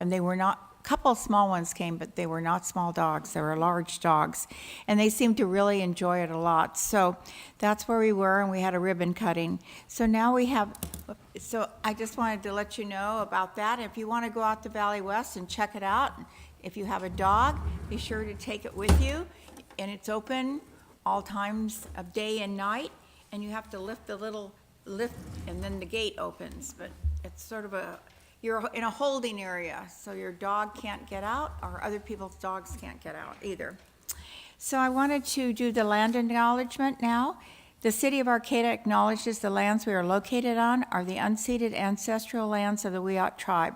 and they were not, a couple small ones came, but they were not small dogs. They were large dogs, and they seemed to really enjoy it a lot. So that's where we were, and we had a ribbon cutting. So now we have, so I just wanted to let you know about that. If you want to go out to Valley West and check it out, if you have a dog, be sure to take it with you. And it's open all times of day and night, and you have to lift the little lift, and then the gate opens. But it's sort of you're in a holding area, so your dog can't get out, or other people's dogs can't get out either. So I wanted to do the land acknowledgement now. The city of Arcata acknowledges the lands we are located on are the unceded ancestral lands of the Wiyot tribe.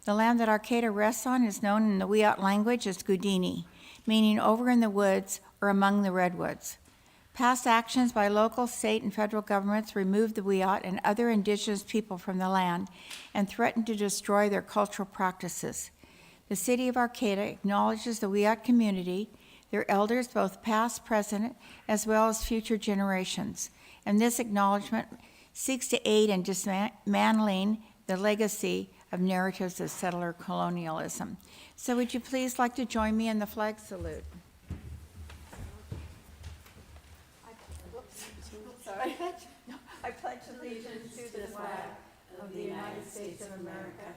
The land that Arcata rests on is known in the Wiyot language as Gudini, meaning over in the woods or among the redwoods. Past actions by local, state, and federal governments removed the Wiyot and other indigenous people from the land and threatened to destroy their cultural practices. The city of Arcata acknowledges the Wiyot community, their elders, both past, present, as well as future generations. And this acknowledgement seeks to aid in dismantling the legacy of narratives of settler colonialism. So would you please like to join me in the flag salute? I pledge allegiance to the flag of the United States of America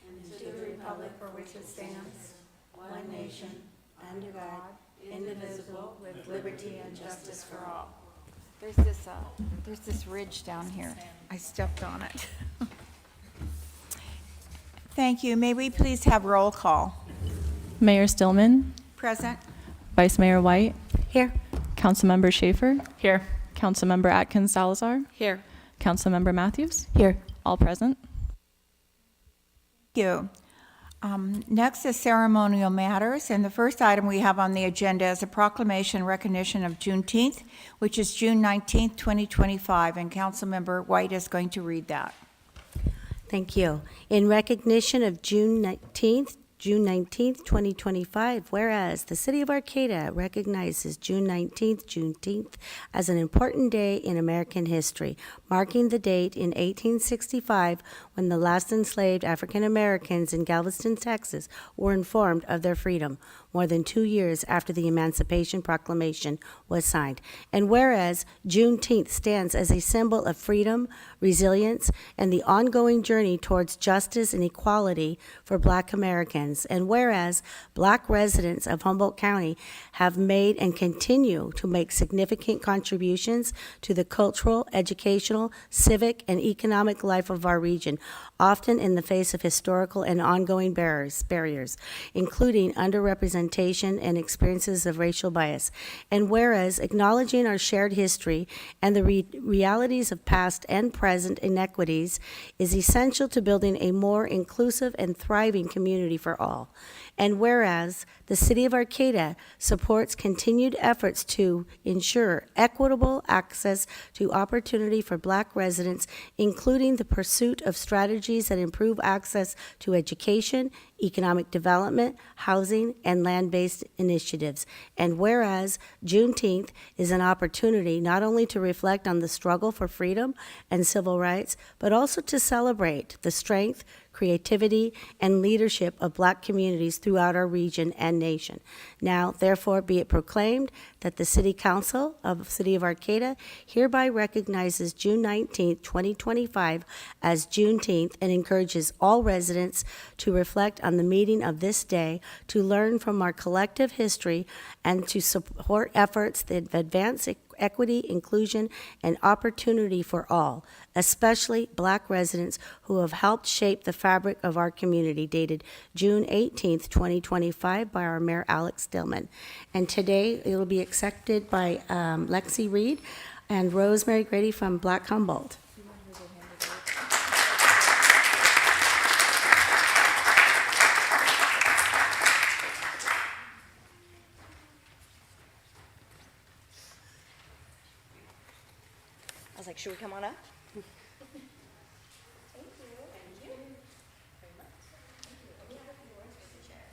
and to the republic for which it stands, one nation, under God, indivisible, with liberty and justice for all. There's this ridge down here. I stepped on it. Thank you. May we please have roll call? Mayor Stillman. Present. Vice Mayor White. Here. Councilmember Schaefer. Here. Councilmember Atkins Salazar. Here. Councilmember Matthews. Here. All present. Thank you. Next is ceremonial matters, and the first item we have on the agenda is a proclamation recognition of Juneteenth, which is June 19th, 2025, and Councilmember White is going to read that. Thank you. In recognition of June 19th, 2025, whereas the City of Arcata recognizes June 19th, Juneteenth, as an important day in American history, marking the date in 1865 when the last enslaved African Americans in Galveston, Texas, were informed of their freedom, more than 2 years after the Emancipation Proclamation was signed. And whereas Juneteenth stands as a symbol of freedom, resilience, and the ongoing journey towards justice and equality for Black Americans, and whereas Black residents of Humboldt County have made and continue to make significant contributions to the cultural, educational, civic, and economic life of our region, often in the face of historical and ongoing barriers, including underrepresentation and experiences of racial bias. And whereas acknowledging our shared history and the realities of past and present inequities is essential to building a more inclusive and thriving community for all. And whereas the City of Arcata supports continued efforts to ensure equitable access to opportunity for Black residents, including the pursuit of strategies that improve access to education, economic development, housing, and land-based initiatives. And whereas Juneteenth is an opportunity not only to reflect on the struggle for freedom and civil rights, but also to celebrate the strength, creativity, and leadership of Black communities throughout our region and nation. Now, therefore, be it proclaimed that the City Council of the City of Arcata hereby recognizes June 19th, 2025 as Juneteenth and encourages all residents to reflect on the meaning of this day, to learn from our collective history, and to support efforts that advance equity, inclusion, and opportunity for all, especially Black residents who have helped shape the fabric of our community, dated June 18th, 2025, by our Mayor Alex Stillman. And today it will be accepted by Lexi Reed and Rosemary Grady from Black Humboldt. I was like, should we come on up? Thank you. Thank you very much.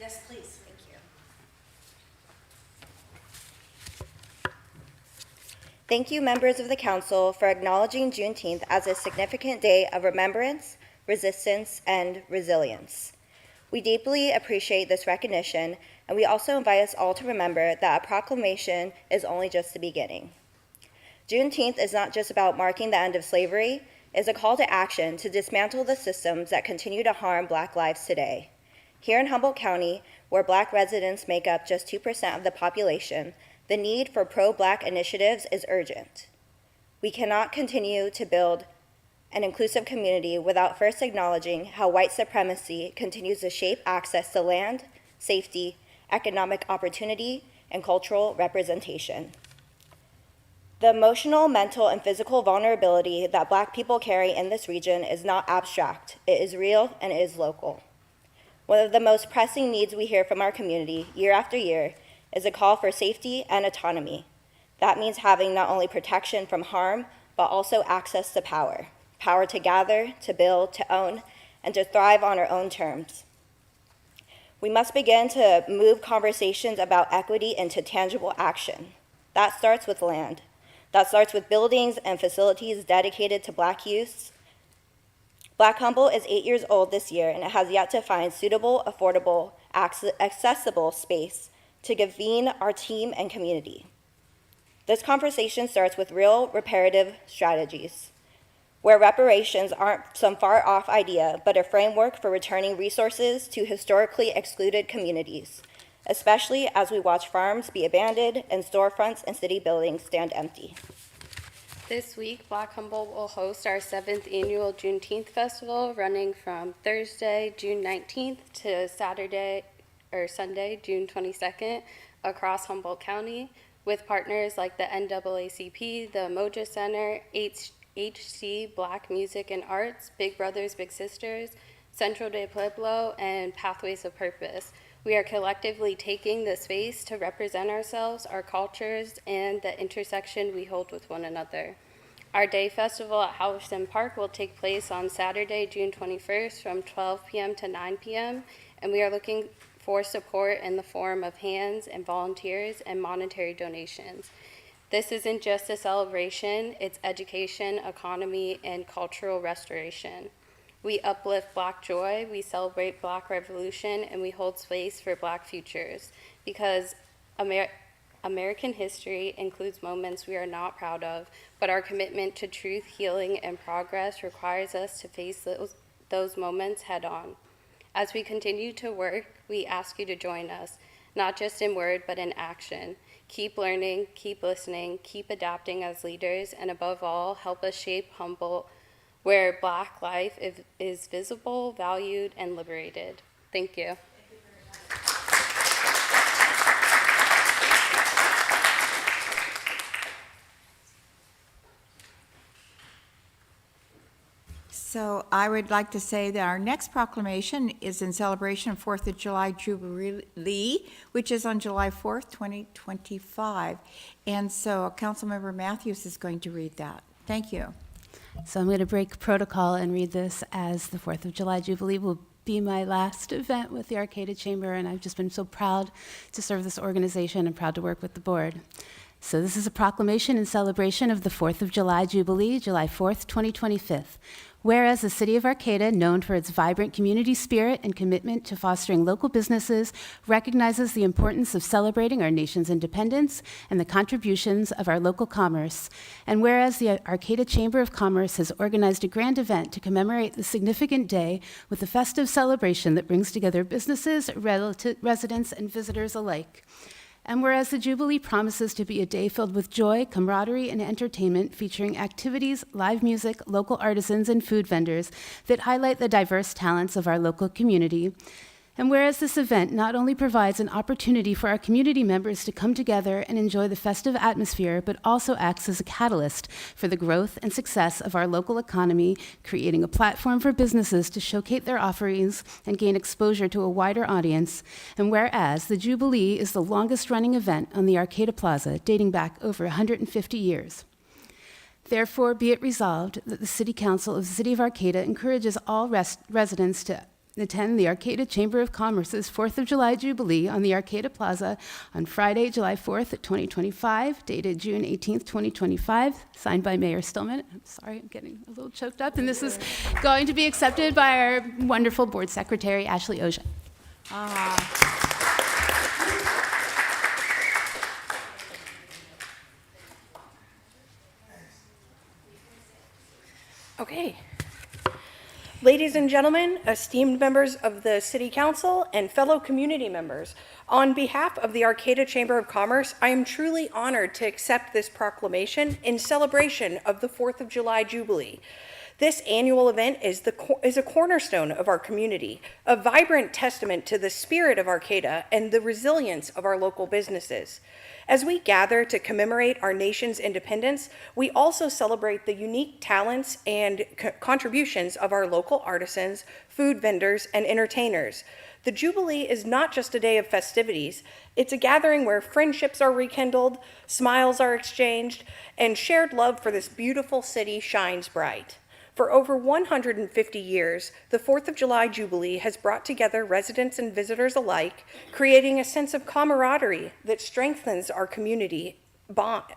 Yes, please. Thank you. Thank you, members of the Council, for acknowledging Juneteenth as a significant day of remembrance, resistance, and resilience. We deeply appreciate this recognition, and we also invite us all to remember that a proclamation is only just the beginning. Juneteenth is not just about marking the end of slavery, it is a call to action to dismantle the systems that continue to harm Black lives today. Here in Humboldt County, where Black residents make up just 2% of the population, the need for pro-Black initiatives is urgent. We cannot continue to build an inclusive community without first acknowledging how white supremacy continues to shape access to land, safety, economic opportunity, and cultural representation. The emotional, mental, and physical vulnerability that Black people carry in this region is not abstract. It is real and it is local. One of the most pressing needs we hear from our community year after year is a call for safety and autonomy. That means having not only protection from harm, but also access to power. Power to gather, to build, to own, and to thrive on our own terms. We must begin to move conversations about equity into tangible action. That starts with land. That starts with buildings and facilities dedicated to Black youths. Black Humboldt is 8 years old this year, and it has yet to find suitable, affordable, accessible space to convene our team and community. This conversation starts with real reparative strategies, where reparations aren't some far-off idea, but a framework for returning resources to historically excluded communities, especially as we watch farms be abandoned and storefronts and city buildings stand empty. This week, Black Humboldt will host our 7th annual Juneteenth Festival, running from Thursday, June 19th to Sunday, June 22nd, across Humboldt County, with partners like the NAACP, the Moja Center, HC Black Music and Arts, Big Brothers Big Sisters, Centro de Pueblo, and Pathways of Purpose. We are collectively taking the space to represent ourselves, our cultures, and the intersection we hold with one another. Our day festival at Houston Park will take place on Saturday, June 21st from 12 p.m. to 9 p.m., and we are looking for support in the form of hands and volunteers and monetary donations. This isn't just a celebration, it's education, economy, and cultural restoration. We uplift Black joy, we celebrate Black revolution, and we hold space for Black futures, because American history includes moments we are not proud of, but our commitment to truth, healing, and progress requires us to face those moments head on. As we continue to work, we ask you to join us, not just in word, but in action. Keep learning, keep listening, keep adapting as leaders, and above all, help us shape Humboldt, where Black life is visible, valued, and liberated. Thank you. So I would like to say that our next proclamation is in celebration of 4th of July Jubilee, which is on July 4th, 2025. And so Councilmember Matthews is going to read that. Thank you. So I'm going to break protocol and read this as the 4th of July Jubilee will be my last event with the Arcata Chamber, and I've just been so proud to serve this organization and proud to work with the board. So this is a proclamation in celebration of the 4th of July Jubilee, July 4th, 2025. Whereas the city of Arcata, known for its vibrant community spirit and commitment to fostering local businesses, recognizes the importance of celebrating our nation's independence and the contributions of our local commerce. And whereas the Arcata Chamber of Commerce has organized a grand event to commemorate the significant day with a festive celebration that brings together businesses, residents, and visitors alike. And whereas the Jubilee promises to be a day filled with joy, camaraderie, and entertainment, featuring activities, live music, local artisans, and food vendors that highlight the diverse talents of our local community. And whereas this event not only provides an opportunity for our community members to come together and enjoy the festive atmosphere, but also acts as a catalyst for the growth and success of our local economy, creating a platform for businesses to showcase their offerings and gain exposure to a wider audience. And whereas the Jubilee is the longest running event on the Arcata Plaza, dating back over 150 years. Therefore, be it resolved that the City Council of the City of Arcata encourages all residents to attend the Arcata Chamber of Commerce's 4th of July Jubilee on the Arcata Plaza on Friday, July 4th, 2025, dated June 18th, 2025, signed by Mayor Stillman. I'm sorry, I'm getting a little choked up, and this is going to be accepted by our wonderful board secretary, Ashley Oja. Okay. Ladies and gentlemen, esteemed members of the City Council, and fellow community members, on behalf of the Arcata Chamber of Commerce, I am truly honored to accept this proclamation in celebration of the 4th of July Jubilee. This annual event is a cornerstone of our community, a vibrant testament to the spirit of Arcata and the resilience of our local businesses. As we gather to commemorate our nation's independence, we also celebrate the unique talents and contributions of our local artisans, food vendors, and entertainers. The Jubilee is not just a day of festivities, it's a gathering where friendships are rekindled, smiles are exchanged, and shared love for this beautiful city shines bright. For over 150 years, the 4th of July Jubilee has brought together residents and visitors alike, creating a sense of camaraderie that strengthens our community bonds.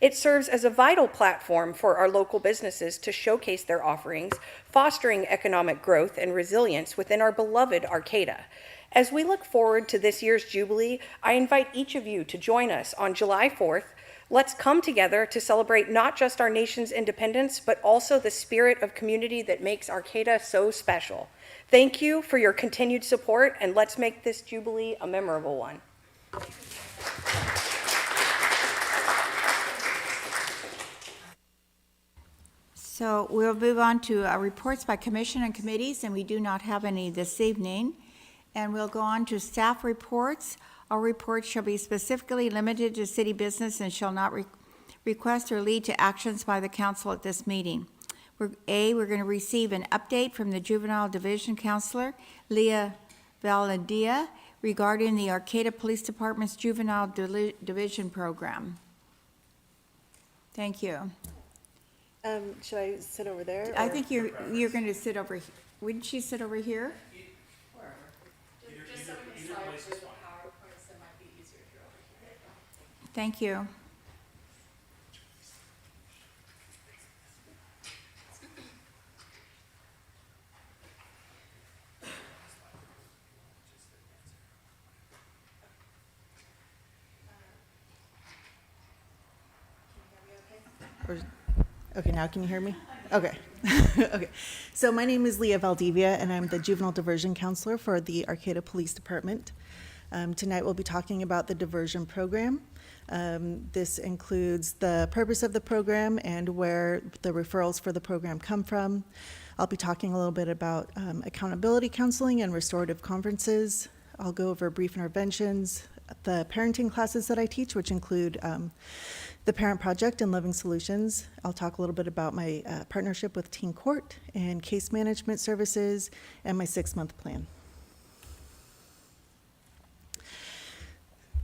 It serves as a vital platform for our local businesses to showcase their offerings, fostering economic growth and resilience within our beloved Arcata. As we look forward to this year's Jubilee, I invite each of you to join us on July 4th. Let's come together to celebrate not just our nation's independence, but also the spirit of community that makes Arcata so special. Thank you for your continued support, and let's make this Jubilee a memorable one. So we'll move on to reports by commission and committees, and we do not have any this evening. And we'll go on to staff reports. All reports shall be specifically limited to city business and shall not request or lead to actions by the council at this meeting. We're going to receive an update from the Juvenile Division Counselor, Leah Valadia, regarding the Arcata Police Department's Juvenile Division Program. Thank you. Should I sit over there? I think you're going to sit over, wouldn't she sit over here? Thank you. Okay, now can you hear me? Okay. Okay. So my name is Leah Valdivia, and I'm the Juvenile Diversion Counselor for the Arcata Police Department. Tonight we'll be talking about the diversion program. This includes the purpose of the program and where the referrals for the program come from. I'll be talking a little bit about accountability counseling and restorative conferences. I'll go over brief interventions, the parenting classes that I teach, which include the Parent Project and Living Solutions. I'll talk a little bit about my partnership with Teen Court and case management services and my 6-month plan.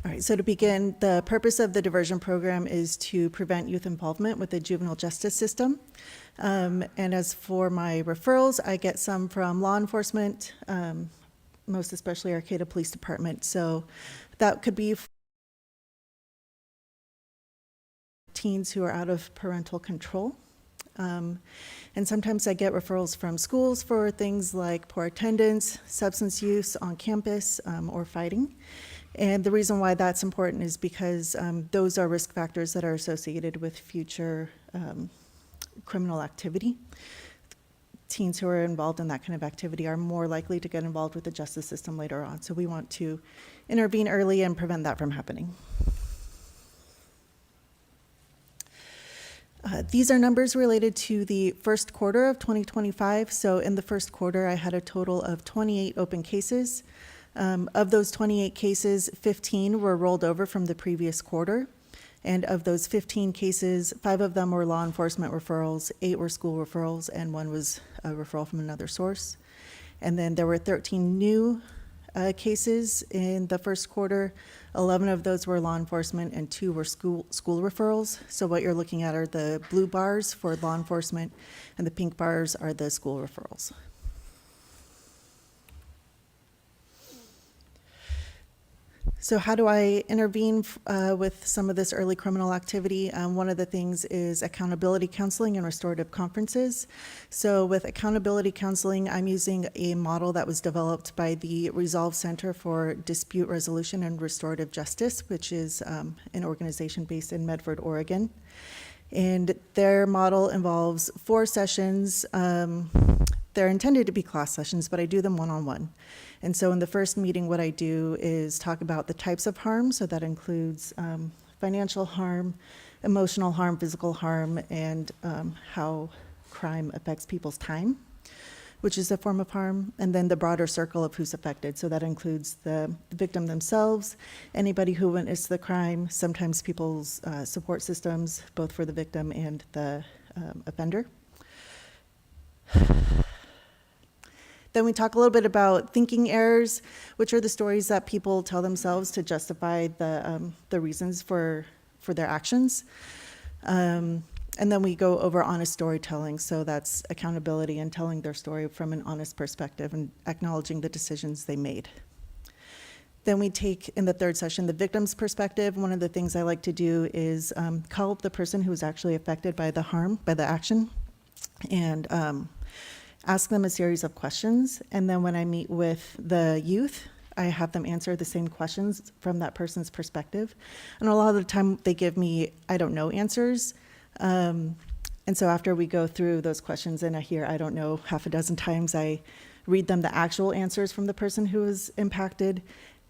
All right, so to begin, the purpose of the diversion program is to prevent youth involvement with the juvenile justice system. And as for my referrals, I get some from law enforcement, most especially Arcata Police Department. So that could be teens who are out of parental control. And sometimes I get referrals from schools for things like poor attendance, substance use on campus, or fighting. And the reason why that's important is because those are risk factors that are associated with future criminal activity. Teens who are involved in that kind of activity are more likely to get involved with the justice system later on. So we want to intervene early and prevent that from happening. These are numbers related to the first quarter of 2025. So in the first quarter, I had a total of 28 open cases. Of those 28 cases, 15 were rolled over from the previous quarter. And of those 15 cases, 5 of them were law enforcement referrals, 8 were school referrals, and 1 was a referral from another source. And then there were 13 new cases in the first quarter. 11 of those were law enforcement and 2 were school referrals. So what you're looking at are the blue bars for law enforcement and the pink bars are the school referrals. So how do I intervene with some of this early criminal activity? One of the things is accountability counseling and restorative conferences. So with accountability counseling, I'm using a model that was developed by the Resolve Center for Dispute Resolution and Restorative Justice, which is an organization based in Medford, Oregon. And their model involves 4 sessions. They're intended to be class sessions, but I do them one-on-one. And so in the first meeting, what I do is talk about the types of harm. So that includes financial harm, emotional harm, physical harm, and how crime affects people's time, which is a form of harm. And then the broader circle of who's affected. So that includes the victim themselves, anybody who witnessed the crime, sometimes people's support systems, both for the victim and the offender. Then we talk a little bit about thinking errors, which are the stories that people tell themselves to justify the reasons for their actions. And then we go over honest storytelling. So that's accountability and telling their story from an honest perspective and acknowledging the decisions they made. Then we take, in the third session, the victim's perspective. One of the things I like to do is call up the person who was actually affected by the harm, by the action, and ask them a series of questions. And then when I meet with the youth, I have them answer the same questions from that person's perspective. And a lot of the time they give me, I don't know answers. And so after we go through those questions and I hear, I don't know, half a dozen times, I read them the actual answers from the person who was impacted.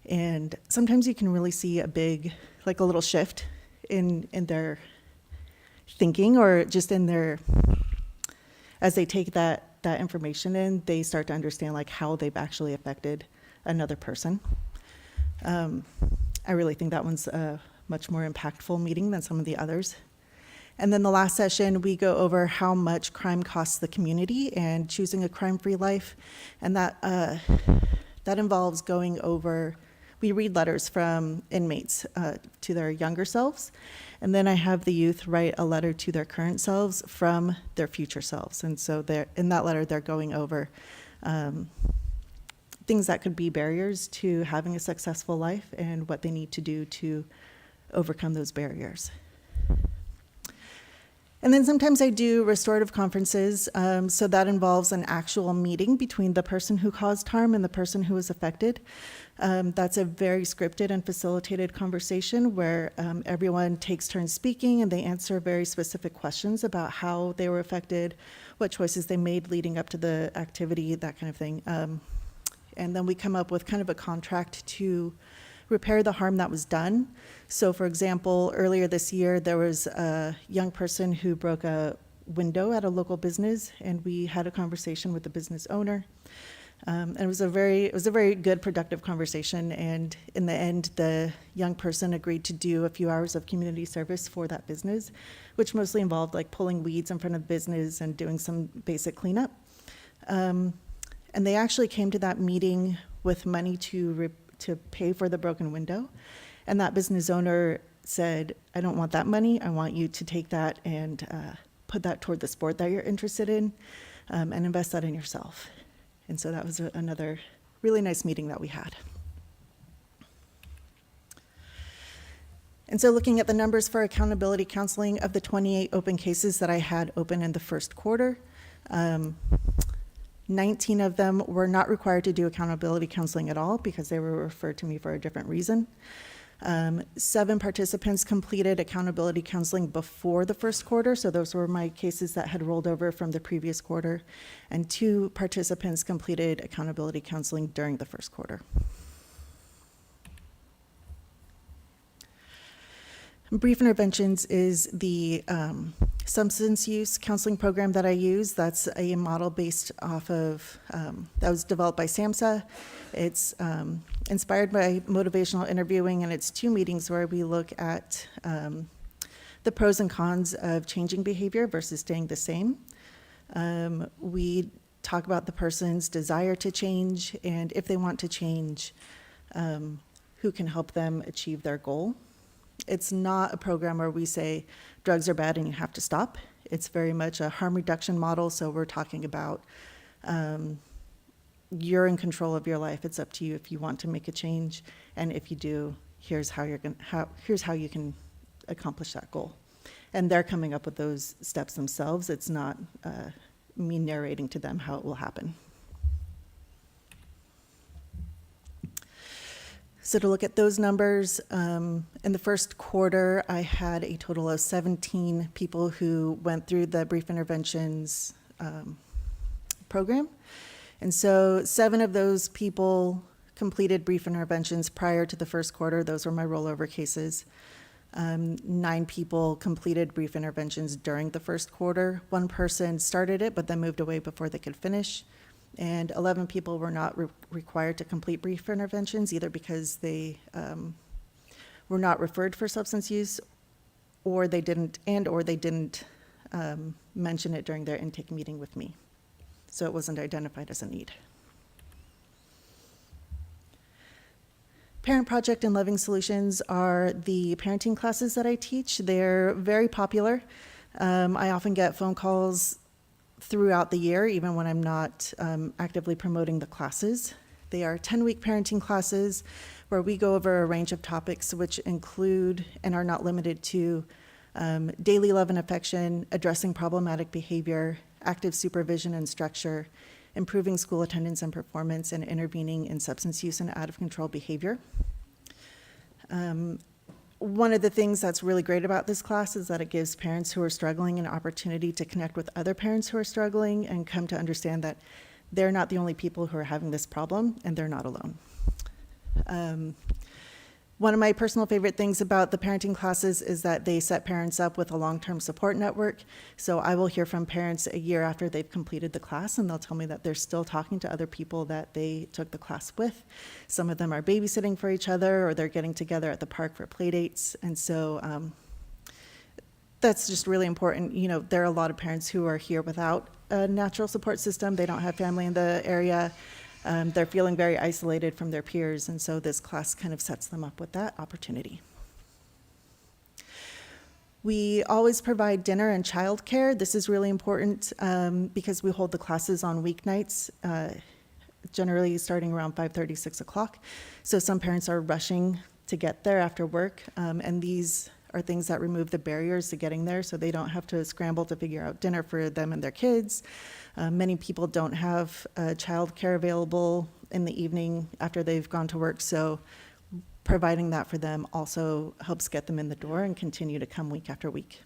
And sometimes you can really see a big, like a little shift in their thinking, or just in their, as they take that information in, they start to understand like how they've actually affected another person. I really think that one's a much more impactful meeting than some of the others. And then the last session, we go over how much crime costs the community and choosing a crime-free life. And that involves going over, we read letters from inmates to their younger selves. And then I have the youth write a letter to their current selves from their future selves. And so in that letter, they're going over things that could be barriers to having a successful life and what they need to do to overcome those barriers. And then sometimes I do restorative conferences. So that involves an actual meeting between the person who caused harm and the person who was affected. That's a very scripted and facilitated conversation where everyone takes turns speaking and they answer very specific questions about how they were affected, what choices they made leading up to the activity, that kind of thing. And then we come up with kind of a contract to repair the harm that was done. So for example, earlier this year, there was a young person who broke a window at a local business, and we had a conversation with the business owner. And it was a very good, productive conversation. And in the end, the young person agreed to do a few hours of community service for that business, which mostly involved like pulling weeds in front of the business and doing some basic cleanup. And they actually came to that meeting with money to pay for the broken window. And that business owner said, I don't want that money. I want you to take that and put that toward the sport that you're interested in and invest that in yourself. And so that was another really nice meeting that we had. And so looking at the numbers for accountability counseling, of the 28 open cases that I had open in the first quarter, 19 of them were not required to do accountability counseling at all because they were referred to me for a different reason. 7 participants completed accountability counseling before the first quarter, so those were my cases that had rolled over from the previous quarter, and 2 participants completed accountability counseling during the first quarter. Brief Interventions is the substance use counseling program that I use. That's a model based off of, that was developed by SAMHSA. It's inspired by motivational interviewing, and it's 2 meetings where we look at the pros and cons of changing behavior versus staying the same. We talk about the person's desire to change, and if they want to change, who can help them achieve their goal. It's not a program where we say drugs are bad and you have to stop. It's very much a harm reduction model. So we're talking about you're in control of your life. It's up to you if you want to make a change, and if you do, here's how you can accomplish that goal. And they're coming up with those steps themselves. It's not me narrating to them how it will happen. So to look at those numbers, in the first quarter, I had a total of 17 people who went through the brief interventions program. And so 7 of those people completed brief interventions prior to the first quarter. Those were my rollover cases. 9 people completed brief interventions during the first quarter. 1 person started it, but then moved away before they could finish. And 11 people were not required to complete brief interventions, either because they were not referred for substance use, or they didn't mention it during their intake meeting with me. So it wasn't identified as a need. Parent Project and Loving Solutions are the parenting classes that I teach. They're very popular. I often get phone calls throughout the year, even when I'm not actively promoting the classes. They are 10-week parenting classes where we go over a range of topics which include and are not limited to daily love and affection, addressing problematic behavior, active supervision and structure, improving school attendance and performance, and intervening in substance use and out-of-control behavior. One of the things that's really great about this class is that it gives parents who are struggling an opportunity to connect with other parents who are struggling and come to understand that they're not the only people who are having this problem, and they're not alone. One of my personal favorite things about the parenting classes is that they set parents up with a long-term support network. So I will hear from parents a year after they've completed the class, and they'll tell me that they're still talking to other people that they took the class with. Some of them are babysitting for each other, or they're getting together at the park for play dates. And so that's just really important. You know, there are a lot of parents who are here without a natural support system. They don't have family in the area. They're feeling very isolated from their peers, and so this class kind of sets them up with that opportunity. We always provide dinner and childcare. This is really important because we hold the classes on weeknights, generally starting around 5:30, 6 o'clock. So some parents are rushing to get there after work, and these are things that remove the barriers to getting there, so they don't have to scramble to figure out dinner for them and their kids. Many people don't have childcare available in the evening after they've gone to work, so providing that for them also helps get them in the door and continue to come week after week.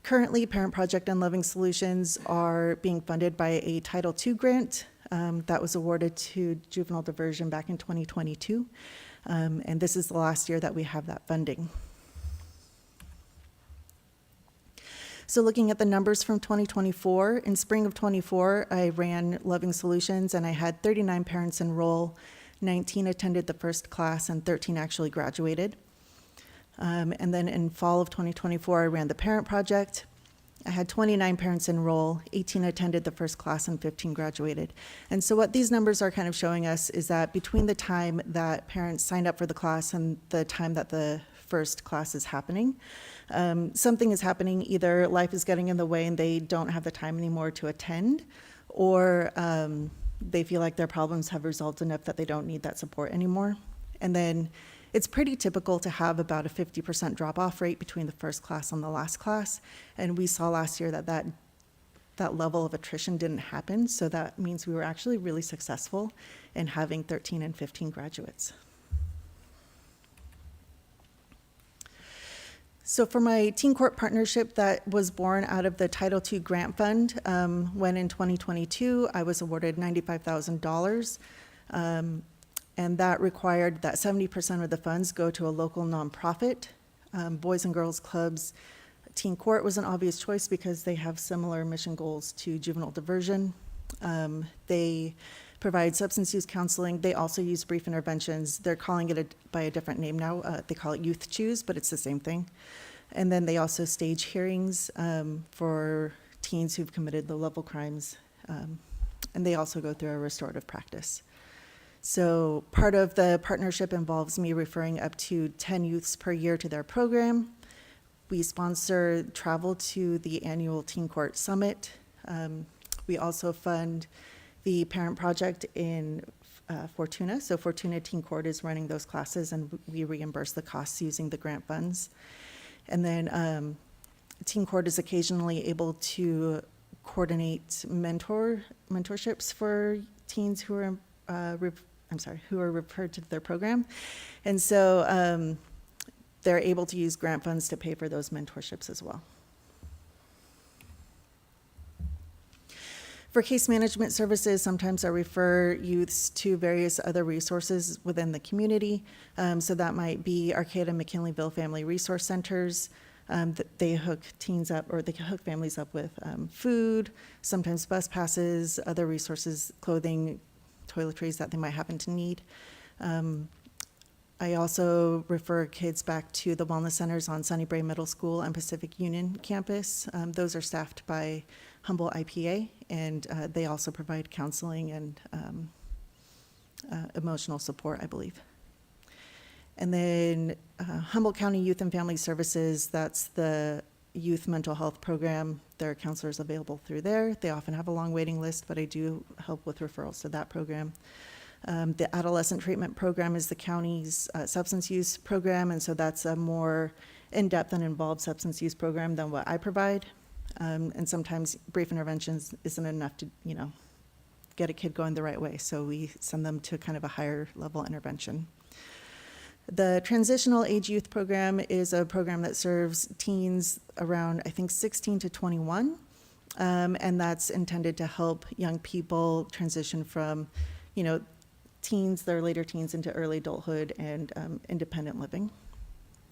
Currently, Parent Project and Loving Solutions are being funded by a Title II grant that was awarded to Juvenile Diversion back in 2022, and this is the last year that we have that funding. So looking at the numbers from 2024, in spring of 24, I ran Loving Solutions, and I had 39 parents enroll. 19 attended the first class, and 13 actually graduated. And then in fall of 2024, I ran the Parent Project. I had 29 parents enroll, 18 attended the first class, and 15 graduated. And so what these numbers are kind of showing us is that between the time that parents signed up for the class and the time that the first class is happening, something is happening. Either life is getting in the way and they don't have the time anymore to attend, or they feel like their problems have resolved enough that they don't need that support anymore. And then it's pretty typical to have about a 50% drop-off rate between the first class and the last class. And we saw last year that that level of attrition didn't happen. So that means we were actually really successful in having 13 and 15 graduates. So for my teen court partnership that was born out of the Title II grant fund, when in 2022, I was awarded $95,000. And that required that 70% of the funds go to a local nonprofit. Boys and Girls Clubs Teen Court was an obvious choice because they have similar mission goals to juvenile diversion. They provide substance use counseling. They also use brief interventions. They're calling it by a different name now. They call it Youth Choose, but it's the same thing. And then they also stage hearings for teens who've committed low-level crimes. And they also go through a restorative practice. So part of the partnership involves me referring up to 10 youths per year to their program. We sponsor travel to the annual Teen Court Summit. We also fund the parent project in Fortuna. So Fortuna Teen Court is running those classes, and we reimburse the costs using the grant funds. And then Teen Court is occasionally able to coordinate mentorships for teens who are who are referred to their program, and so they're able to use grant funds to pay for those mentorships as well. For case management services, sometimes I refer youths to various other resources within the community. So that might be Arcata McKinleyville Family Resource Centers. They hook teens up, or they hook families up with food, sometimes bus passes, other resources, clothing, toiletries that they might happen to need. I also refer kids back to the wellness centers on Sunnybrae Middle School and Pacific Union campus. Those are staffed by Humboldt IPA, and they also provide counseling and emotional support, I believe. And then Humboldt County Youth and Family Services, that's the youth mental health program. There are counselors available through there. They often have a long waiting list, but I do help with referrals to that program. The adolescent treatment program is the county's substance use program, and so that's a more in-depth and involved substance use program than what I provide. And sometimes brief interventions isn't enough to, get a kid going the right way, so we send them to kind of a higher level intervention. The Transitional Age Youth Program is a program that serves teens around, I think, 16 to 21, and that's intended to help young people transition from, teens, their later teens, into early adulthood and independent living.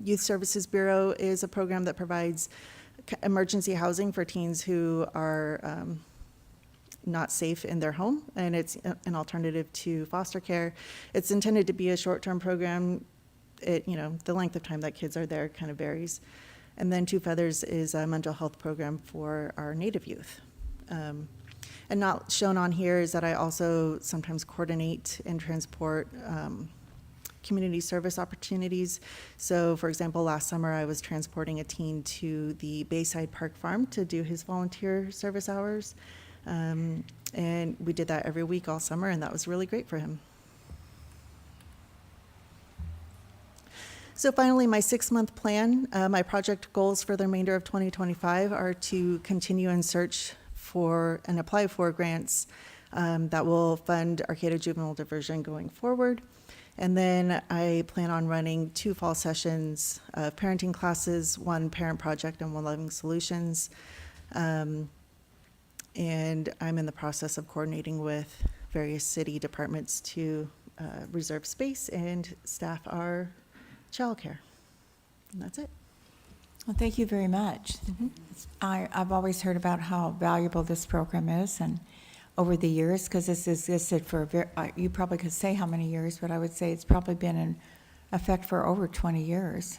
Youth Services Bureau is a program that provides emergency housing for teens who are not safe in their home, and it's an alternative to foster care. It's intended to be a short-term program. The length of time that kids are there kind of varies. And then Two Feathers is a mental health program for our Native youth. And not shown on here is that I also sometimes coordinate and transport community service opportunities. So for example, last summer I was transporting a teen to the Bayside Park Farm to do his volunteer service hours. And we did that every week all summer, and that was really great for him. So finally, my 6-month plan, my project goals for the remainder of 2025 are to continue and search for and apply for grants that will fund Arcata Juvenile Diversion going forward. And then I plan on running 2 fall sessions of parenting classes, 1 parent project and 1 loving solutions. And I'm in the process of coordinating with various city departments to reserve space and staff our childcare. And that's it. Well, thank you very much. I've always heard about how valuable this program is, and over the years, because this has existed for, you probably could say how many years, but I would say it's probably been in effect for over 20 years,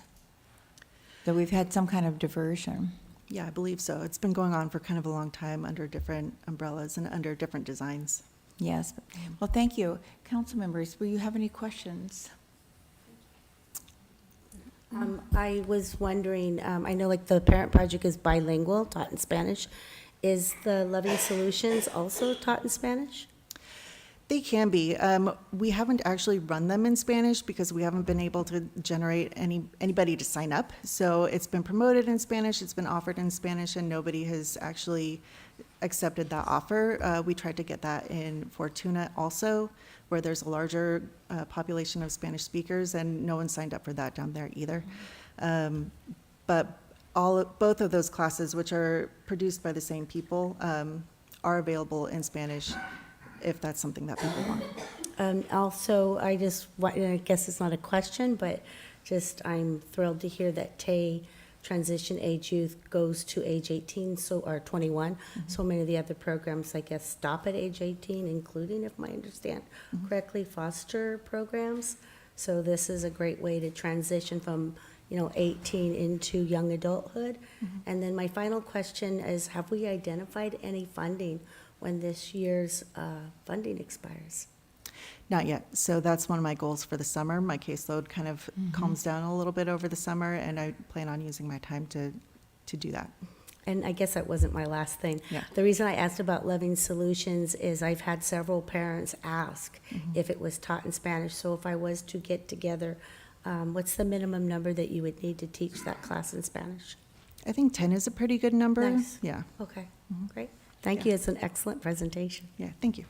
that we've had some kind of diversion. Yeah, I believe so. It's been going on for kind of a long time under different umbrellas and under different designs. Yes. Well, thank you. Council members, will you have any questions? I was wondering, I know like the parent project is bilingual, taught in Spanish. Is the Loving Solutions also taught in Spanish? They can be. We haven't actually run them in Spanish because we haven't been able to generate anybody to sign up. So it's been promoted in Spanish, it's been offered in Spanish, and nobody has actually accepted that offer. We tried to get that in Fortuna also, where there's a larger population of Spanish speakers, and no one signed up for that down there either. But both of those classes, which are produced by the same people, are available in Spanish if that's something that people want. Also, I guess it's not a question, but just I'm thrilled to hear that Tay Transition Age Youth goes to age 18, or 21. So many of the other programs, I guess, stop at age 18, including, if I understand correctly, foster programs. So this is a great way to transition from 18 into young adulthood. And then my final question is, have we identified any funding when this year's funding expires? Not yet. So that's one of my goals for the summer. My caseload kind of calms down a little bit over the summer, and I plan on using my time to do that. And I guess that wasn't my last thing. Yeah. The reason I asked about Loving Solutions is I've had several parents ask if it was taught in Spanish. So if I was to get together, what's the minimum number that you would need to teach that class in Spanish? I think 10 is a pretty good number. Nice. Yeah, Okay, great. Thank you. It's an excellent presentation. yeah, thank you.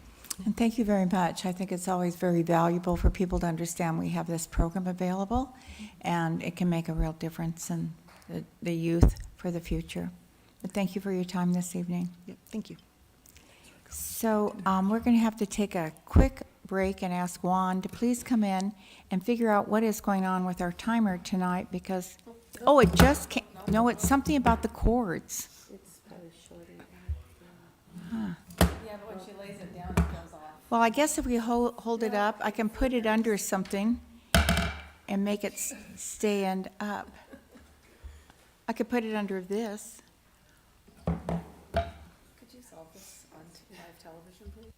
And thank you very much. I think it's always very valuable for people to understand we have this program available, and it can make a real difference in the youth for the future. But thank you for your time this evening. Yeah, thank you. So we're going to have to take a quick break and ask Juan to please come in and figure out what is going on with our timer tonight because, oh, it just came, no, it's something about the cords. Well, I guess if we hold it up, I can put it under something and make it stand up. I could put it under this. Could you solve this on live television, please?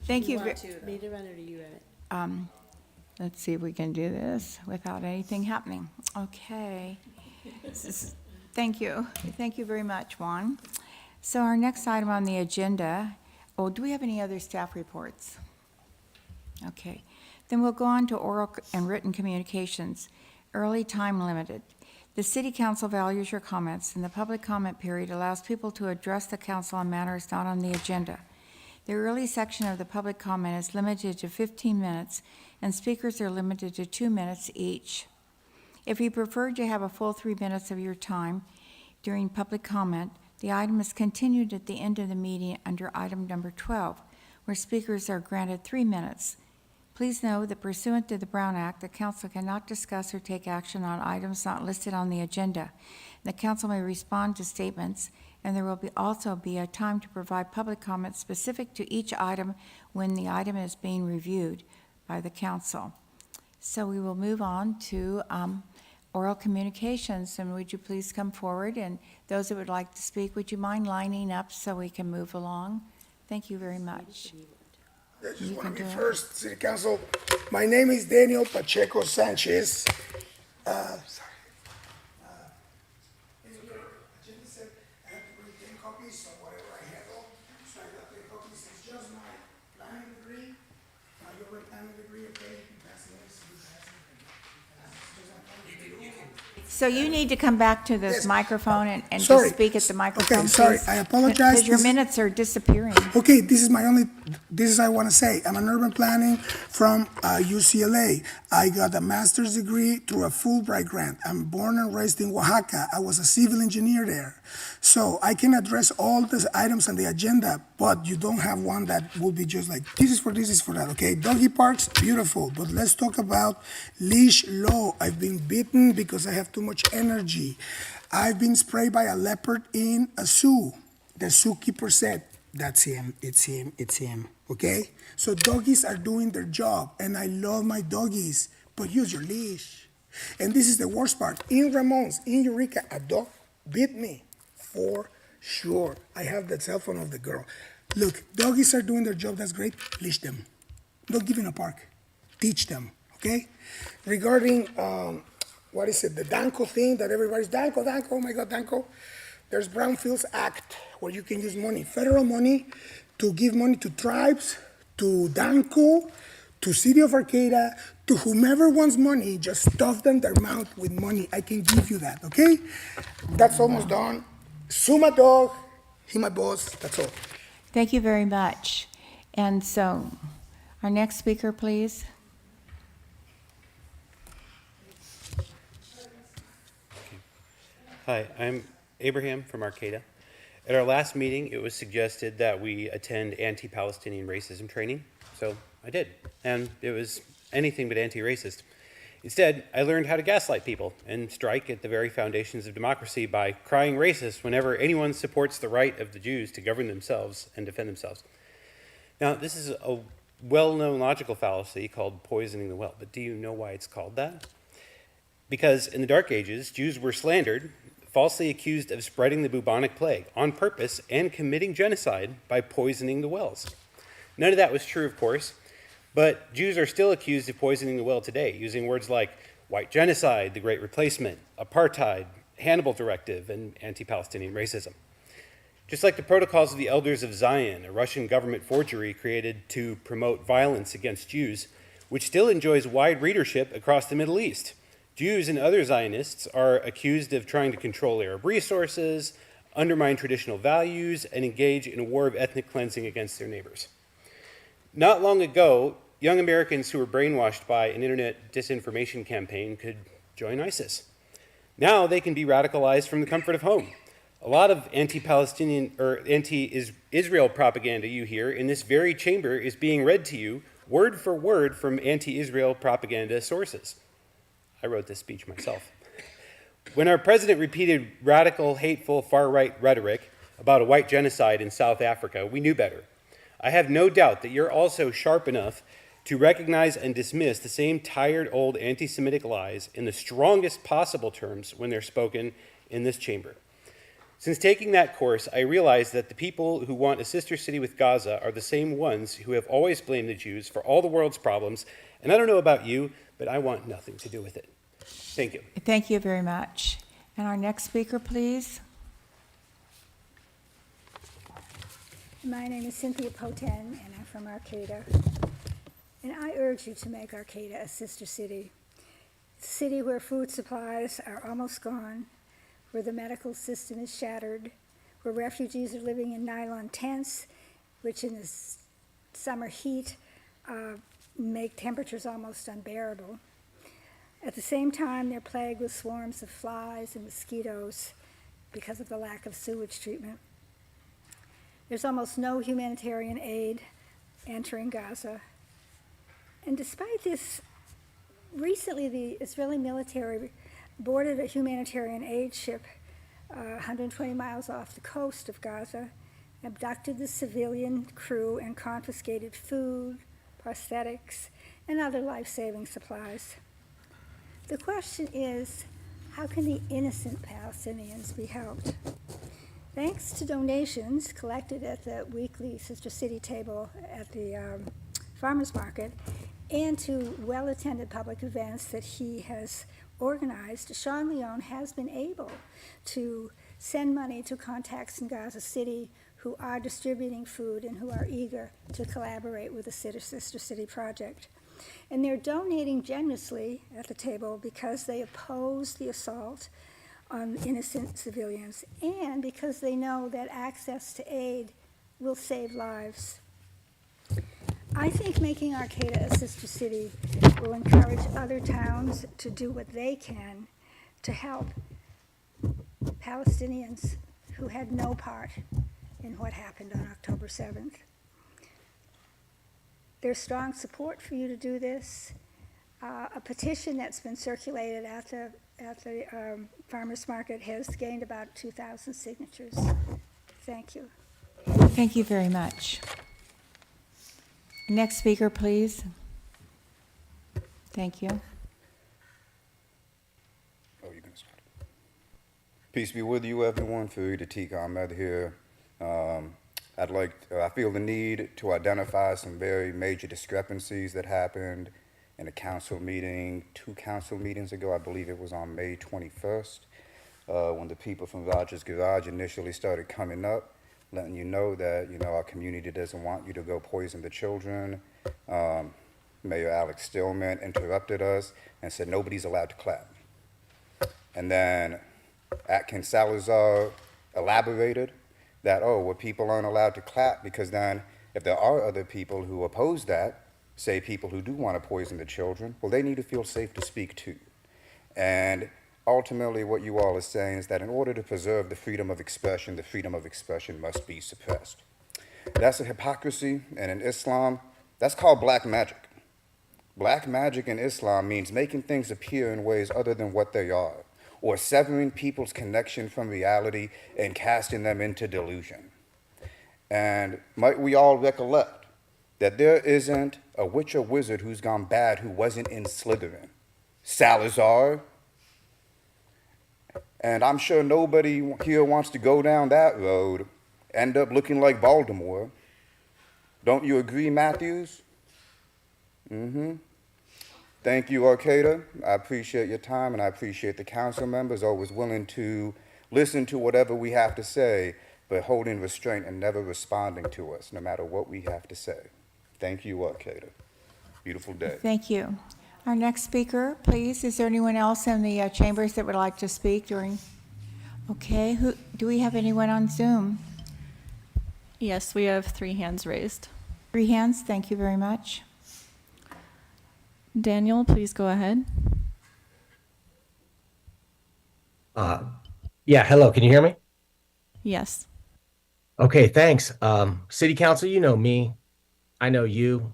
Thank you. Me to run or do you run it? Let's see if we can do this without anything happening. Okay. Thank you. Thank you very much, Juan. So our next item on the agenda, oh, do we have any other staff reports? Okay. Then we'll go on to oral and written communications, early time limited. The City Council values your comments, and the public comment period allows people to address the council on matters not on the agenda. The early section of the public comment is limited to 15 minutes, and speakers are limited to 2 minutes each. If you prefer to have a full 3 minutes of your time during public comment, the item is continued at the end of the meeting under item number 12, where speakers are granted 3 minutes. Please know that pursuant to the Brown Act, the council cannot discuss or take action on items not listed on the agenda. The council may respond to statements, and there will also be a time to provide public comment specific to each item when the item is being reviewed by the council. So we will move on to oral communications, and would you please come forward? And those that would like to speak, would you mind lining up so we can move along? Thank you very much. I just You want to can be do it. first, City Council. My name is Daniel Pacheco Sanchez. Sorry. Agenda said I have to bring 10 copies, so whatever I handle, so I got 10 copies. It's just my planning degree. Your planning degree, okay? You can pass this, you pass it. It's just my planning degree. So you need to come back to this Yes. microphone and just Sorry. speak at the microphone, Okay, sorry. please. I apologize. Because your This- minutes are disappearing. Okay, this is I want to say. I'm an urban planning from UCLA. I got a master's degree through a Fulbright grant. I'm born and raised in Oaxaca. I was a civil engineer there. So I can address all the items on the agenda, but you don't have one that will be just like, this is for that, okay? Doggy parks, beautiful, but let's talk about leash law. I've been bitten because I have too much energy. I've been sprayed by a leopard in a zoo. The zookeeper said, that's him, it's him, it's him, okay? So doggies are doing their job, and I love my doggies, but use your leash. And this is the worst part. In Ramon's, in Eureka, a dog bit me, for sure. I have the cell phone of the girl. Look, doggies are doing their job, that's great, leash them. Don't give in a park, teach them, okay? Regarding, what is it, the Danco thing that everybody's, Danco, oh my God, Danco. There's Brownfields Act where you can use money, federal money, to give money to tribes, to Danco, to City of Arcata, to whomever wants money, just stuff them their mouth with money. I can give you that, okay? That's almost done. Sue my dog, he my boss, that's all. Thank you very much. And so, our next speaker, please. Hi, I'm Abraham from Arcata. At our last meeting, it was suggested that we attend anti-Palestinian racism training, so I did, and it was anything but anti-racist. Instead, I learned how to gaslight people and strike at the very foundations of democracy by crying racist whenever anyone supports the right of the Jews to govern themselves and defend themselves. Now, this is a well-known logical fallacy called poisoning the well, but do you know why it's called that? Because in the Dark Ages, Jews were slandered, falsely accused of spreading the bubonic plague on purpose and committing genocide by poisoning the wells. None of that was true, of course, but Jews are still accused of poisoning the well today, using words like white genocide, the Great Replacement, apartheid, Hannibal Directive, and anti-Palestinian racism. Just like the Protocols of the Elders of Zion, a Russian government forgery created to promote violence against Jews, which still enjoys wide readership across the Middle East. Jews and other Zionists are accused of trying to control Arab resources, undermine traditional values, and engage in a war of ethnic cleansing against their neighbors. Not long ago, young Americans who were brainwashed by an internet disinformation campaign could join ISIS. Now they can be radicalized from the comfort of home. A lot of anti-Palestinian or anti-Israel propaganda you hear in this very chamber is being read to you word for word from anti-Israel propaganda sources. I wrote this speech myself. When our president repeated radical, hateful, far-right rhetoric about a white genocide in South Africa, we knew better. I have no doubt that you're also sharp enough to recognize and dismiss the same tired old anti-Semitic lies in the strongest possible terms when they're spoken in this chamber. Since taking that course, I realized that the people who want a sister city with Gaza are the same ones who have always blamed the Jews for all the world's problems, and I don't know about you, but I want nothing to do with it. Thank you. Thank you very much. And our next speaker, please. My name is Cynthia Poten, and I'm from Arcata. And I urge you to make Arcata a sister city. A city where food supplies are almost gone, where the medical system is shattered, where refugees are living in nylon tents, which in the summer heat make temperatures almost unbearable. At the same time, they're plagued with swarms of flies and mosquitoes because of the lack of sewage treatment. There's almost no humanitarian aid entering Gaza. And despite this, recently the Israeli military boarded a humanitarian aid ship 120 miles off the coast of Gaza, abducted the civilian crew, and confiscated food, prosthetics, and other life-saving supplies. The question is, how can the innocent Palestinians be helped? Thanks to donations collected at the weekly Sister City table at the farmers market and to well-attended public events that he has organized, Sean Leone has been able to send money to contacts in Gaza City who are distributing food and who are eager to collaborate with the Sister City project. And they're donating generously at the table because they oppose the assault on innocent civilians and because they know that access to aid will save lives. I think making Arcata a sister city will encourage other towns to do what they can to help Palestinians who had no part in what happened on October 7th. There's strong support for you to do this. A petition that's been circulated at the farmers market has gained about 2,000 signatures. Thank you. Thank you very much. Next speaker, please. Thank you. Oh, you're going to start. Peace be with you, everyone. Fareed Atik Ahmed here. I feel the need to identify some very major discrepancies that happened in a council meeting, 2 council meetings ago. I believe it was on May 21st, when the people from Rogers Garage initially started coming up, letting you know that, our community doesn't want you to go poison the children. Mayor Alex Stillman interrupted us and said nobody's allowed to clap. And then Atkins Salazar elaborated that, well, people aren't allowed to clap because then if there are other people who oppose that, say people who do want to poison the children, well, they need to feel safe to speak too. And ultimately what you all are saying is that in order to preserve the freedom of expression must be suppressed. That's a hypocrisy, and in Islam, that's called black magic. Black magic in Islam means making things appear in ways other than what they are, or severing people's connection from reality and casting them into delusion. And might we all recollect that there isn't a witch or wizard who's gone bad who wasn't in Slytherin. Salazar, and I'm sure nobody here wants to go down that road, end up looking like Baltimore. Don't you agree, Matthews? Thank you, Arcata. I appreciate your time, and I appreciate the council members always willing to listen to whatever we have to say, but holding restraint and never responding to us, no matter what we have to say. Thank you, Arcata. Beautiful day. Thank you. Our next speaker, please. Is there anyone else in the chambers that would like to speak during? Okay, do we have anyone on Zoom? Yes, we have 3 hands raised. 3 hands, thank you very much. Daniel, please go ahead. Yeah, hello, can you hear me? Yes. Okay, thanks. City Council, you know me. I know you.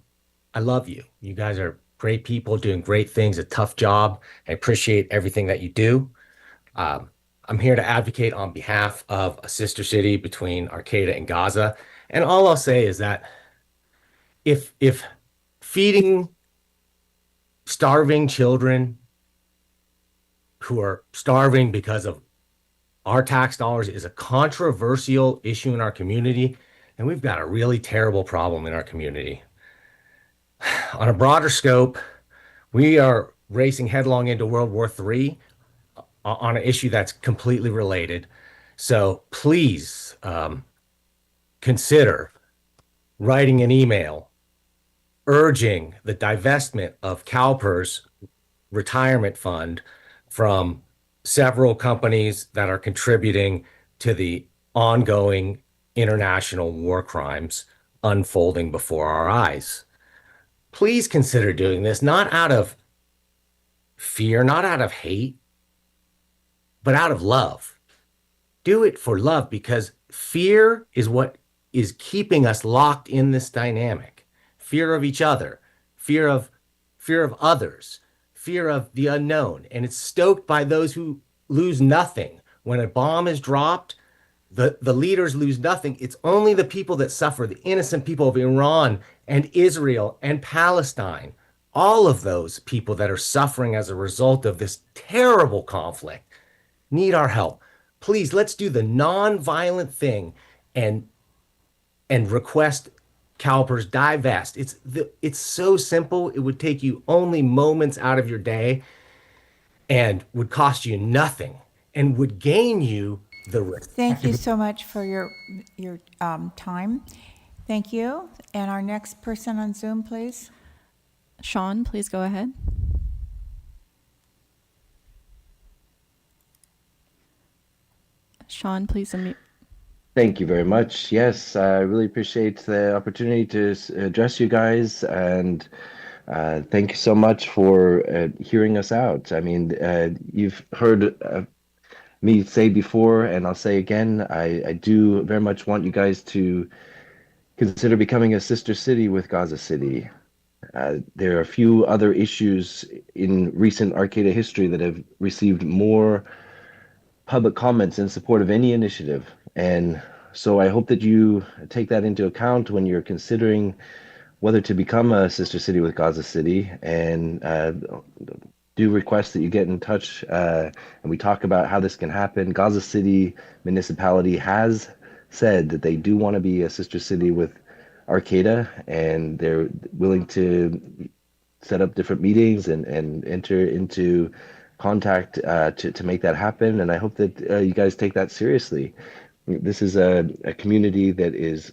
I love you. You guys are great people doing great things, a tough job. I appreciate everything that you do. I'm here to advocate on behalf of a sister city between Arcata and Gaza. And all I'll say is that if feeding starving children who are starving because of our tax dollars is a controversial issue in our community, and we've got a really terrible problem in our community. On a broader scope, we are racing headlong into World War III on an issue that's completely related. So please consider writing an email urging the divestment of CalPERS retirement fund from several companies that are contributing to the ongoing international war crimes unfolding before our eyes. Please consider doing this, not out of fear, not out of hate, but out of love. Do it for love, because fear is what is keeping us locked in this dynamic. Fear of each other, fear of others, fear of the unknown. And it's stoked by those who lose nothing. When a bomb is dropped, the leaders lose nothing. It's only the people that suffer, the innocent people of Iran and Israel and Palestine. All of those people that are suffering as a result of this terrible conflict need our help. Please, let's do the non-violent thing and request CalPERS divest. It's so simple. It would take you only moments out of your day and would cost you nothing and would gain you the respect. Thank you so much for your time. Thank you. And our next person on Zoom, please. Sean, please go ahead. Sean, please unmute. Thank you very much. Yes, I really appreciate the opportunity to address you guys, and thank you so much for hearing us out. I mean, you've heard me say before, and I'll say again, I do very much want you guys to consider becoming a sister city with Gaza City. There are a few other issues in recent Arcata history that have received more public comments in support of any initiative. And so I hope that you take that into account when you're considering whether to become a sister city with Gaza City, and do request that you get in touch and we talk about how this can happen. Gaza City municipality has said that they do want to be a sister city with Arcata, and they're willing to set up different meetings and enter into contact to make that happen. And I hope that you guys take that seriously. This is a community that is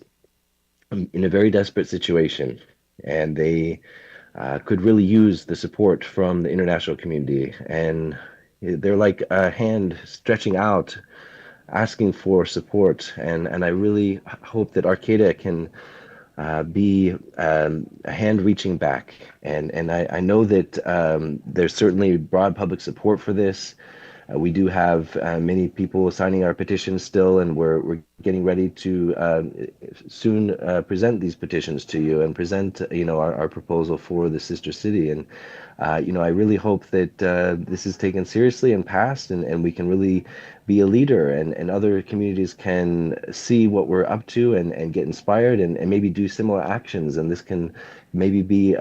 in a very desperate situation, and they could really use the support from the international community. And they're like a hand stretching out, asking for support. And I really hope that Arcata can be a hand reaching back. And I know that there's certainly broad public support for this. We do have many people signing our petition still, and we're getting ready to soon present these petitions to you and present, our proposal for the sister city. And, I really hope that this is taken seriously and passed, and we can really be a leader, and other communities can see what we're up to and get inspired and maybe do similar actions. And this can maybe be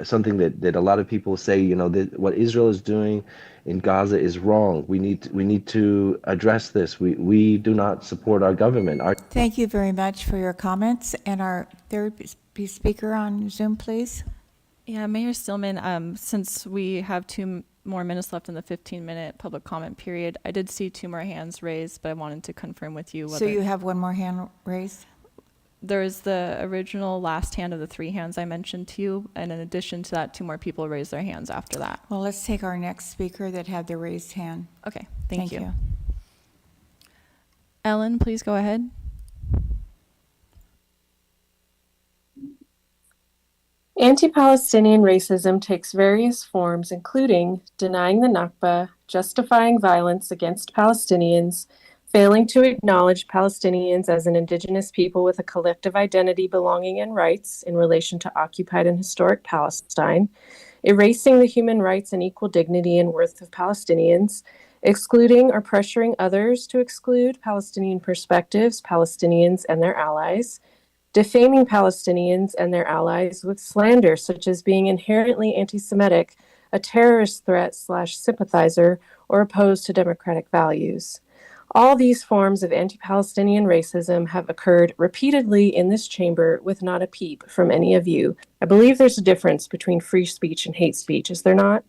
something that a lot of people say, that what Israel is doing in Gaza is wrong. We need to address this. We do not support our government. Thank you very much for your comments. And our third speaker on Zoom, please. Yeah, Mayor Stillman, since we have two more minutes left in the 15-minute public comment period, I did see two more hands raised, but I wanted to confirm with you whether... So you have one more hand raised? There is the original last hand of the three hands I mentioned to you, and in addition to that, two more people raised their hands after that. Well, let's take our next speaker that had the raised hand. Okay, thank you. you. Ellen, please go ahead. Anti-Palestinian racism takes various forms, including denying the Nakba, justifying violence against Palestinians, failing to acknowledge Palestinians as an indigenous people with a collective identity, belonging, and rights in relation to occupied and historic Palestine, erasing the human rights and equal dignity and worth of Palestinians, excluding or pressuring others to exclude Palestinian perspectives, Palestinians and their allies, defaming Palestinians and their allies with slander such as being inherently anti-Semitic, a terrorist threat / sympathizer, or opposed to democratic values. All these forms of anti-Palestinian racism have occurred repeatedly in this chamber with not a peep from any of you. I believe there's a difference between free speech and hate speech, is there not?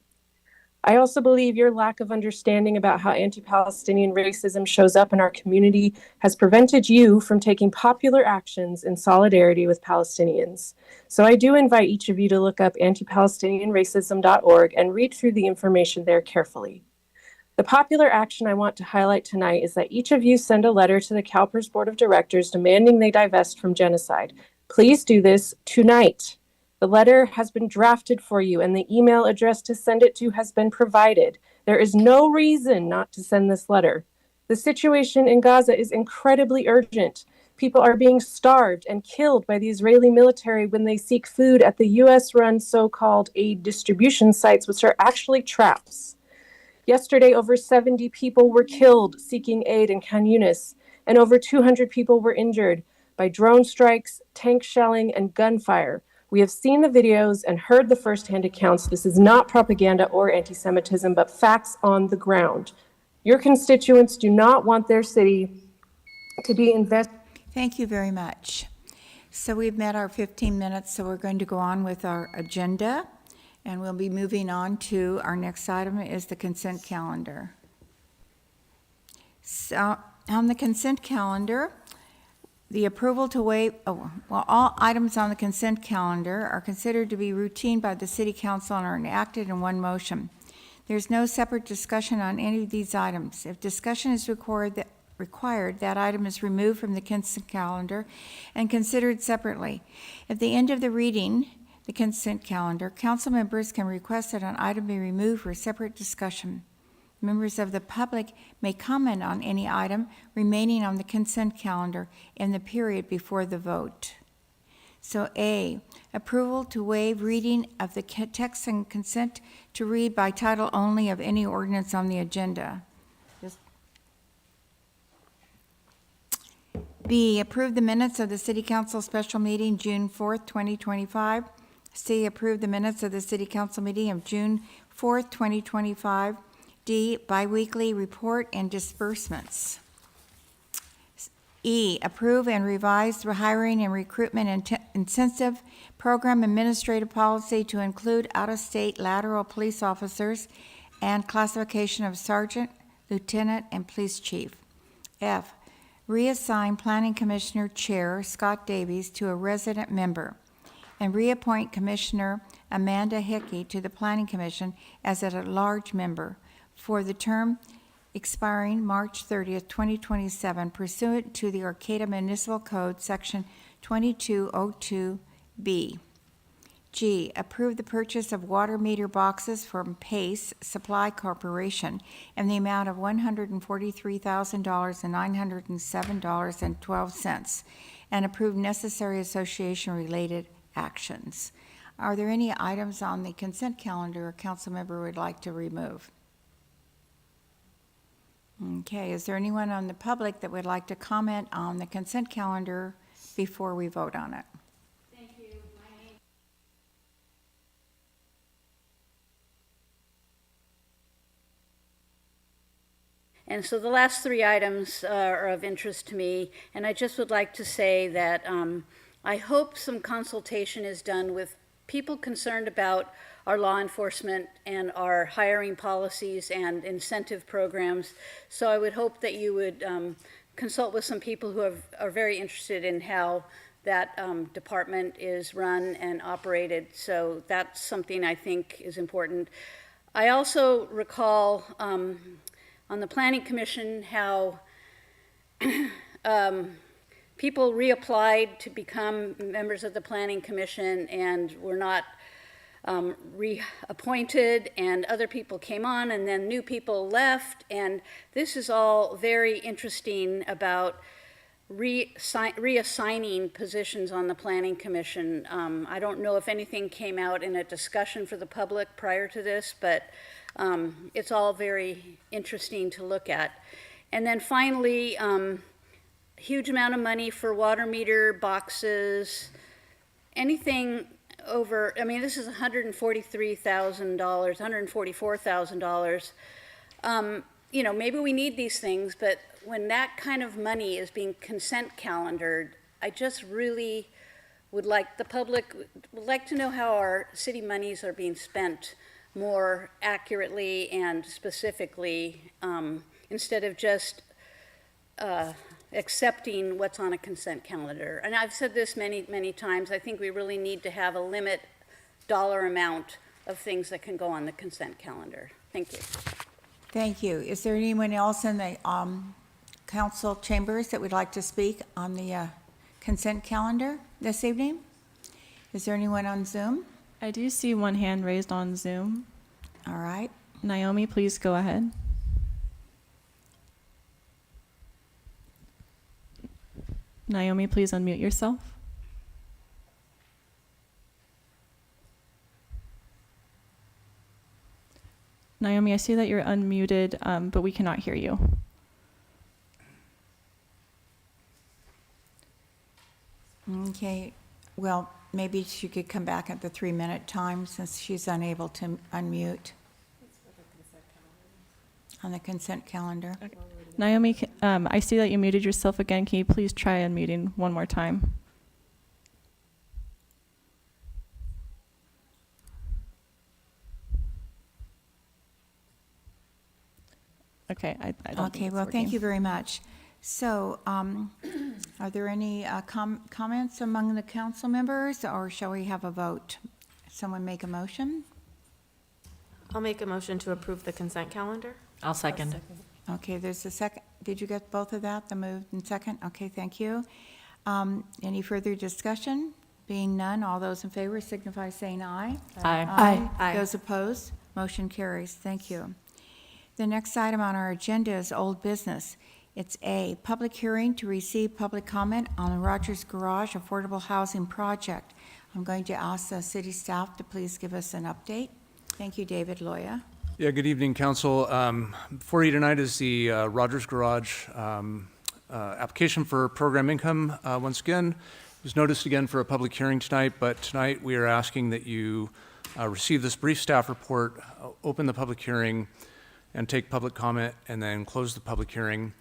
I also believe your lack of understanding about how anti-Palestinian racism shows up in our community has prevented you from taking popular actions in solidarity with Palestinians. So I do invite each of you to look up antipalestinianracism.org and read through the information there carefully. The popular action I want to highlight tonight is that each of you send a letter to the CalPERS Board of Directors demanding they divest from genocide. Please do this tonight. The letter has been drafted for you and the email address to send it to has been provided. There is no reason not to send this letter. The situation in Gaza is incredibly urgent. People are being starved and killed by the Israeli military when they seek food at the US-run so-called aid distribution sites, which are actually traps. Yesterday, over 70 people were killed seeking aid in Khan Yunis, and over 200 people were injured by drone strikes, tank shelling, and gunfire. We have seen the videos and heard the firsthand accounts. This is not propaganda or anti-Semitism, but facts on the ground. Your constituents do not want their city to be invested. Thank you very much. So we've met our 15 minutes, so we're going to go on with our agenda, and we'll be moving on to our next item is the consent calendar. So on the consent calendar, the approval to waive, all items on the consent calendar are considered to be routine by the City Council and are enacted in one motion. There's no separate discussion on any of these items. If discussion is required, that item is removed from the consent calendar and considered separately. At the end of the reading, the consent calendar, council members can request that an item be removed for separate discussion. Members of the public may comment on any item remaining on the consent calendar in the period before the vote. So A, approval to waive reading of the text and consent to read by title only of any ordinance on the agenda. B, approve the minutes of the City Council special meeting June 4th, 2025. C, approve the minutes of the City Council meeting of June 4th, 2025. D, biweekly report and disbursements. E, approve and revise the hiring and recruitment incentive program administrative policy to include out-of-state lateral police officers and classification of sergeant, lieutenant, and police chief. F, reassign Planning Commissioner Chair Scott Davies to a resident member and reappoint Commissioner Amanda Hickey to the Planning Commission as a large member for the term expiring March 30th, 2027, pursuant to the Arcata Municipal Code, Section 2202B. G, approve the purchase of water meter boxes from Pace Supply Corporation in the amount of $143,907.12, and approve necessary association-related actions. Are there any items on the consent calendar a council member would like to remove? Okay, is there anyone on the public that would like to comment on the consent calendar before we vote on it? And so the last three items are of interest to me, and I just would like to say that I hope some consultation is done with people concerned about our law enforcement and our hiring policies and incentive programs. So I would hope that you would consult with some people who are very interested in how that department is run and operated. So that's something I think is important. I also recall on the Planning Commission how people reapplied to become members of the Planning Commission and were not reappointed, and other people came on and then new people left, and this is all very interesting about reassigning positions on the Planning Commission. I don't know if anything came out in a discussion for the public prior to this, but it's all very interesting to look at. And then finally, huge amount of money for water meter boxes, anything over, I mean, this is $143,000, $144,000. You know, maybe we need these things, but when that kind of money is being consent calendared, I just really would like, the public would like to know how our city monies are being spent more accurately and specifically, instead of just accepting what's on a consent calendar. And I've said this many, many times, I think we really need to have a limit dollar amount of things that can go on the consent calendar. Thank you. Thank you. Is there anyone else in the council chambers that would like to speak on the consent calendar this evening? Is there anyone on Zoom? I do see one hand raised on Zoom. All right. Naomi, please go ahead. Naomi, please unmute yourself. Naomi, I see that you're unmuted, but we cannot hear you. Okay, well, maybe she could come back at the 3-minute time since she's unable to unmute on the consent calendar. Okay. Naomi, I see that you muted yourself again. Can you please try unmuting one more time? Okay, I don't Okay, think it's well, thank working. you very much. So, are there any comments among the council members, or shall we have a vote? Someone make a motion? I'll make a motion to approve the consent calendar. I'll second. Okay, there's a second. Did you get both of that, the move and second? Okay, thank you. Any further discussion? Being none, all those in favor signify saying aye. Aye. Aye. Those opposed, motion carries. Thank you. The next item on our agenda is old business. It's A, public hearing to receive public comment on the Rogers Garage Affordable Housing Project. I'm going to ask the city staff to please give us an update. Thank you, David Loya. Yeah, good evening, council. Before you tonight is the Rogers Garage application for program income. Once again, it was noticed again for a public hearing tonight, but tonight we are asking that you receive this brief staff report, open the public hearing, and take public comment, and then close the public hearing.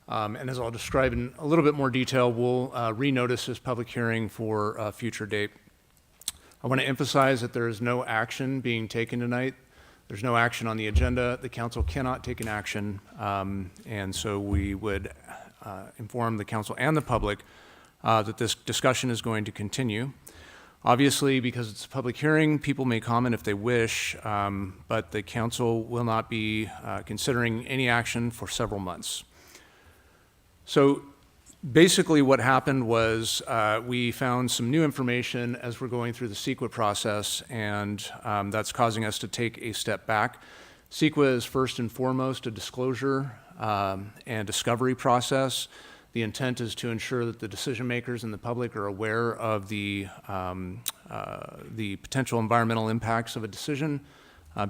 And as I'll describe in a little bit more detail, we'll renotice this public hearing for a future date. I want to emphasize that there is no action being taken tonight. There's no action on the agenda. The council cannot take an action, and so we would inform the council and the public that this discussion is going to continue. Obviously, because it's a public hearing, people may comment if they wish, but the council will not be considering any action for several months. So Basically, what happened was we found some new information as we're going through the CEQA process, and that's causing us to take a step back. CEQA is first and foremost a disclosure and discovery process. The intent is to ensure that the decision makers and the public are aware of the potential environmental impacts of a decision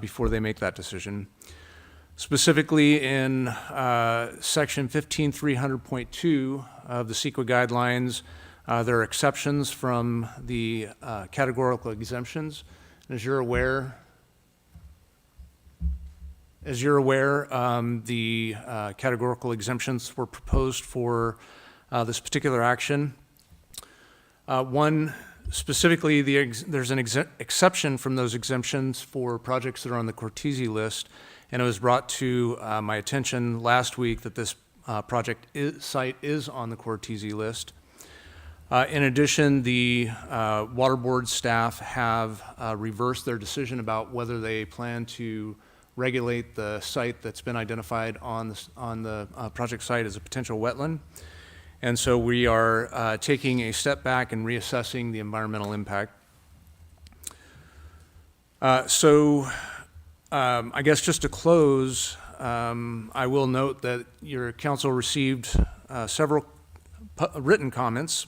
before they make that decision. Specifically in section 15300.2 of the CEQA guidelines, there are exceptions from the categorical exemptions. And as you're aware, the categorical exemptions were proposed for this particular action. One, specifically, there's an exception from those exemptions for projects that are on the Cortese list, and it was brought to my attention last week that this site is on the Cortese list. In addition, the Water Board staff have reversed their decision about whether they plan to regulate the site that's been identified on the project site as a potential wetland. And so we are taking a step back and reassessing the environmental impact. I guess just to close, I will note that your council received several written comments.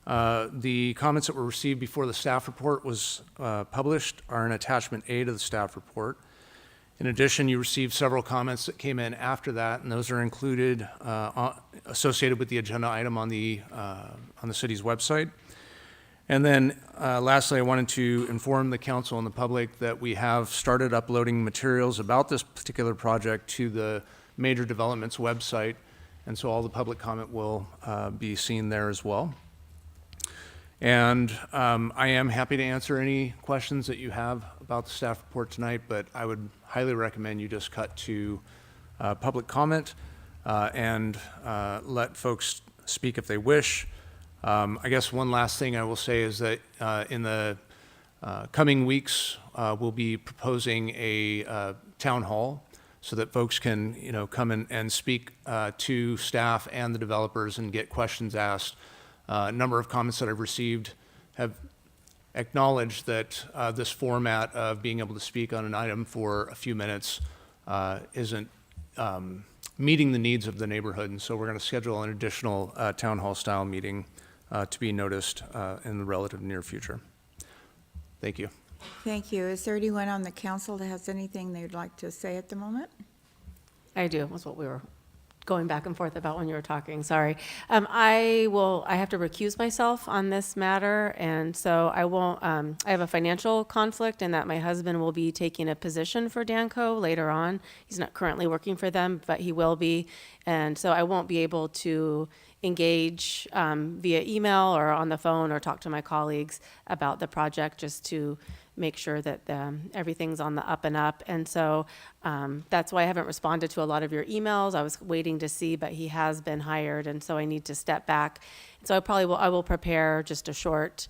The comments that were received before the staff report was published are in attachment A to the staff report. In addition, you received several comments that came in after that, and those are included, associated with the agenda item on the city's website. And then lastly, I wanted to inform the council and the public that we have started uploading materials about this particular project to the Major Developments website, and so all the public comment will be seen there as well. And I am happy to answer any questions that you have about the staff report tonight, but I would highly recommend you just cut to public comment and let folks speak if they wish. I guess one last thing I will say is that in the coming weeks, we'll be proposing a town hall so that folks can, come and speak to staff and the developers and get questions asked. A number of comments that I've received have acknowledged that this format of being able to speak on an item for a few minutes isn't meeting the needs of the neighborhood, and so we're going to schedule an additional town hall style meeting to be noticed in the relative near future. Thank you. Thank you. Is there anyone on the council that has anything they'd like to say at the moment? I do. Was what we were going back and forth about when you were talking. Sorry. I have to recuse myself on this matter, and so I won't. I have a financial conflict in that my husband will be taking a position for Danco later on. He's not currently working for them, but he will be, and so I won't be able to engage via email or on the phone or talk to my colleagues about the project, just to make sure that everything's on the up and up. And so that's why I haven't responded to a lot of your emails. I was waiting to see, but he has been hired, and so I need to step back. So I will prepare just a short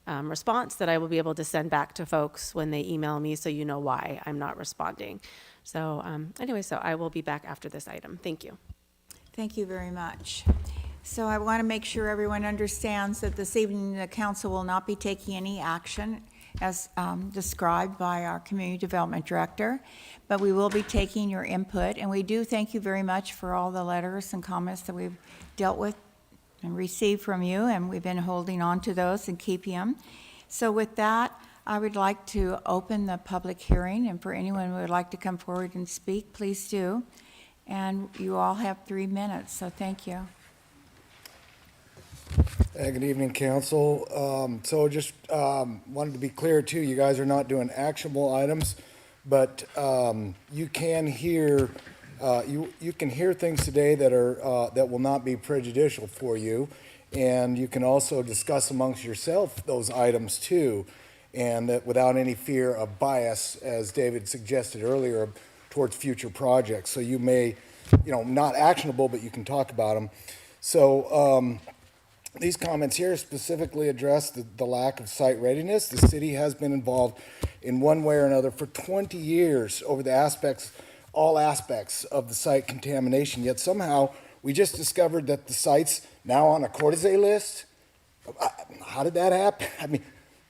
response that I will be able to send back to folks when they email me, so you know why I'm not responding. So anyway, so I will be back after this item. Thank you. Thank you very much. So I want to make sure everyone understands that this evening the council will not be taking any action as described by our Community Development Director, but we will be taking your input, and we do thank you very much for all the letters and comments that we've dealt with and received from you, and we've been holding on to those and keeping them. So with that, I would like to open the public hearing, and for anyone who would like to come forward and speak, please do. And you all have 3 minutes, so thank you. Good evening, council. So just wanted to be clear too, you guys are not doing actionable items, but you can hear you can hear things today that are that will not be prejudicial for you, and you can also discuss amongst yourself those items too, and that without any fear of bias, as David suggested earlier, towards future projects. So you may, not actionable, but you can talk about them. So these comments here specifically address the lack of site readiness. The city has been involved in one way or another for 20 years over all aspects of the site contamination, yet somehow we just discovered that the sites now on a Cortese list. How did that happen? I mean,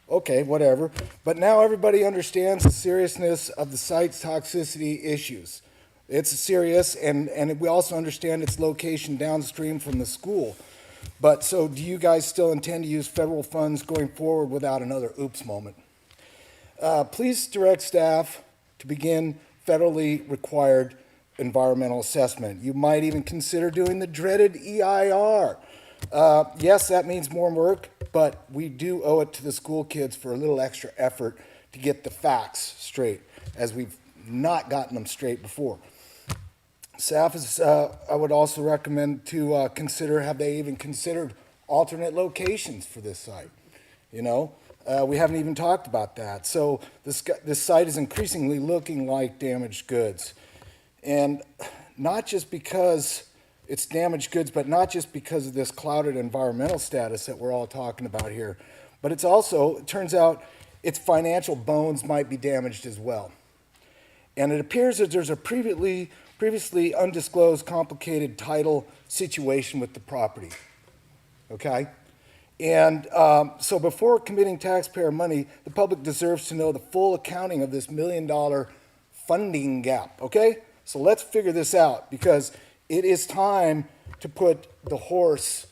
okay, whatever. But now everybody understands the seriousness of the site's toxicity issues. It's serious, and we also understand its location downstream from the school. But so do you guys still intend to use federal funds going forward without another oops moment? Please direct staff to begin federally required environmental assessment. You might even consider doing the dreaded EIR. Yes, that means more work, but we do owe it to the school kids for a little extra effort to get the facts straight, as we've not gotten them straight before. Staff is, I would also recommend to consider, have they even considered alternate locations for this site? You know, we haven't even talked about that. So this site is increasingly looking like damaged goods. And not just because it's damaged goods, but not just because of this clouded environmental status that we're all talking about here, but it's also, it turns out, its financial bones might be damaged as well. And it appears that there's a previously undisclosed complicated title situation with the property, okay? And so before committing taxpayer money, the public deserves to know the full accounting of this $1 million funding gap, okay? So let's figure this out, because it is time to put the horse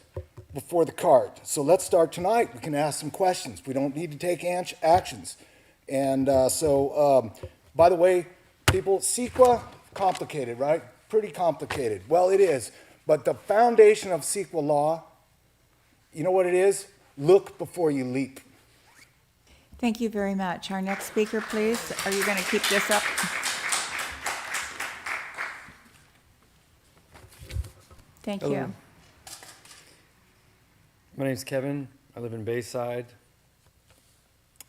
before the cart. So let's start tonight. We can ask some questions. We don't need to take actions. And by the way, people, CEQA, complicated, right? Pretty complicated. Well, it is. But the foundation of CEQA law, you know what it is? Look before you leap. Thank you very much. Our next speaker, please. Are you going to keep this up? Thank Hello. you. My name's Kevin. I live in Bayside.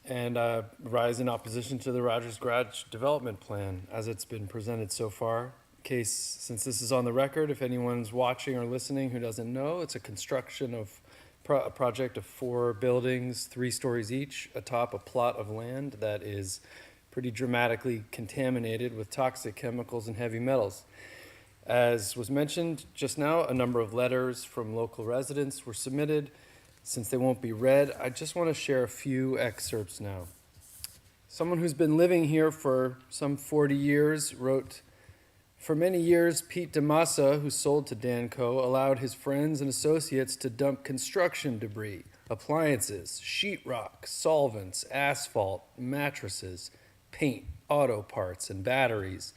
And I rise in opposition to the Rogers Garage development plan as it's been presented so far. Since this is on the record, if anyone's watching or listening who doesn't know, it's a construction of a project of 4 buildings, 3 stories each, atop a plot of land that is pretty dramatically contaminated with toxic chemicals and heavy metals. As was mentioned just now, a number of letters from local residents were submitted. Since they won't be read, I just want to share a few excerpts now. Someone who's been living here for some 40 years wrote, "For many years, Pete DeMassa, who sold to Danco, allowed his friends and associates to dump construction debris, appliances, sheetrock, solvents, asphalt, mattresses, paint, auto parts, and batteries,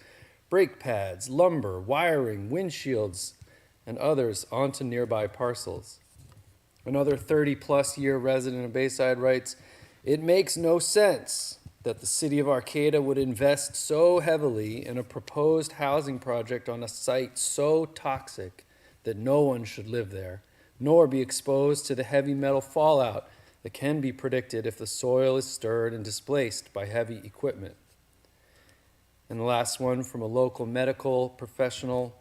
brake pads, lumber, wiring, windshields, and others onto nearby parcels." Another 30-plus year resident of Bayside writes, "It makes no sense that the city of Arcata would invest so heavily in a proposed housing project on a site so toxic that no one should live there, nor be exposed to the heavy metal fallout that can be predicted if the soil is stirred and displaced by heavy equipment." And the last one from a local medical professional,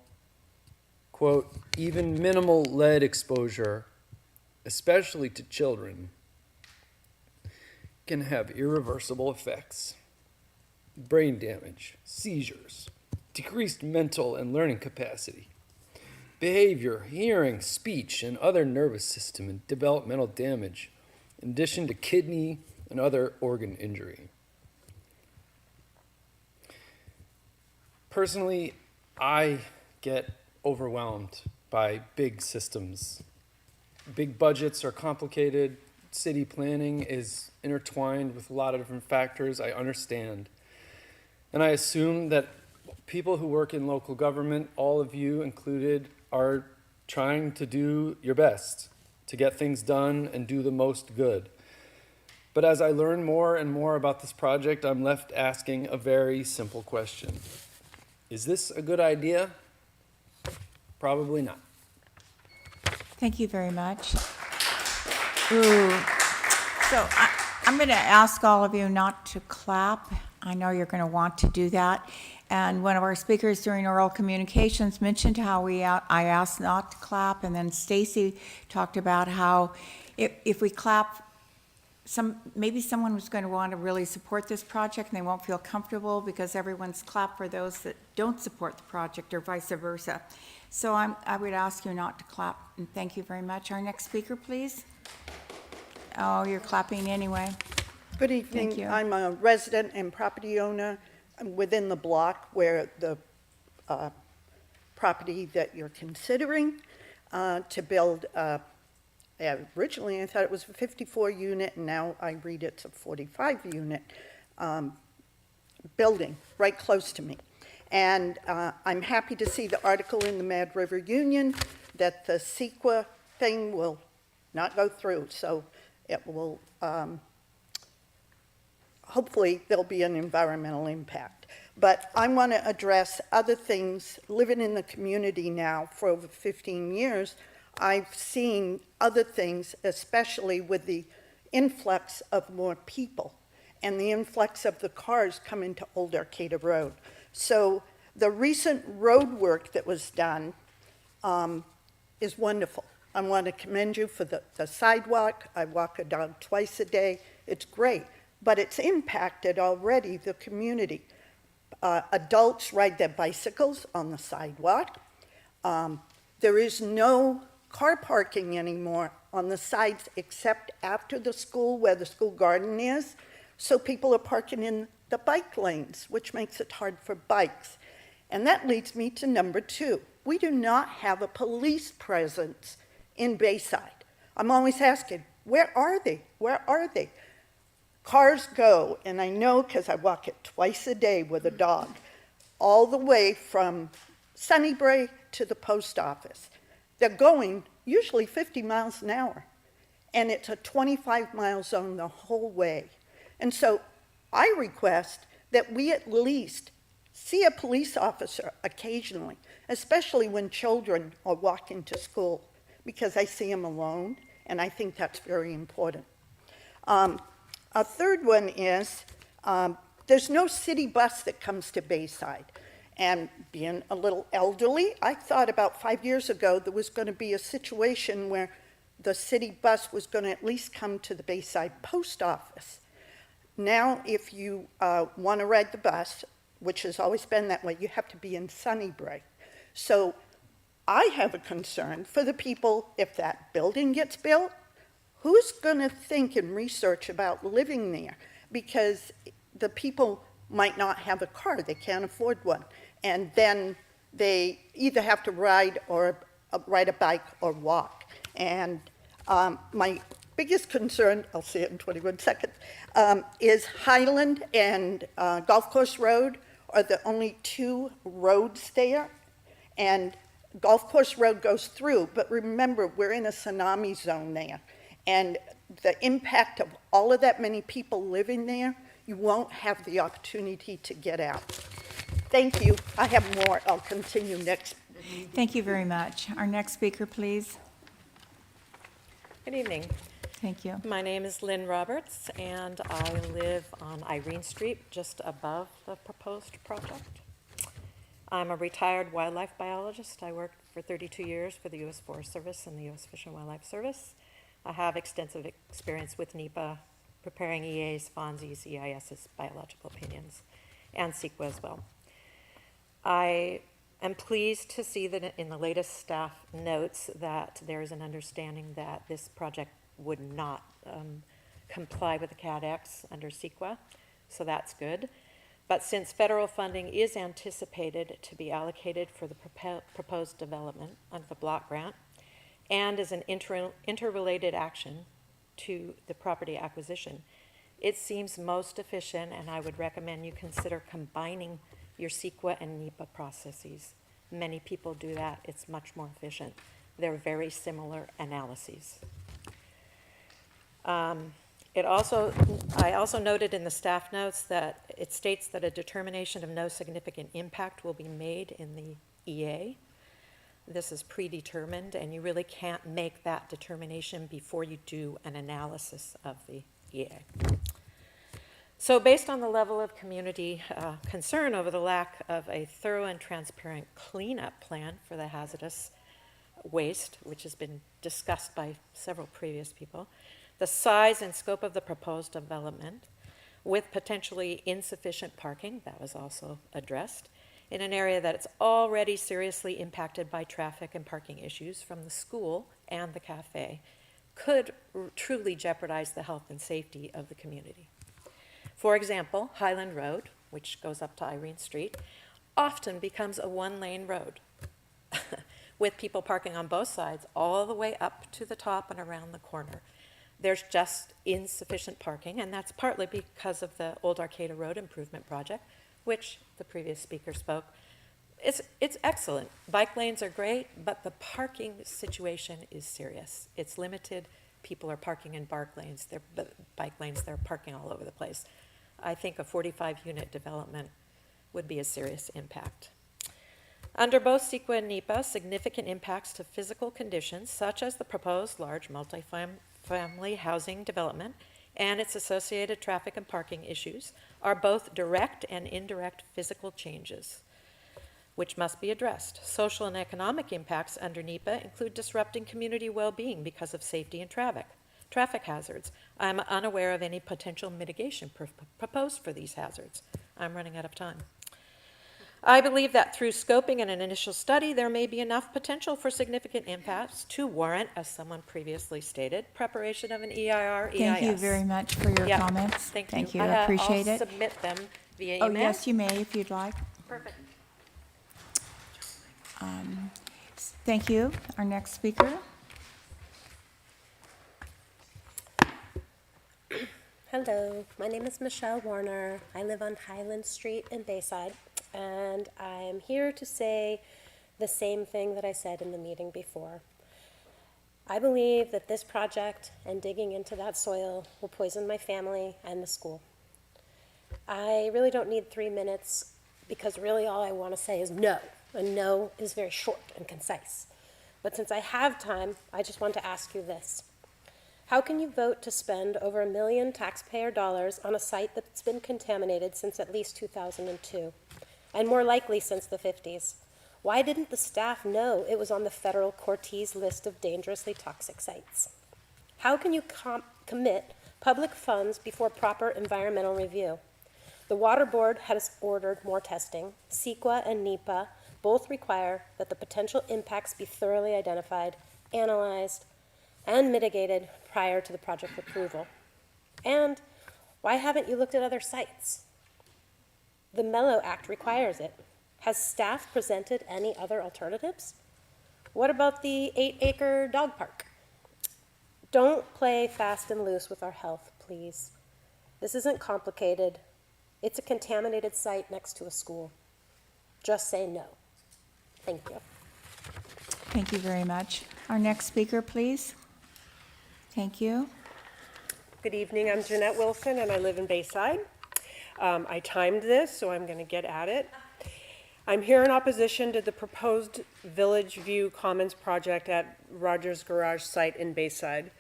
quote, "Even minimal lead exposure, especially to children, can have irreversible effects. Brain damage, seizures, decreased mental and learning capacity, behavior, hearing, speech, and other nervous system and developmental damage, in addition to kidney and other organ injury." Personally, I get overwhelmed by big systems. Big budgets are complicated. City planning is intertwined with a lot of different factors. I understand. And I assume that people who work in local government, all of you included, are trying to do your best to get things done and do the most good. But as I learn more and more about this project, I'm left asking a very simple question. Is this a good idea? Probably not. Thank you very much. Ooh. So I'm going to ask all of you not to clap. I know you're going to want to do that. And one of our speakers during oral communications mentioned how I asked not to clap, and then Stacy talked about how if we clap maybe someone was going to want to really support this project and they won't feel comfortable because everyone's clapped for those that don't support the project or vice versa. So I would ask you not to clap, and thank you very much. Our next speaker, please. Oh, you're clapping anyway. Good Thank evening. you. I'm a resident and property owner within the block where the property that you're considering to build. Originally, I thought it was a 54 unit, and now I read it's a 45 unit building right close to me. And I'm happy to see the article in the Mad River Union that the CEQA thing will not go through. So it will, hopefully there'll be an environmental impact. But I want to address other things. Living in the community now for over 15 years, I've seen other things, especially with the influx of more people and the influx of the cars coming to Old Arcata Road. So the recent road work that was done is wonderful. I want to commend you for the sidewalk. I walk a dog twice a day. It's great, but it's impacted already the community. Adults ride their bicycles on the sidewalk. There is no car parking anymore on the sides except after the school where the school garden is. So people are parking in the bike lanes, which makes it hard for bikes. And that leads me to number 2. We do not have a police presence in Bayside. I'm always asking, where are they? Where are they? Cars go, and I know because I walk it twice a day with a dog, all the way from Sunnybray to the post office. They're going usually 50 miles an hour, and it's a 25-mile zone the whole way. And so I request that we at least see a police officer occasionally, especially when children are walking to school, because I see them alone, and I think that's very important. A third one is there's no city bus that comes to Bayside. And being a little elderly, I thought about 5 years ago there was going to be a situation where the city bus was going to at least come to the Bayside post office. Now, if you want to ride the bus, which has always been that way, you have to be in Sunnybray. So I have a concern for the people, if that building gets built, who's going to think and research about living there? Because the people might not have a car, they can't afford one. And then they either have to ride a bike or walk. And my biggest concern, I'll say it in 21 seconds, is Highland and Golf Course Road are the only 2 roads there. And Golf Course Road goes through, but remember, we're in a tsunami zone there. And the impact of all of that many people living there, you won't have the opportunity to get out. Thank you. I have more. I'll continue next. Thank you very much. Our next speaker, please. Good evening. Thank you. My name is Lynn Roberts, and I live on Irene Street, just above the proposed project. I'm a retired wildlife biologist. I worked for 32 years for the U.S. Forest Service and the U.S. Fish and Wildlife Service. I have extensive experience with NEPA, preparing EAs, FONSIs, EISs, biological opinions, and CEQA as well. I am pleased to see that in the latest staff notes that there is an understanding that this project would not comply with the CADX under CEQA, so that's good. But since federal funding is anticipated to be allocated for the proposed development under the block grant, and as an interrelated action to the property acquisition, it seems most efficient, and I would recommend you consider combining your CEQA and NEPA processes. Many people do that. It's much more efficient. They're very similar analyses. I also noted in the staff notes that it states that a determination of no significant impact will be made in the EA. This is predetermined, and you really can't make that determination before you do an analysis of the EA. So based on the level of community concern over the lack of a thorough and transparent cleanup plan for the hazardous waste, which has been discussed by several previous people, the size and scope of the proposed development, with potentially insufficient parking, that was also addressed, in an area that is already seriously impacted by traffic and parking issues from the school and the cafe, could truly jeopardize the health and safety of the community. For example, Highland Road, which goes up to Irene Street, often becomes a one-lane road with people parking on both sides all the way up to the top and around the corner. There's just insufficient parking, and that's partly because of the Old Arcata Road Improvement Project, which the previous speaker spoke. It's excellent. Bike lanes are great, but the parking situation is serious. It's limited. People are parking in bike lanes. They're parking all over the place. I think a 45-unit development would be a serious impact. Under both CEQA and NEPA, significant impacts to physical conditions, such as the proposed large multifamily housing development and its associated traffic and parking issues, are both direct and indirect physical changes, which must be addressed. Social and economic impacts under NEPA include disrupting community well-being because of safety and traffic hazards. I'm unaware of any potential mitigation proposed for these hazards. I'm running out of time. I believe that through scoping and an initial study, there may be enough potential for significant impacts to warrant, as someone previously stated, preparation of an EIR, EIS. Thank you very much for your comments. Thank you. I appreciate I'll it. submit them via Oh, email. yes, you may if you'd like. Perfect. Thank you. Our next speaker. Hello, my name is Michelle Warner. I live on Highland Street in Bayside, and I'm here to say the same thing that I said in the meeting before. I believe that this project and digging into that soil will poison my family and the school. I really don't need 3 minutes because really all I want to say is no, and no is very short and concise. But since I have time, I just want to ask you this. How can you vote to spend over $1 million taxpayer dollars on a site that's been contaminated since at least 2002, and more likely since the 50s? Why didn't the staff know it was on the federal Cortese list of dangerously toxic sites? How can you commit public funds before proper environmental review? The Water Board has ordered more testing. CEQA and NEPA both require that the potential impacts be thoroughly identified, analyzed, and mitigated prior to the project approval. And why haven't you looked at other sites? The Mello Act requires it. Has staff presented any other alternatives? What about the 8-acre dog park? Don't play fast and loose with our health, please. This isn't complicated. It's a contaminated site next to a school. Just say no. Thank you. Thank you very much. Our next speaker, please. Thank you. Good evening, I'm Jeanette Wilson and I live in Bayside. I timed this, so I'm going to get at it. I'm here in opposition to the proposed Village View Commons project at Rogers Garage site in Bayside.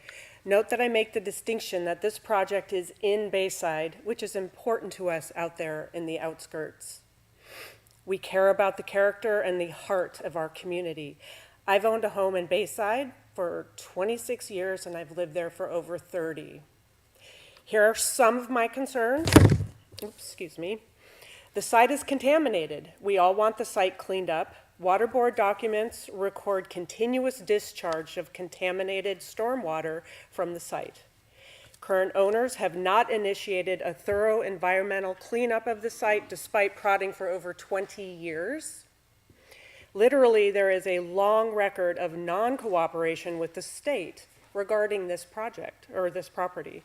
Note that I make the distinction that this project is in Bayside, which is important to us out there in the outskirts. We care about the character and the heart of our community. I've owned a home in Bayside for 26 years and I've lived there for over 30. Here are some of my concerns. Oops, excuse me. The site is contaminated. We all want the site cleaned up. Water Board documents record continuous discharge of contaminated stormwater from the site. Current owners have not initiated a thorough environmental cleanup of the site despite prodding for over 20 years. Literally, there is a long record of non-cooperation with the state regarding this project or this property.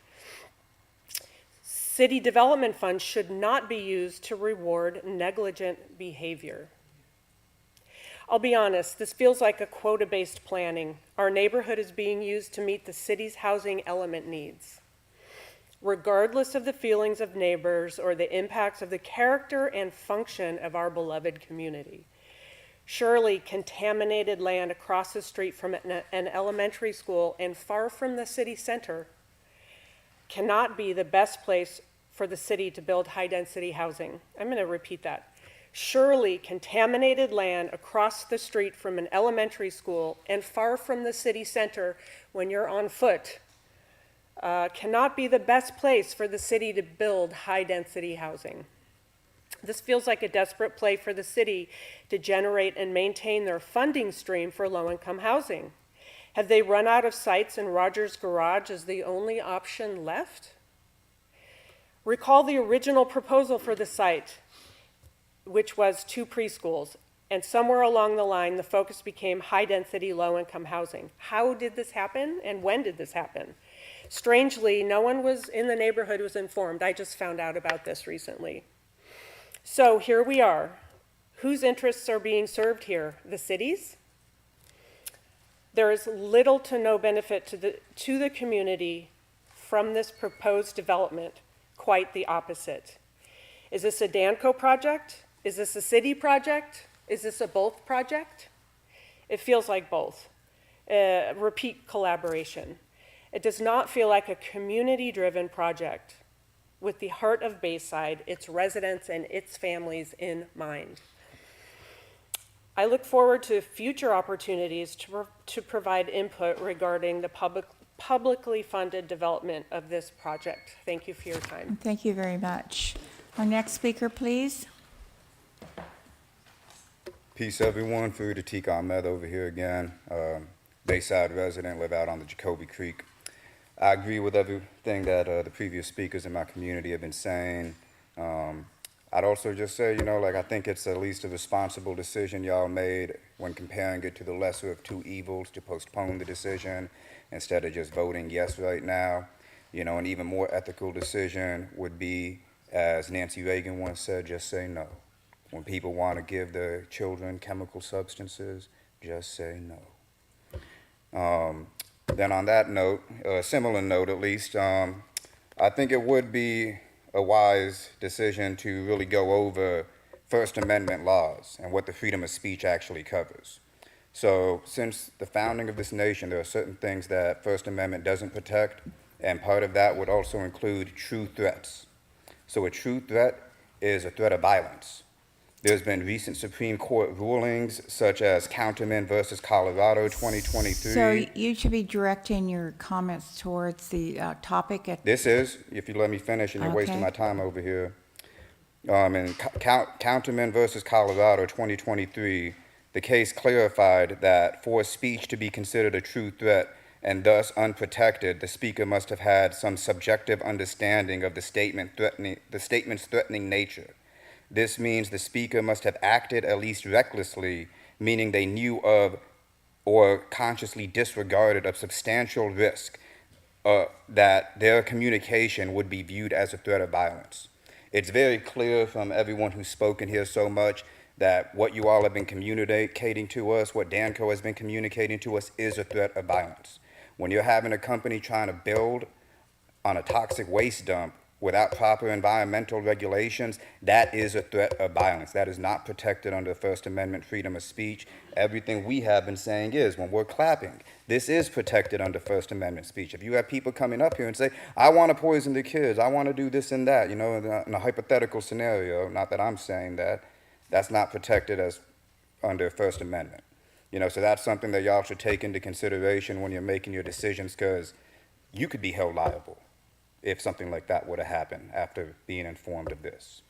City development funds should not be used to reward negligent behavior. I'll be honest, this feels like a quota-based planning. Our neighborhood is being used to meet the city's housing element needs. Regardless of the feelings of neighbors or the impacts of the character and function of our beloved community. Surely contaminated land across the street from an elementary school and far from the city center cannot be the best place for the city to build high-density housing. I'm going to repeat that. Surely contaminated land across the street from an elementary school and far from the city center when you're on foot cannot be the best place for the city to build high-density housing. This feels like a desperate play for the city to generate and maintain their funding stream for low-income housing. Have they run out of sites and Rogers Garage is the only option left? Recall the original proposal for the site, which was 2 preschools, and somewhere along the line, the focus became high-density, low-income housing. How did this happen, and when did this happen? Strangely, no one was in the neighborhood was informed. I just found out about this recently. So here we are. Whose interests are being served here? The city's? There is little to no benefit to the community from this proposed development, quite the opposite. Is this a Danco project? Is this a city project? Is this a both project? It feels like both. Repeat collaboration. It does not feel like a community-driven project with the heart of Bayside, its residents and its families in mind. I look forward to future opportunities to provide input regarding the publicly funded development of this project. Thank you for your time. Thank you very much. Our next speaker, please. Peace, everyone. Farid Atik Ahmed over here again. Bayside resident, live out on the Jacoby Creek. I agree with everything that the previous speakers in my community have been saying. I'd also just say, I think it's at least a responsible decision y'all made when comparing it to the lesser of two evils to postpone the decision instead of just voting yes right now. An even more ethical decision would be, as Nancy Reagan once said, just say no. When people want to give their children chemical substances, just say no. Then on that note, a similar note at least, I think it would be a wise decision to really go over First Amendment laws and what the freedom of speech actually covers. So since the founding of this nation, there are certain things that First Amendment doesn't protect, and part of that would also include true threats. So a true threat is a threat of violence. There's been recent Supreme Court rulings such as Counterman versus Colorado 2023. So you should be directing your comments towards the topic at... This is, if you let me finish and you're wasting my time over here. In Counterman versus Colorado 2023, the case clarified that for speech to be considered a true threat and thus unprotected, the speaker must have had some subjective understanding of the statement's threatening nature. This means the speaker must have acted at least recklessly, meaning they knew of or consciously disregarded a substantial risk that their communication would be viewed as a threat of violence. It's very clear from everyone who's spoken here so much that what you all have been communicating to us, what Danco has been communicating to us, is a threat of violence. When you're having a company trying to build on a toxic waste dump without proper environmental regulations, that is a threat of violence. That is not protected under First Amendment freedom of speech. Everything we have been saying is, when we're clapping, this is protected under First Amendment speech. If you have people coming up here and say, I want to poison the kids, I want to do this and that, in a hypothetical scenario, not that I'm saying that, that's not protected as under First Amendment. So that's something that y'all should take into consideration when you're making your decisions, because you could be held liable if something like that were to happen after being informed of this.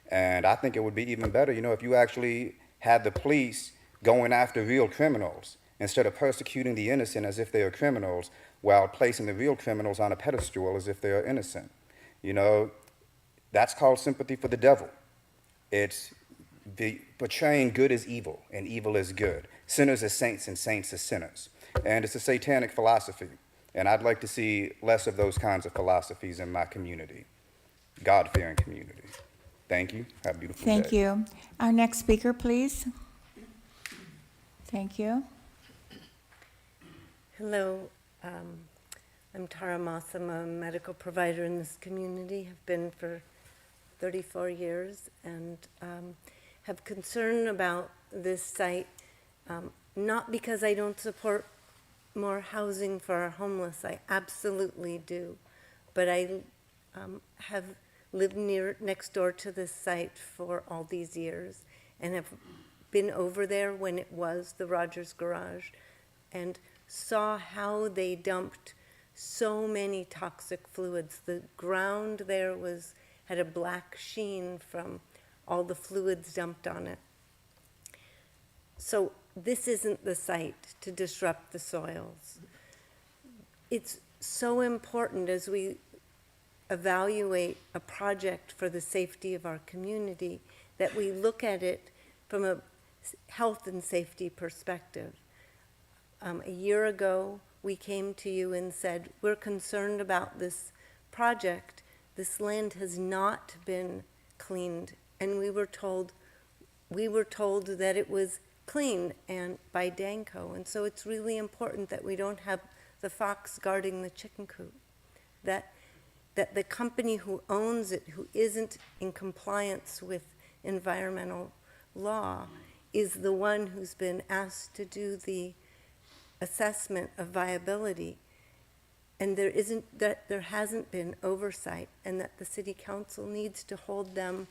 And I think it would be even better, if you actually had the police going after real criminals instead of persecuting the innocent as if they are criminals while placing the real criminals on a pedestal as if they are innocent. That's called sympathy for the devil. It's portraying good as evil and evil as good, sinners as saints and saints as sinners. And it's a satanic philosophy. And I'd like to see less of those kinds of philosophies in my community, God-fearing community. Thank you. Have a beautiful day. Thank you. Our next speaker, please. Thank you. Hello. I'm Tara Moss. I'm a medical provider in this community. I've been for 34 years and have concern about this site, not because I don't support more housing for our homeless. I absolutely do. But I have lived next door to this site for all these years and have been over there when it was the Rogers Garage and saw how they dumped so many toxic fluids. The ground there had a black sheen from all the fluids dumped on it. So this isn't the site to disrupt the soils. It's so important as we evaluate a project for the safety of our community that we look at it from a health and safety perspective. A year ago, we came to you and said, we're concerned about this project. This land has not been cleaned. And we were told that it was clean and by Danco. And so it's really important that we don't have the fox guarding the chicken coop. That the company who owns it, who isn't in compliance with environmental law, is the one who's been asked to do the assessment of viability, and there hasn't been oversight, and that the city council needs to hold them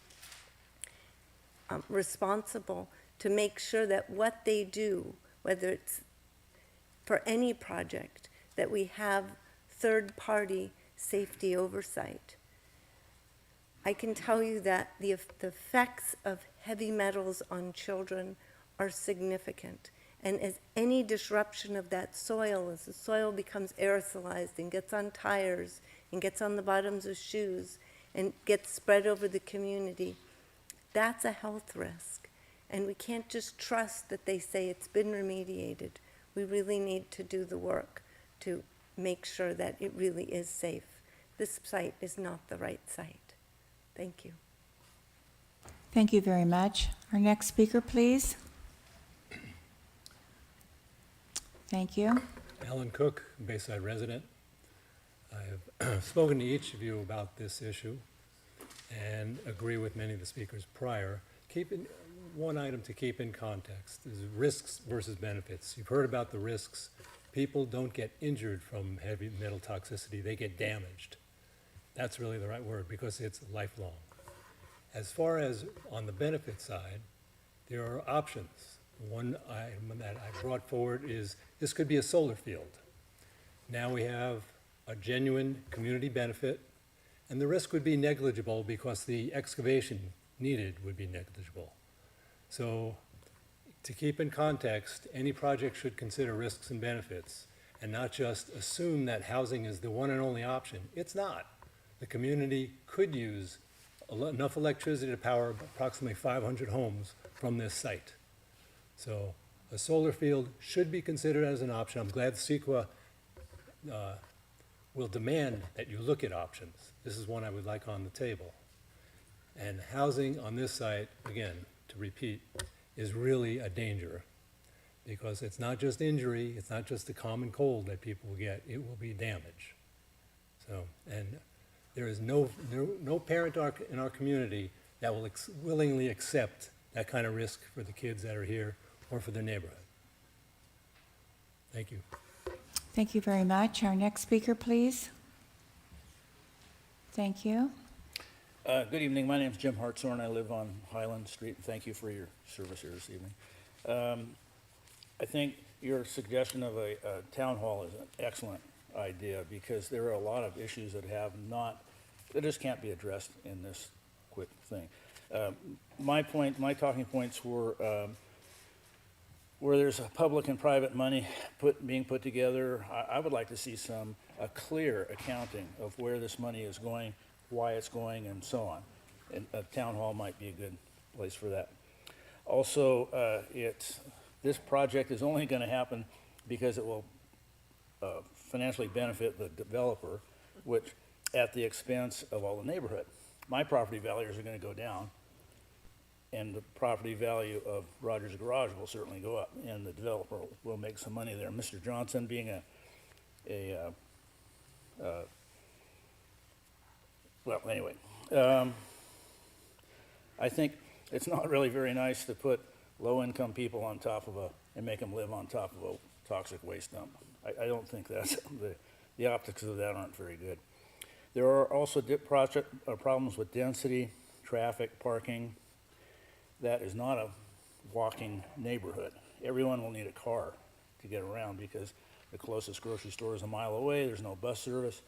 responsible to make sure that what they do, whether it's for any project, that we have third-party safety oversight. I can tell you that the effects of heavy metals on children are significant. And as any disruption of that soil, as the soil becomes aerosolized and gets on tires and gets on the bottoms of shoes and gets spread over the community, that's a health risk. And we can't just trust that they say it's been remediated. We really need to do the work to make sure that it really is safe. This site is not the right site. Thank you. Thank you very much. Our next speaker, please. Thank you. Alan Cook, Bayside resident. I have spoken to each of you about this issue and agree with many of the speakers prior. One item to keep in context is risks versus benefits. You've heard about the risks. People don't get injured from heavy metal toxicity, they get damaged. That's really the right word because it's lifelong. As far as on the benefit side, there are options. One item that I brought forward is this could be a solar field. Now we have a genuine community benefit, and the risk would be negligible because the excavation needed would be negligible. So to keep in context, any project should consider risks and benefits and not just assume that housing is the one and only option. It's not. The community could use enough electricity to power approximately 500 homes from this site. So a solar field should be considered as an option. I'm glad CEQA will demand that you look at options. This is one I would like on the table. And housing on this site, again, to repeat, is really a danger because it's not just injury, it's not just the common cold that people get, it will be damage. So, and there is no parent in our community that will willingly accept that kind of risk for the kids that are here or for their neighborhood. Thank you. Thank you very much. Our next speaker, please. Thank you. Good evening. My name is Jim Hartshorn. I live on Highland Street. Thank you for your service here this evening. I think your suggestion of a town hall is an excellent idea because there are a lot of issues that just can't be addressed in this quick thing. My talking points were where there's a public and private money being put together. I would like to see a clear accounting of where this money is going, why it's going, and so on. And a town hall might be a good place for that. Also, this project is only going to happen because it will financially benefit the developer, which at the expense of all the neighborhood. My property values are going to go down, and the property value of Rogers Garage will certainly go up, and the developer will make some money there. Mr. Johnson being well, anyway, I think it's not really very nice to put low-income people on top of and make them live on top of a toxic waste dump. I don't think that's, the optics of that aren't very good. There are also problems with density, traffic, parking. That is not a walking neighborhood. Everyone will need a car to get around because The closest grocery store is a mile away. There's no bus service.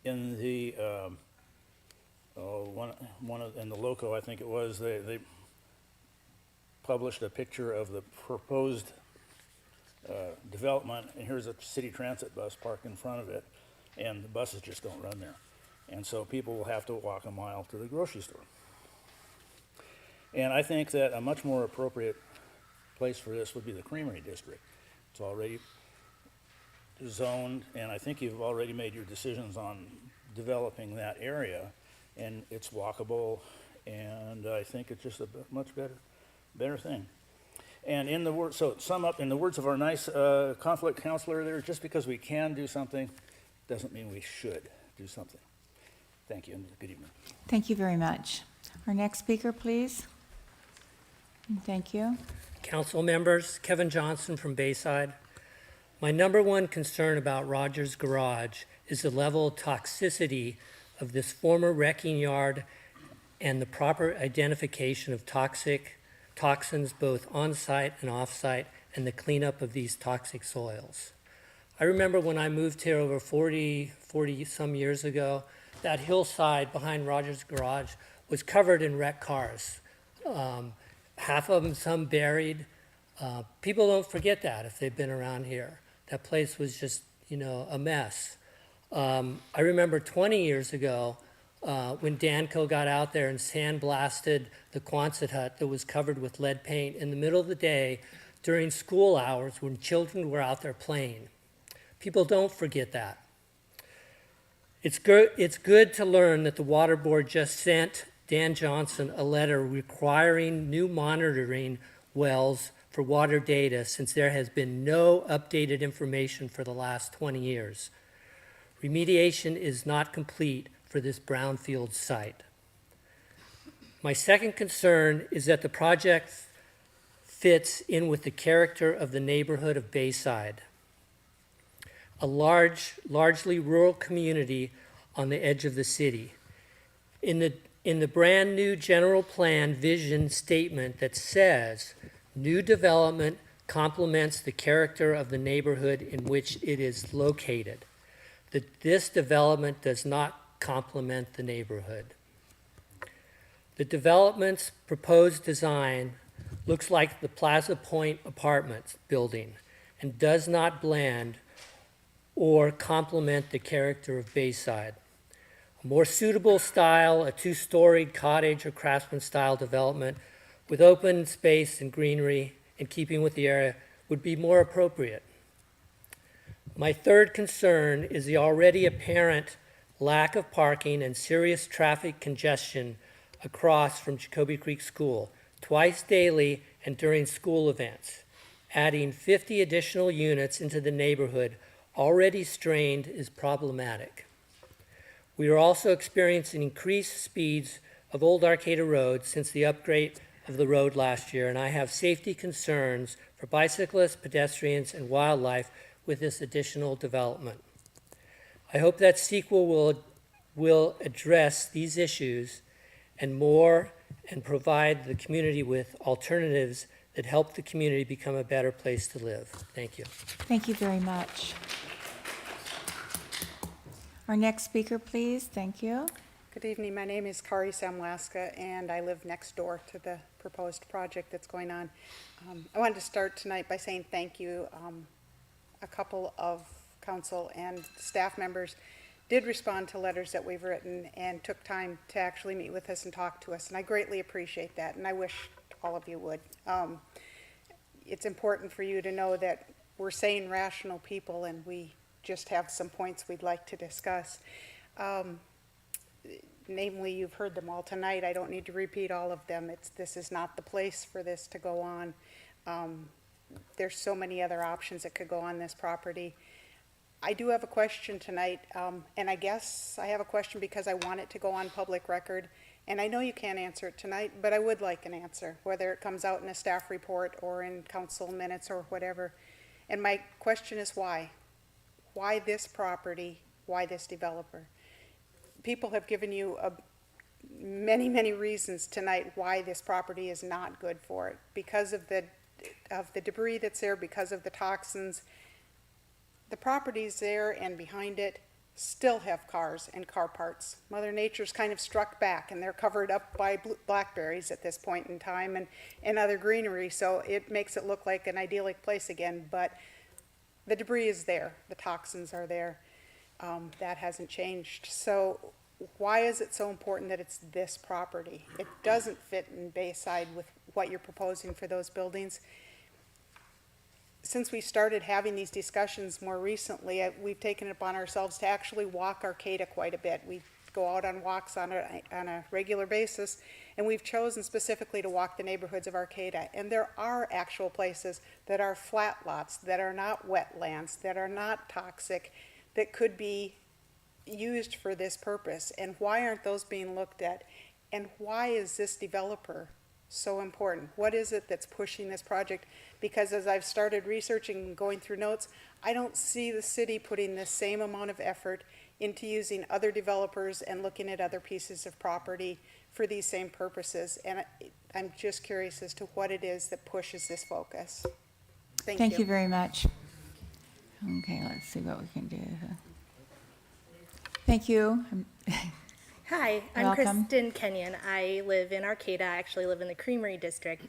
In the in the Loco, I think it was, they published a picture of the proposed development, and here's a city transit bus parked in front of it, and the buses just don't run there. And so people will have to walk a mile to the grocery store. And I think that a much more appropriate place for this would be the Creamery District. It's already zoned, and I think you've already made your decisions on developing that area, and it's walkable, and I think it's just a much better thing. And in the word, so sum up, in the words of our nice conflict counselor there, just because we can do something doesn't mean we should do something. Thank you, and good evening. Thank you very much. Our next speaker, please. Thank you. Council members, Kevin Johnson from Bayside. My number one concern about Rogers Garage is the level of toxicity of this former wrecking yard and the proper identification of toxins both on-site and off-site, and the cleanup of these toxic soils. I remember when I moved here over 40 some years ago, that hillside behind Rogers Garage was covered in wrecked cars. Half of them, some buried. People don't forget that if they've been around here. That place was just, a mess. I remember 20 years ago when Danco got out there and sandblasted the Quonset hut that was covered with lead paint in the middle of the day during school hours when children were out there playing. People don't forget that. It's good to learn that the Water Board just sent Dan Johnson a letter requiring new monitoring wells for water data since there has been no updated information for the last 20 years. Remediation is not complete for this brownfield site. My second concern is that the project fits in with the character of the neighborhood of Bayside, a largely rural community on the edge of the city. In the brand new general plan vision statement that says, new development complements the character of the neighborhood in which it is located. That this development does not complement the neighborhood. The development's proposed design looks like the Plaza Point Apartments building and does not blend or complement the character of Bayside. A more suitable style, a two-storied cottage or craftsman style development with open space and greenery in keeping with the area would be more appropriate. My third concern is the already apparent lack of parking and serious traffic congestion across from Jacoby Creek School, twice daily and during school events. Adding 50 additional units into the neighborhood already strained is problematic. We are also experiencing increased speeds of Old Arcata Road since the upgrade of the road last year, and I have safety concerns for bicyclists, pedestrians, and wildlife with this additional development. I hope that sequel will address these issues and more and provide the community with alternatives that help the community become a better place to live. Thank you. Thank you very much. Our next speaker, please. Thank you. Good evening. My name is Kari Samlaska, and I live next door to the proposed project that's going on. I wanted to start tonight by saying thank you. A couple of council and staff members did respond to letters that we've written and took time to actually meet with us and talk to us, and I greatly appreciate that, and I wish all of you would. It's important for you to know that we're sane, rational people, and we just have some points we'd like to discuss. Namely, you've heard them all tonight. I don't need to repeat all of them. This is not the place for this to go on. There's so many other options that could go on this property. I do have a question tonight, and I guess I have a question because I want it to go on public record. And I know you can't answer it tonight, but I would like an answer, whether it comes out in a staff report or in council minutes or whatever. And my question is why? Why this property? Why this developer? People have given you many, many reasons tonight why this property is not good for it. Because of the debris that's there, because of the toxins. the properties there and behind it still have cars and car parts. Mother Nature's kind of struck back, and they're covered up by blackberries at this point in time and other greenery, so it makes it look like an idyllic place again, but the debris is there, the toxins are there. That hasn't changed. So why is it so important that it's this property? It doesn't fit in Bayside with what you're proposing for those buildings. Since we started having these discussions more recently, we've taken it upon ourselves to actually walk Arcata quite a bit. We go out on walks on a regular basis, and we've chosen specifically to walk the neighborhoods of Arcata. And there are actual places that are flat lots, that are not wetlands, that are not toxic, that could be used for this purpose. And why aren't those being looked at? And why is this developer so important? What is it that's pushing this project? Because as I've started researching and going through notes, I don't see the city putting the same amount of effort into using other developers and looking at other pieces of property for these same purposes. And I'm just curious as to what it is that pushes this focus. Thank you very much. Okay, let's see what we can do. Thank you. Hi, I'm Welcome. Kristen Kenyon. I live in Arcata. I actually live in the Creamery District,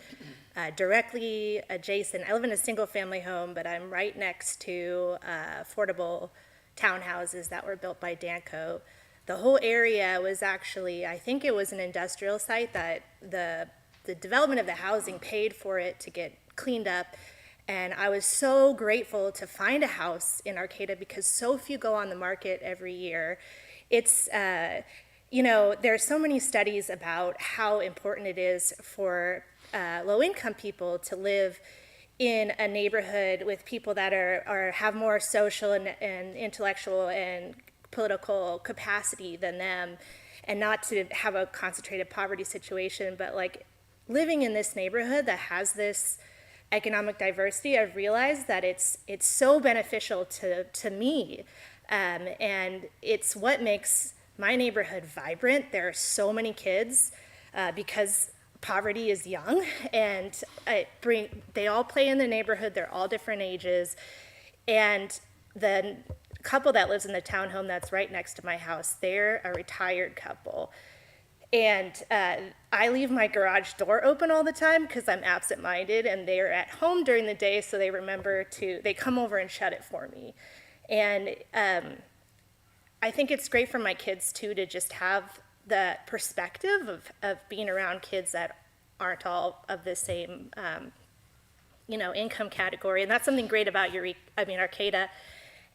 directly adjacent. I live in a single-family home, but I'm right next to affordable townhouses that were built by Danco. The whole area was actually, I think it was an industrial site that the development of the housing paid for it to get cleaned up. And I was so grateful to find a house in Arcata because so few go on the market every year. It's, you know, there are so many studies about how important it is for low-income people to live in a neighborhood with people that have more social and intellectual and political capacity than them, and not to have a concentrated poverty situation. But like living in this neighborhood that has this economic diversity, I've realized that it's so beneficial to me, and it's what makes my neighborhood vibrant. There are so many kids because poverty is young, and they all play in the neighborhood. They're all different ages, and the couple that lives in the townhome that's right next to my house, they're a retired couple. And I leave my garage door open all the time because I'm absent-minded, and they're at home during the day, so they come over and shut it for me. And I think it's great for my kids too to just have the perspective of being around kids that aren't all of the same, income category. And that's something great about Arcata.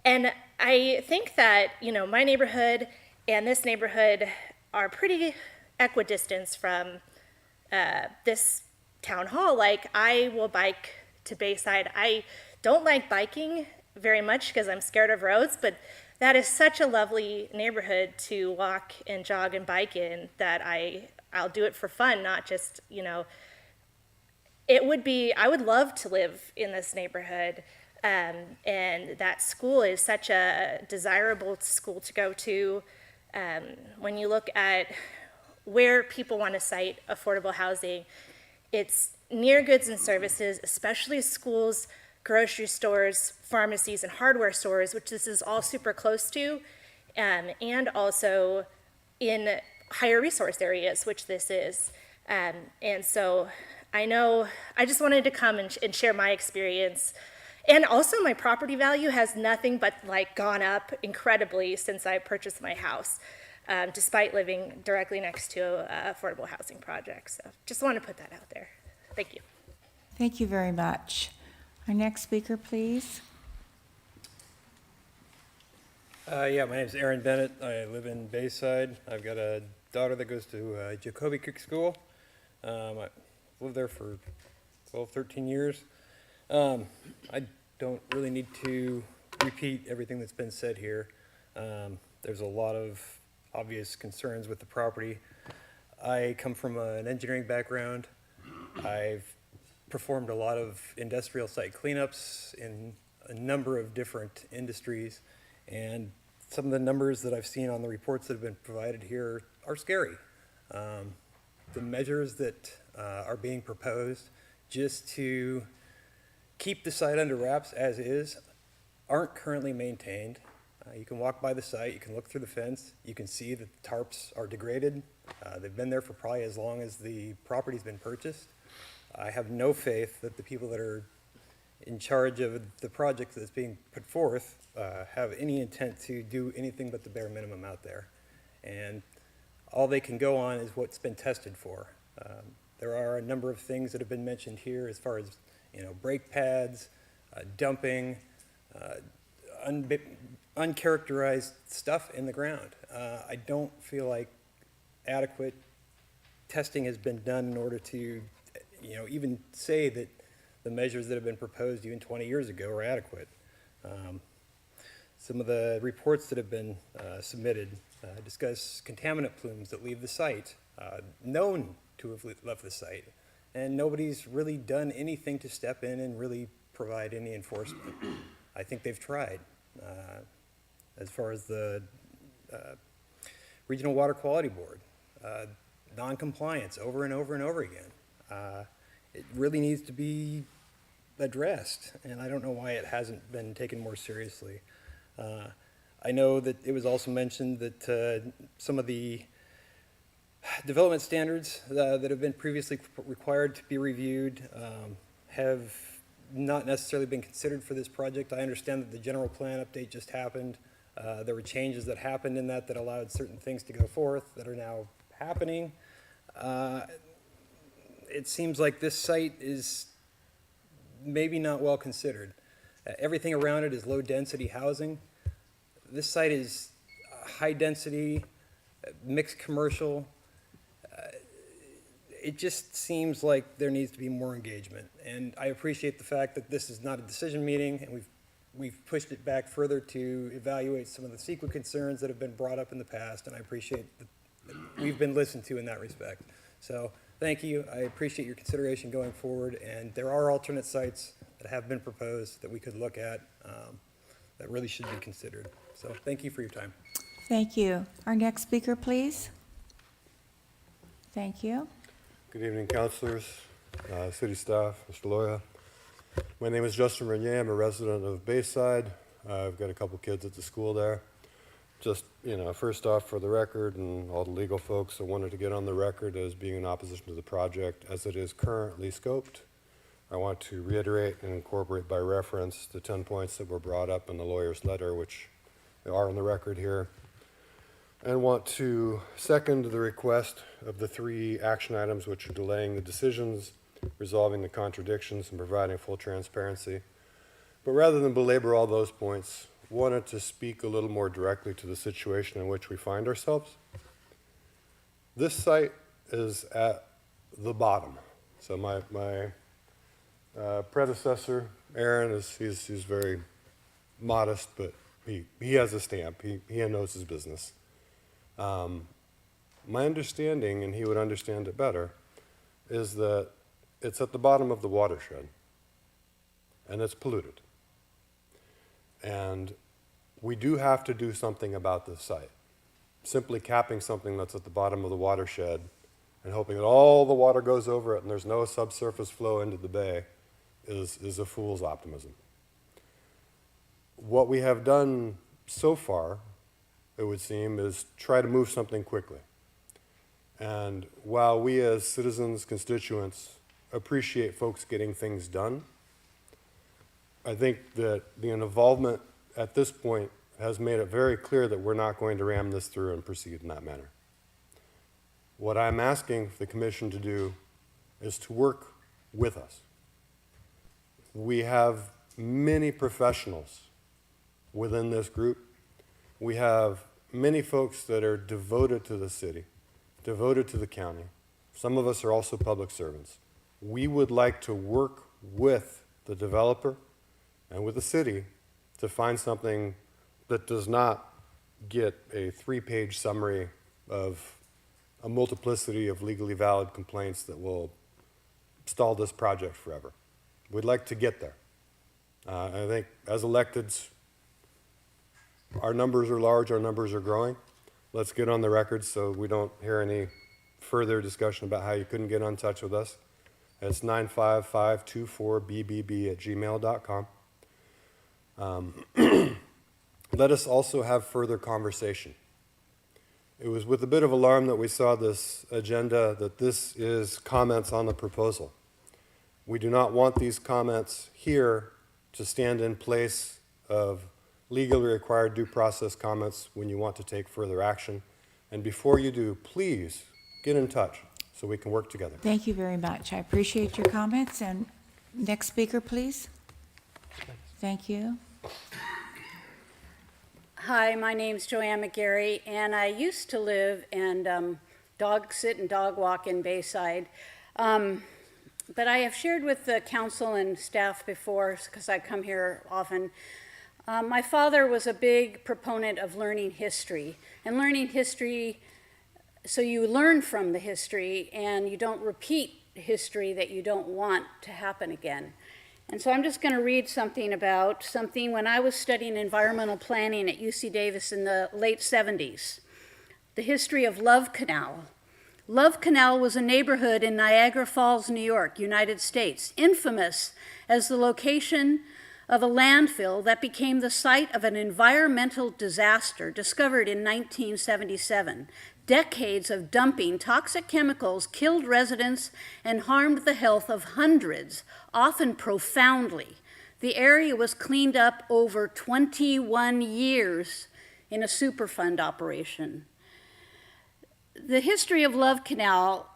And I think that, my neighborhood and this neighborhood are pretty equidistant from this town hall. Like, I will bike to Bayside. I don't like biking very much because I'm scared of roads, but that is such a lovely neighborhood to walk and jog and bike in that I'll do it for fun, not just, I would love to live in this neighborhood. And that school is such a desirable school to go to. When you look at where people want to site affordable housing, it's near goods and services, especially schools, grocery stores, pharmacies, and hardware stores, which this is all super close to, and also in higher resource areas, which this is. And so I just wanted to come and share my experience. And also my property value has nothing but gone up incredibly since I purchased my house, despite living directly next to affordable housing projects. So just want to put that out there. Thank you. Thank you very much. Our next speaker, please. My name is Aaron Bennett. I live in Bayside. I've got a daughter that goes to Jacoby Creek School. I've lived there for 12, 13 years. I don't really need to repeat everything that's been said here. There's a lot of obvious concerns with the property. I come from an engineering background. I've performed a lot of industrial site cleanups in a number of different industries, and some of the numbers that I've seen on the reports that have been provided here are scary. The measures that are being proposed just to keep the site under wraps as is aren't currently maintained. You can walk by the site, you can look through the fence, you can see that the tarps are degraded. They've been there for probably as long as the property's been purchased. I have no faith that the people that are in charge of the project that's being put forth have any intent to do anything but the bare minimum out there. And all they can go on is what's been tested for. There are a number of things that have been mentioned here as far as, brake pads, dumping, uncharacterized stuff in the ground. I don't feel like adequate testing has been done in order to, even say that the measures that have been proposed even 20 years ago are adequate. Some of the reports that have been submitted discuss contaminant plumes that leave the site, known to have left the site, and nobody's really done anything to step in and really provide any enforcement. I think they've tried. As far as the Regional Water Quality Board, non-compliance over and over and over again. It really needs to be addressed, and I don't know why it hasn't been taken more seriously. I know that it was also mentioned that some of the development standards that have been previously required to be reviewed have not necessarily been considered for this project. I understand that the general plan update just happened. There were changes that happened in that allowed certain things to go forth that are now happening. It seems like this site is maybe not well considered. Everything around it is low density housing. This site is high density, mixed commercial. It just seems like there needs to be more engagement. And I appreciate the fact that this is not a decision meeting, and we've pushed it back further to evaluate some of the CEQA concerns that have been brought up in the past, and I appreciate that we've been listened to in that respect. So thank you. I appreciate your consideration going forward, and there are alternate sites that have been proposed that we could look at that really should be considered. So thank you for your time. Thank you. Our next speaker, please. Thank you. Good evening, councilors, city staff, Mr. Loya. My name is Justin Renier. I'm a resident of Bayside. I've got a couple kids at the school there. Just, first off, for the record and all the legal folks, I wanted to get on the record as being in opposition to the project as it is currently scoped. I want to reiterate and incorporate by reference the 10 points that were brought up in the lawyer's letter, which are on the record here, and want to second the request of the 3 action items which are delaying the decisions, resolving the contradictions, and providing full transparency. But rather than belabor all those points, wanted to speak a little more directly to the situation in which we find ourselves. This site is at the bottom. So my predecessor, Aaron, he's very modest, but he has a stamp. He knows his business. My understanding, and he would understand it better, is that it's at the bottom of the watershed, and it's polluted. And we do have to do something about this site. Simply capping something that's at the bottom of the watershed and hoping that all the water goes over it and there's no subsurface flow into the bay is a fool's optimism. What we have done so far, it would seem, is try to move something quickly. And while we as citizens, constituents, appreciate folks getting things done, I think that the involvement at this point has made it very clear that we're not going to ram this through and proceed in that manner. What I'm asking the commission to do is to work with us. We have many professionals within this group. We have many folks that are devoted to the city, devoted to the county. Some of us are also public servants. We would like to work with the developer and with the city to find something that does not get a 3-page summary of a multiplicity of legally valid complaints that will stall this project forever. We'd like to get there. I think as electeds, our numbers are large, our numbers are growing. Let's get on the record so we don't hear any further discussion about how you couldn't get in touch with us. It's 95524BBB@gmail.com. Let us also have further conversation. It was with a bit of alarm that we saw this agenda that this is comments on the proposal. We do not want these comments here to stand in place of legally required due process comments when you want to take further action. And before you do, please get in touch so we can work together. Thank you very much. I appreciate your comments. And next speaker, please. Thank you. Hi, my name's Joanne McGarry, and I used to live and dog sit and dog walk in Bayside. But I have shared with the council and staff before, because I come here often. My father was a big proponent of learning history, and learning history so you learn from the history and you don't repeat history that you don't want to happen again. And so I'm just going to read something about something when I was studying environmental planning at UC Davis in the late 70s. The history of Love Canal. Love Canal was a neighborhood in Niagara Falls, New York, United States, infamous as the location of a landfill that became the site of an environmental disaster discovered in 1977. Decades of dumping toxic chemicals killed residents and harmed the health of hundreds, often profoundly. The area was cleaned up over 21 years in a Superfund operation. The history of Love Canal,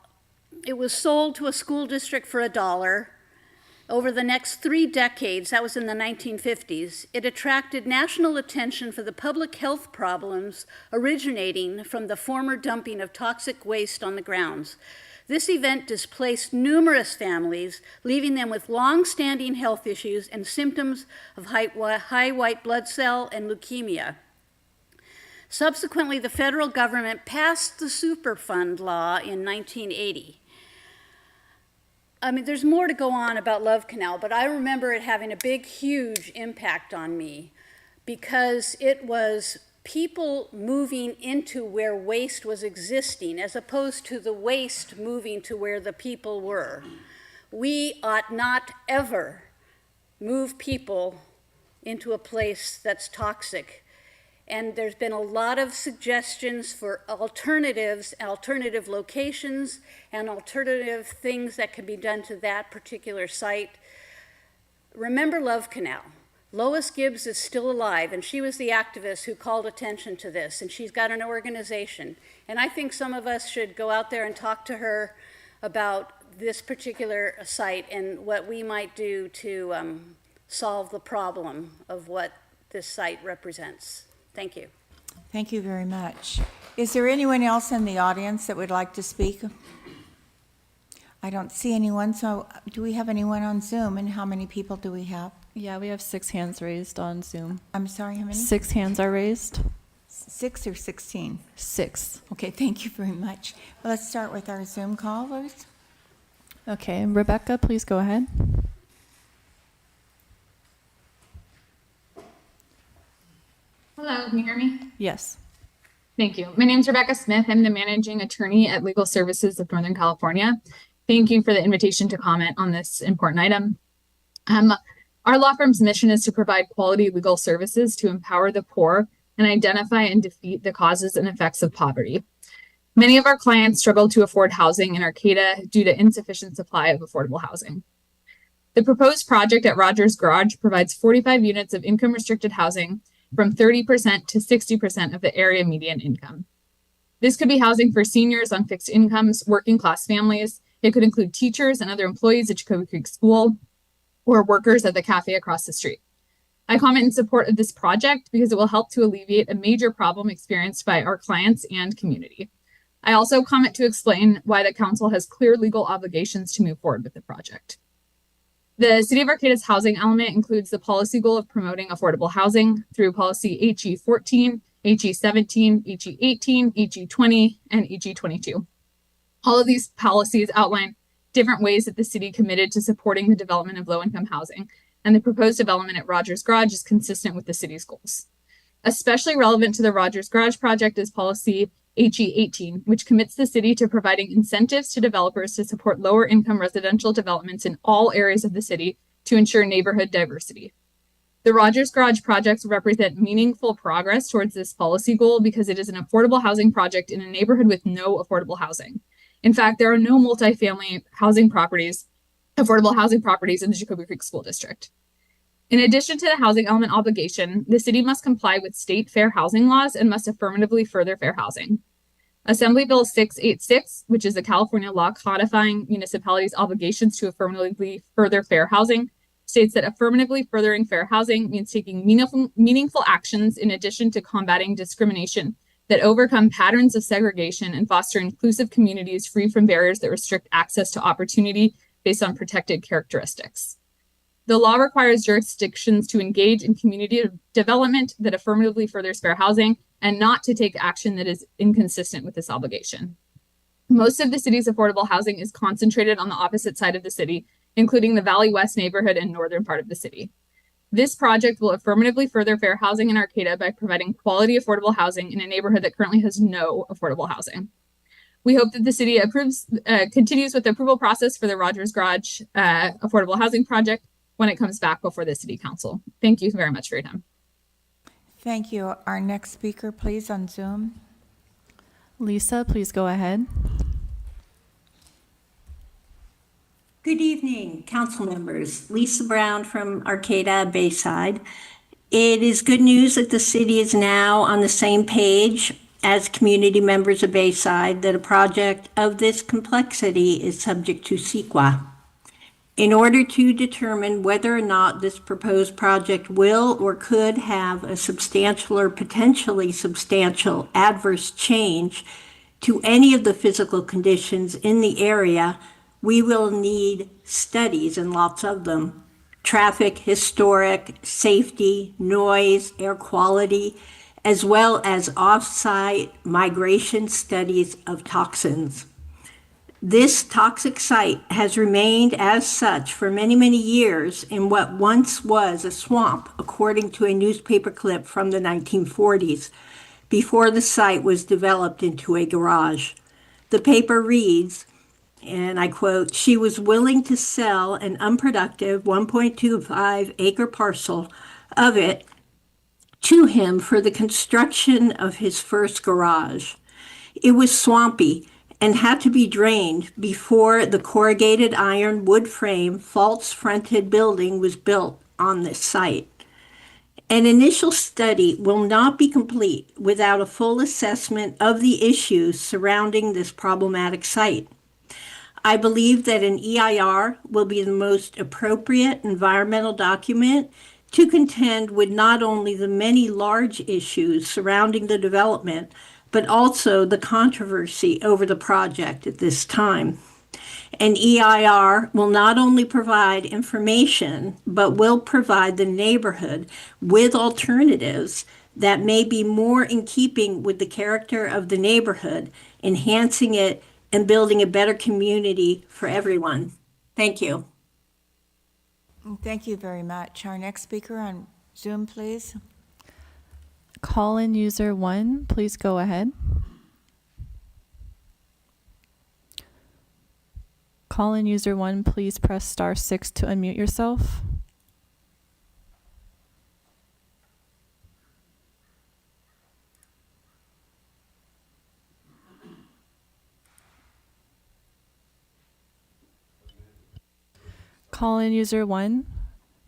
it was sold to a school district for $1. Over the next 3 decades, that was in the 1950s, it attracted national attention for the public health problems originating from the former dumping of toxic waste on the grounds. This event displaced numerous families, leaving them with long-standing health issues and symptoms of high white blood cell and leukemia. Subsequently, the federal government passed the Superfund law in 1980. I mean, there's more to go on about Love Canal, but I remember it having a big, huge impact on me because it was people moving into where waste was existing as opposed to the waste moving to where the people were. We ought not ever move people into a place that's toxic. And there's been a lot of suggestions for alternatives, alternative locations, and alternative things that can be done to that particular site. Remember Love Canal. Lois Gibbs is still alive, and she was the activist who called attention to this, and she's got an organization. And I think some of us should go out there and talk to her about this particular site and what we might do to solve the problem of what this site represents. Thank you. Thank you very much. Is there anyone else in the audience that would like to speak? I don't see anyone, so do we have anyone on Zoom, and how many people do we have? Yeah, we have 6 hands raised on Zoom. I'm sorry, how many? 6 hands are raised. 6 or 16? 6. Okay, thank you very much. Well, let's start with our Zoom callers. Okay, Rebecca, please go ahead. Hello, can you hear me? Yes. Thank you. My name is Rebecca Smith. I'm the managing attorney at Legal Services of Northern California. Thank you for the invitation to comment on this important item. Our law firm's mission is to provide quality legal services to empower the poor and identify and defeat the causes and effects of poverty. Many of our clients struggle to afford housing in Arcata due to insufficient supply of affordable housing. The proposed project at Rogers Garage provides 45 units of income-restricted housing from 30% to 60% of the area median income. This could be housing for seniors on fixed incomes, working class families. It could include teachers and other employees at Jacoby Creek School or workers at the cafe across the street. I comment in support of this project because it will help to alleviate a major problem experienced by our clients and community. I also comment to explain why the council has clear legal obligations to move forward with the project. The City of Arcata's housing element includes the policy goal of promoting affordable housing through policy HE 14, HE 17, HE 18, HE 20, and HE 22. All of these policies outline different ways that the city committed to supporting the development of low-income housing, and the proposed development at Rogers Garage is consistent with the city's goals. Especially relevant to the Rogers Garage project is policy HE 18, which commits the city to providing incentives to developers to support lower income residential developments in all areas of the city to ensure neighborhood diversity. The Rogers Garage projects represent meaningful progress towards this policy goal because it is an affordable housing project in a neighborhood with no affordable housing. In fact, there are no multifamily housing properties, affordable housing properties in the Jacoby Creek School District. In addition to the housing element obligation, the city must comply with state fair housing laws and must affirmatively further fair housing. Assembly Bill 686, which is a California law codifying municipalities' obligations to affirmatively further fair housing, states that affirmatively furthering fair housing means taking meaningful actions in addition to combating discrimination that overcome patterns of segregation and foster inclusive communities free from barriers that restrict access to opportunity based on protected characteristics. The law requires jurisdictions to engage in community development that affirmatively furthers fair housing and not to take action that is inconsistent with this obligation. Most of the city's affordable housing is concentrated on the opposite side of the city, including the Valley West neighborhood and northern part of the city. This project will affirmatively further fair housing in Arcata by providing quality affordable housing in a neighborhood that currently has no affordable housing. We hope that the city continues with the approval process for the Rogers Garage affordable housing project when it comes back before the city council. Thank you very much for your time. Thank you. Our next speaker, please, on Zoom. Lisa, please go ahead. Good evening, council members. Lisa Brown from Arcata, Bayside. It is good news that the city is now on the same page as community members of Bayside that a project of this complexity is subject to CEQA. In order to determine whether or not this proposed project will or could have a substantial or potentially substantial adverse change to any of the physical conditions in the area, we will need studies, and lots of them: traffic, historic, safety, noise, air quality, as well as off-site migration studies of toxins. This toxic site has remained as such for many, many years in what once was a swamp, according to a newspaper clip from the 1940s, before the site was developed into a garage. The paper reads, and I quote, "She was willing to sell an unproductive 1.25 acre parcel of it to him for the construction of his first garage. It was swampy and had to be drained before the corrugated iron wood frame false fronted building was built on this site. An initial study will not be complete without a full assessment of the issues surrounding this problematic site. I believe that an EIR will be the most appropriate environmental document to contend with not only the many large issues surrounding the development, but also the controversy over the project at this time. An EIR will not only provide information, but will provide the neighborhood with alternatives that may be more in keeping with the character of the neighborhood, enhancing it and building a better community for everyone. Thank you. Thank you very much. Our next speaker on Zoom, please. Call-in user 1, please go ahead. Call-in user 1, please press *6 to unmute yourself. Call-in user 1,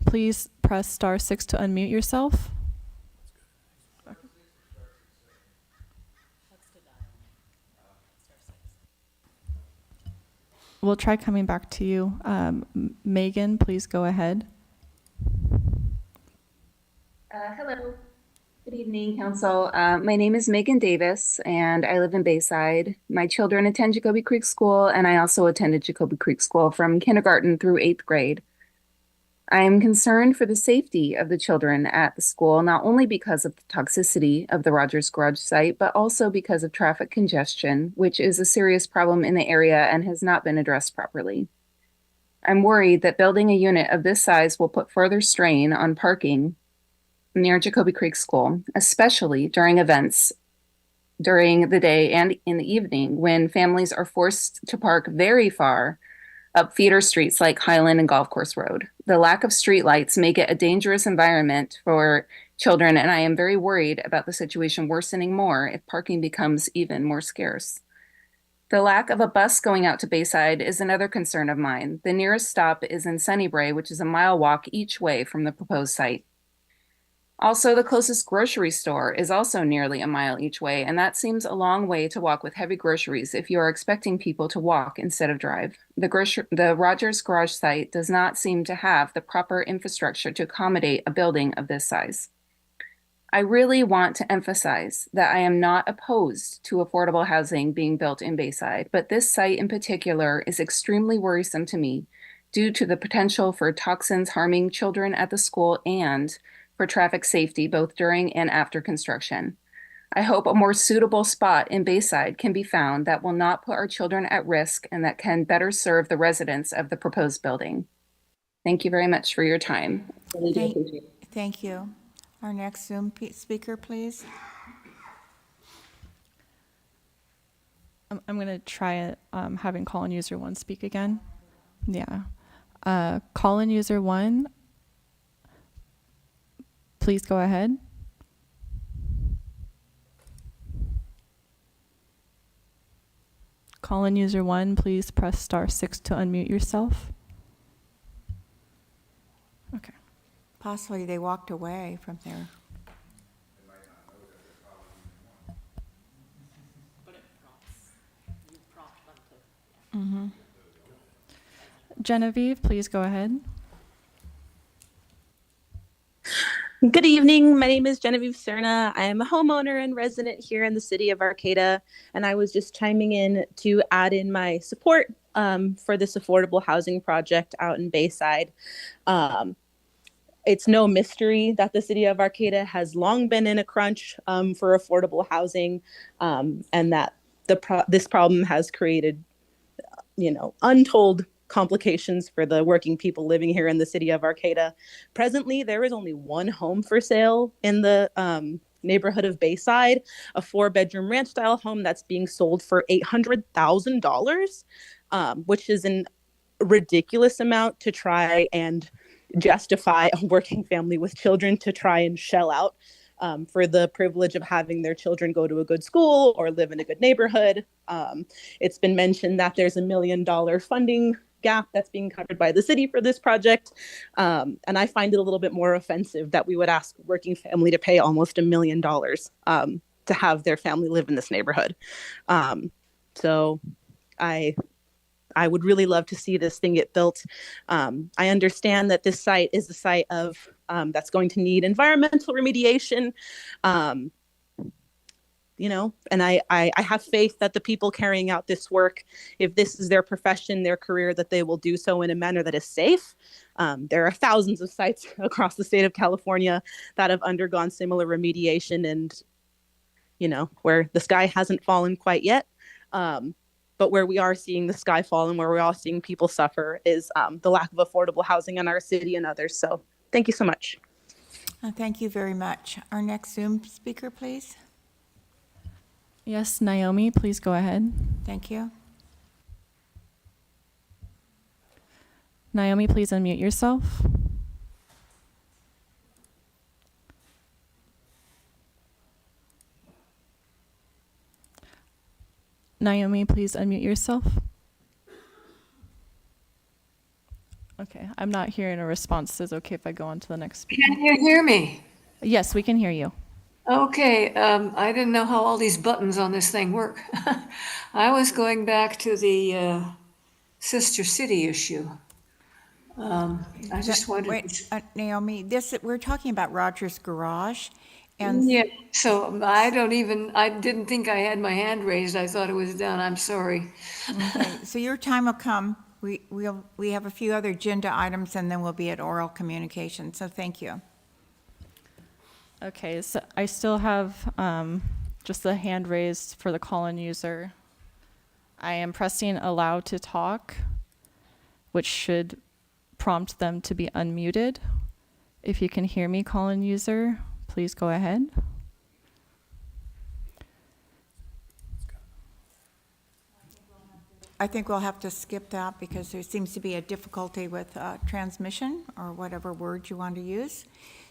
please press *6 to unmute yourself. We'll try coming back to you. Megan, please go ahead. Hello. Good evening, Council. My name is Megan Davis, and I live in Bayside. My children attend Jacoby Creek School, and I also attended Jacoby Creek School from kindergarten through 8th grade. I am concerned for the safety of the children at the school, not only because of the toxicity of the Rogers Garage site, but also because of traffic congestion, which is a serious problem in the area and has not been addressed properly. I'm worried that building a unit of this size will put further strain on parking near Jacoby Creek School, especially during events during the day and in the evening when families are forced to park very far up feeder streets like Highland and Golf Course Road. The lack of streetlights make it a dangerous environment for children, and I am very worried about the situation worsening more if parking becomes even more scarce. The lack of a bus going out to Bayside is another concern of mine. The nearest stop is in Sunnybray, which is a mile walk each way from the proposed site. Also, the closest grocery store is also nearly a mile each way, and that seems a long way to walk with heavy groceries if you are expecting people to walk instead of drive. The Rogers Garage site does not seem to have the proper infrastructure to accommodate a building of this size. I really want to emphasize that I am not opposed to affordable housing being built in Bayside, but this site in particular is extremely worrisome to me due to the potential for toxins harming children at the school and for traffic safety both during and after construction. I hope a more suitable spot in Bayside can be found that will not put our children at risk and that can better serve the residents of the proposed building. Thank you very much for your time. Really do appreciate it. Thank you. Our next Zoom speaker, please. I'm going to try having call-in user 1 speak again. Yeah. Call-in user 1, please go ahead. Call-in user 1, please press *6 to unmute yourself. Okay. Possibly they walked away from there. Mm-hmm. Genevieve, please go ahead. Good evening. My name is Genevieve Cerna. I am a homeowner and resident here in the city of Arcata, and I was just chiming in to add in my support for this affordable housing project out in Bayside. It's no mystery that the city of Arcata has long been in a crunch for affordable housing, and that this problem has created, untold complications for the working people living here in the city of Arcata. Presently, there is only one home for sale in the neighborhood of Bayside, a 4-bedroom ranch-style home that's being sold for $800,000, which is a ridiculous amount to try and justify a working family with children to try and shell out for the privilege of having their children go to a good school or live in a good neighborhood. It's been mentioned that there's $1 million funding gap that's being covered by the city for this project. And I find it a little bit more offensive that we would ask a working family to pay almost $1 million to have their family live in this neighborhood. So I would really love to see this thing get built. I understand that this site is a site of that's going to need environmental remediation. And I have faith that the people carrying out this work, if this is their profession, their career, that they will do so in a manner that is safe. There are thousands of sites across the state of California that have undergone similar remediation and, where the sky hasn't fallen quite yet. But where we are seeing the sky fall and where we are seeing people suffer is the lack of affordable housing in our city and others. So thank you so much. Thank you very much. Our next Zoom speaker, please. Yes, Naomi, please go ahead. Thank you. Naomi, please unmute yourself. Naomi, please unmute yourself. Okay, I'm not hearing a response. Is it okay if I go on to the next speaker? Can you hear me? Yes, we can hear you. Okay, I didn't know how all these buttons on this thing work. I was going back to the sister city issue. I just wanted. Wait, Naomi, we're talking about Rogers Garage, and yeah. So I didn't think I had my hand raised. I thought it was done. I'm sorry. Okay, so your time will come. We have a few other agenda items, and then we'll be at oral communication. So thank you. Okay, so I still have just the hand raised for the call-in user. I am pressing allow to talk, which should prompt them to be unmuted. If you can hear me, call-in user, please go ahead. I think we'll have to skip that because there seems to be a difficulty with transmission, or whatever word you want to use.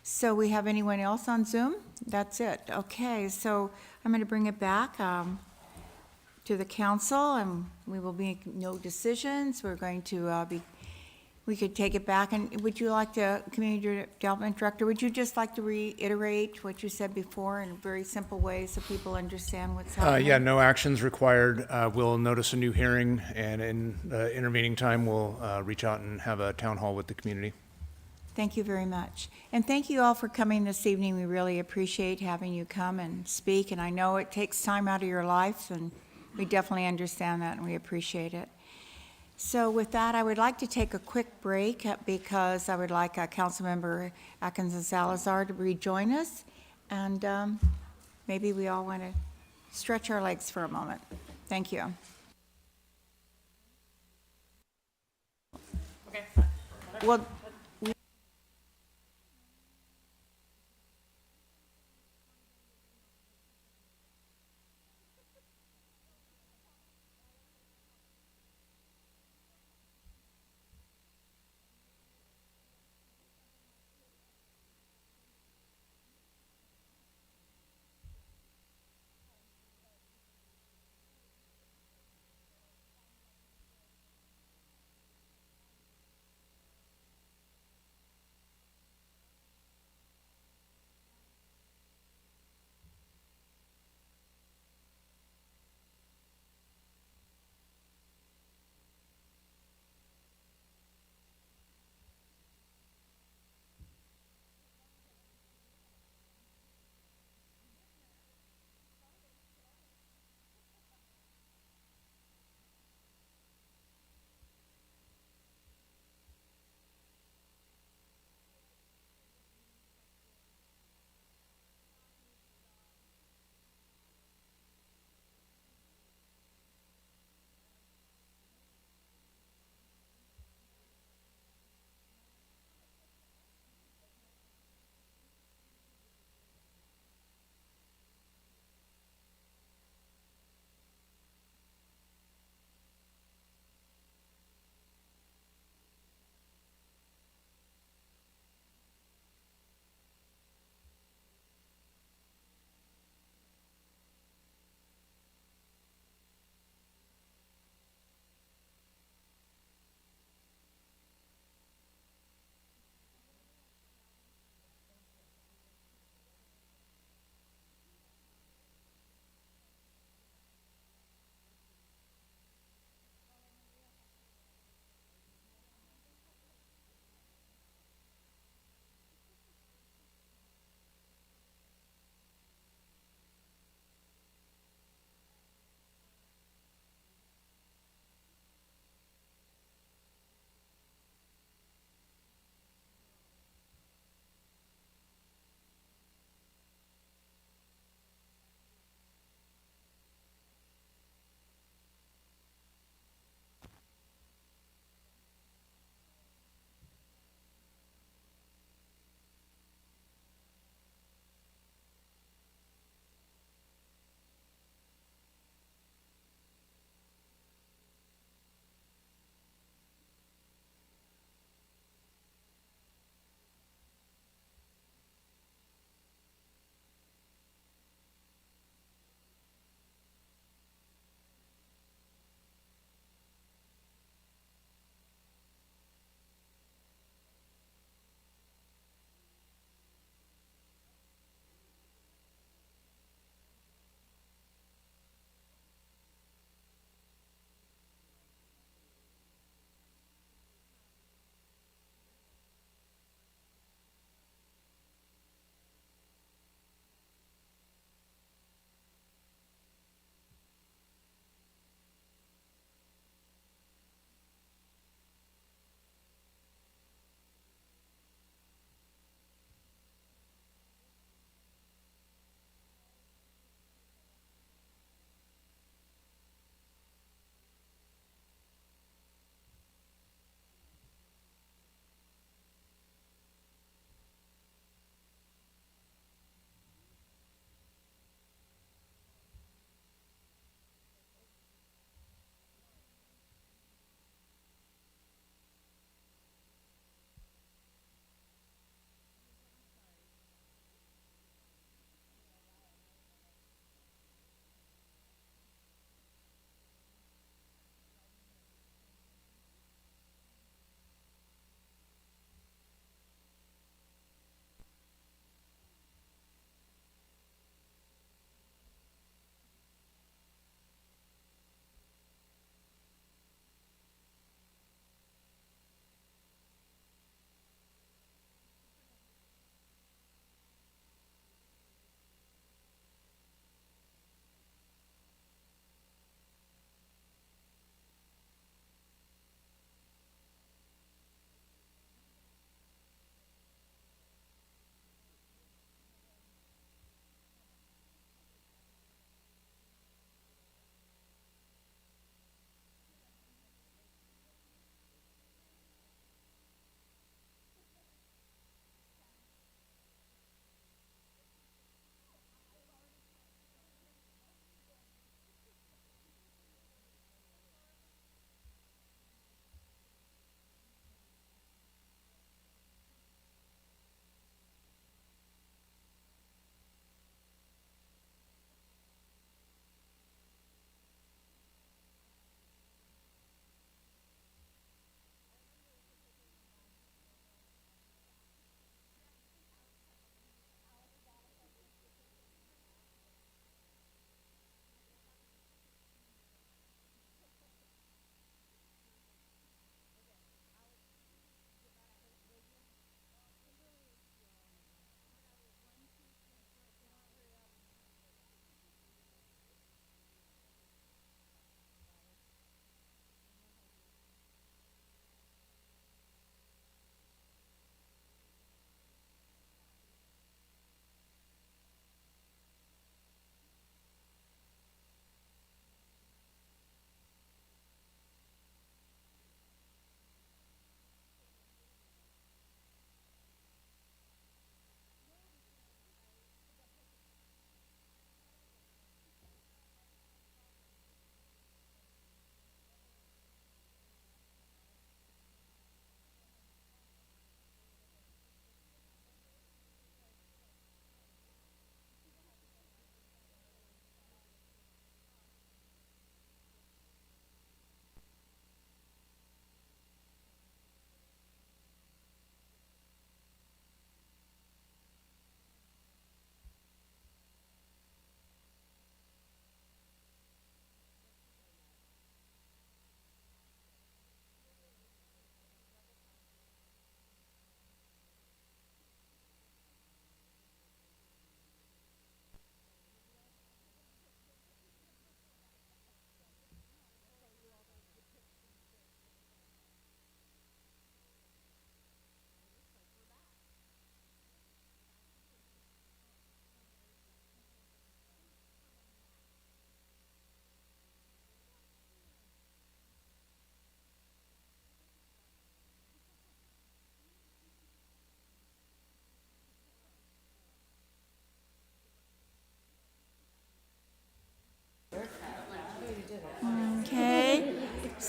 So we have anyone else on Zoom? That's it. Okay, so I'm going to bring it back to the council, and we will make no decisions. We're going to we could take it back. And would you like to, Community Development Director, would you just like to reiterate what you said before in a very simple way so people understand what's happening? Yeah, no actions required. We'll notice a new hearing, and in the intervening time, we'll reach out and have a town hall with the community. Thank you very much. And thank you all for coming this evening. We really appreciate having you come and speak. And I know it takes time out of your life, and we definitely understand that, and we appreciate it. So with that, I would like to take a quick break because I would like Councilmember Atkins and Salazar to rejoin us. And maybe we all want to stretch our legs for a moment. Thank you. Okay. Well,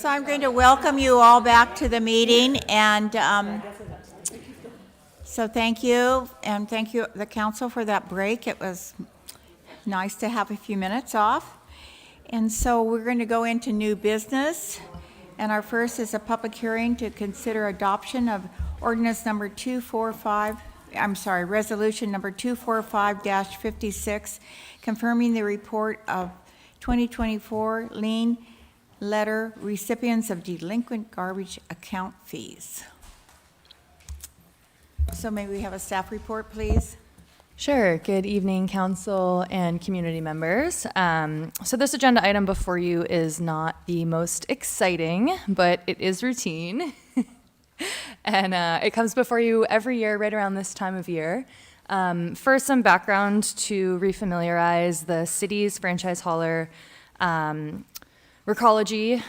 So I'm going to welcome you all back to the meeting, and so thank you, and thank you, the council, for that break. It was nice to have a few minutes off. And so we're going to go into new business, and our first is a public hearing to consider adoption of ordinance number 245, resolution number 245-56, confirming the report of 2024 lien letter recipients of delinquent garbage account fees. So may we have a staff report, please? Sure. Good evening, council and community members. So this agenda item before you is not the most exciting, but it is routine. And it comes before you every year right around this time of year. For some background to refamiliarize, the city's franchise hauler, Recology,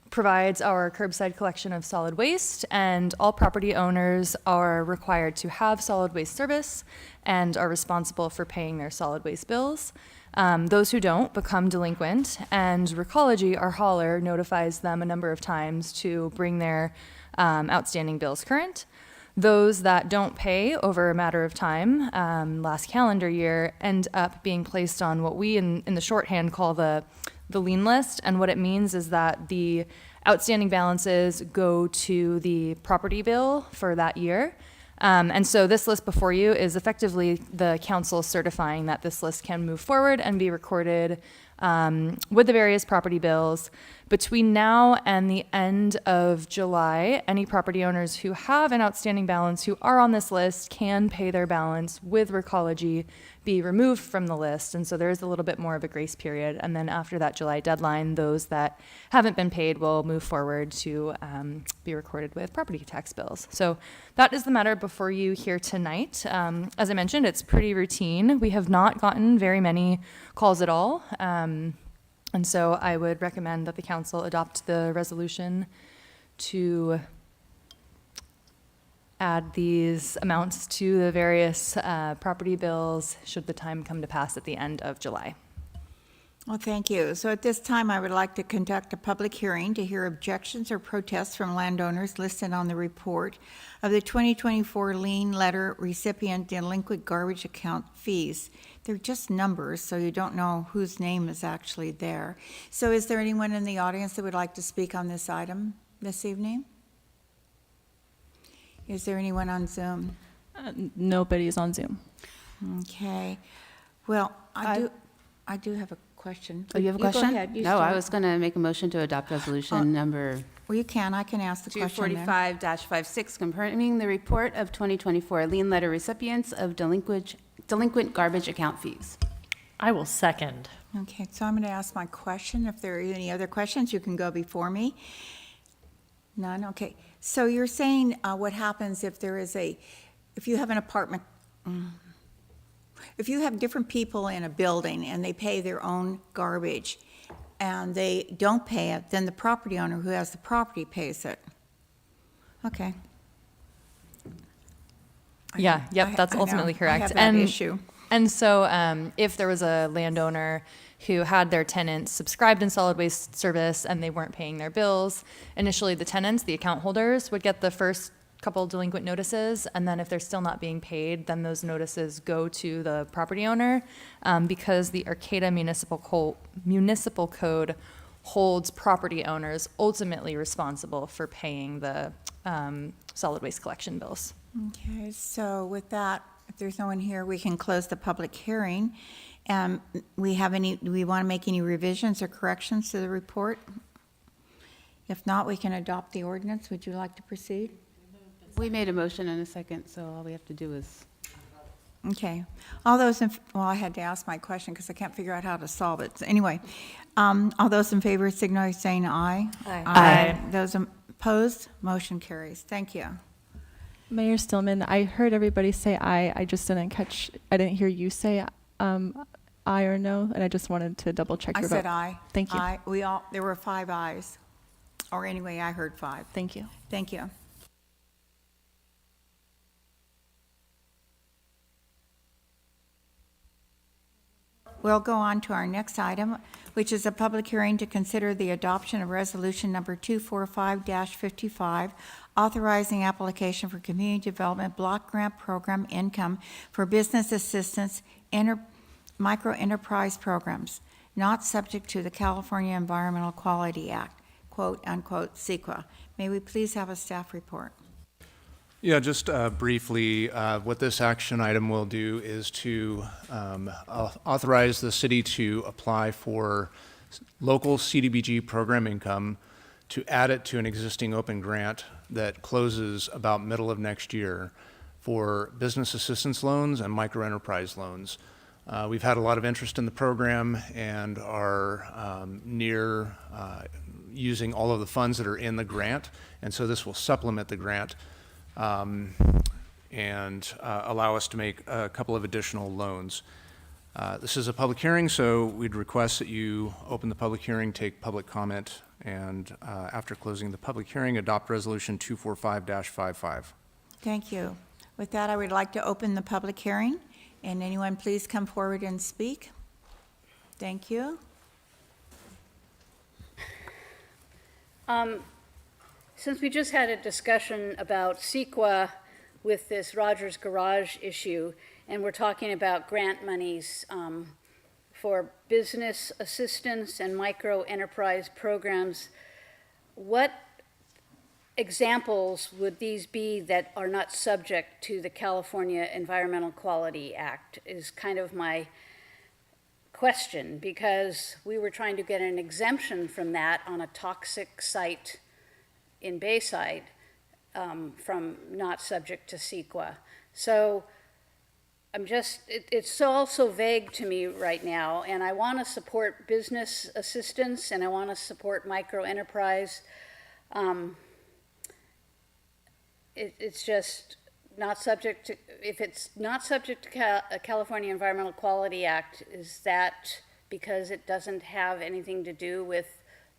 provides our curbside collection of solid waste, and all property owners are required to have solid waste service and are responsible for paying their solid waste bills. Those who don't become delinquent, and Recology, our hauler, notifies them a number of times to bring their outstanding bills current. Those that don't pay over a matter of time, last calendar year, end up being placed on what we in the shorthand call the lien list. And what it means is that the outstanding balances go to the property bill for that year. And so this list before you is effectively the council certifying that this list can move forward and be recorded with the various property bills. Between now and the end of July, any property owners who have an outstanding balance who are on this list can pay their balance with Recology, be removed from the list. And so there is a little bit more of a grace period. And then after that July deadline, those that haven't been paid will move forward to be recorded with property tax bills. So that is the matter before you here tonight. As I mentioned, it's pretty routine. We have not gotten very many calls at all. And so I would recommend that the council adopt the resolution to add these amounts to the various property bills should the time come to pass at the end of July. Well, thank you. So at this time, I would like to conduct a public hearing to hear objections or protests from landowners listed on the report of the 2024 lien letter recipient delinquent garbage account fees. They're just numbers, so you don't know whose name is actually there. So is there anyone in the audience that would like to speak on this item this evening? Is there anyone on Zoom? Nobody's on Zoom. Okay. Well, I do have a question. Oh, you have a Go question? ahead. You No, I start. was going to make a motion to adopt resolution number Well, you can. I can ask the question then. 245-56, confirming the report of 2024 lien letter recipients of delinquent garbage account fees. I will second. Okay, so I'm going to ask my question. If there are any other questions, you can go before me. None? Okay. So you're saying what happens if if you have an apartment, if you have different people in a building and they pay their own garbage and they don't pay it, then the property owner who has the property pays it. Okay. Yeah, yep, that's I know. ultimately correct. I have that issue. And so if there was a landowner who had their tenants subscribed in solid waste service and they weren't paying their bills, initially the tenants, the account holders, would get the first couple delinquent notices, and then if they're still not being paid, then those notices go to the property owner, because the Arcata Municipal Code holds property owners ultimately responsible for paying the solid waste collection bills. Okay, so with that, if there's no one here, we can close the public hearing. Do we want to make any revisions or corrections to the report? If not, we can adopt the ordinance. Would you like to proceed? We made a motion in a second, so all we have to do is... Okay. All those well, I had to ask my question because I can't figure out how to solve it. So anyway, all those in favor signify by saying aye. Aye. Aye. Those opposed, motion carries. Thank you. Mayor Stillman, I heard everybody say aye. I just didn't hear you say aye or no, and I just wanted to double check I your said vote. aye. Thank you. Aye. There were 5 ayes. Or anyway, I heard 5. Thank you. Thank you. We'll go on to our next item, which is a public hearing to consider the adoption of resolution number 245-55, authorizing application for community development block grant program income for business assistance micro enterprise programs, not subject to the California Environmental Quality Act, quote unquote, CEQA. May we please have a staff report? Yeah, just briefly, what this action item will do is to authorize the city to apply for local CDBG program income to add it to an existing open grant that closes about middle of next year for business assistance loans and microenterprise loans. We've had a lot of interest in the program and are near using all of the funds that are in the grant, and so this will supplement the grant and allow us to make a couple of additional loans. This is a public hearing, so we'd request that you open the public hearing, take public comment, and after closing the public hearing, adopt resolution 245-55. Thank you. With that, I would like to open the public hearing, and anyone please come forward and speak. Thank you. Since we just had a discussion about CEQA with this Rogers Garage issue, and we're talking about grant monies for business assistance and micro enterprise programs, what examples would these be that are not subject to the California Environmental Quality Act is kind of my question, because we were trying to get an exemption from that on a toxic site in Bayside from not subject to CEQA. So it's all so vague to me right now, and I want to support business assistance and I want to support micro enterprise. It's just not subject to, if it's not subject to California Environmental Quality Act, is that because it doesn't have anything to do with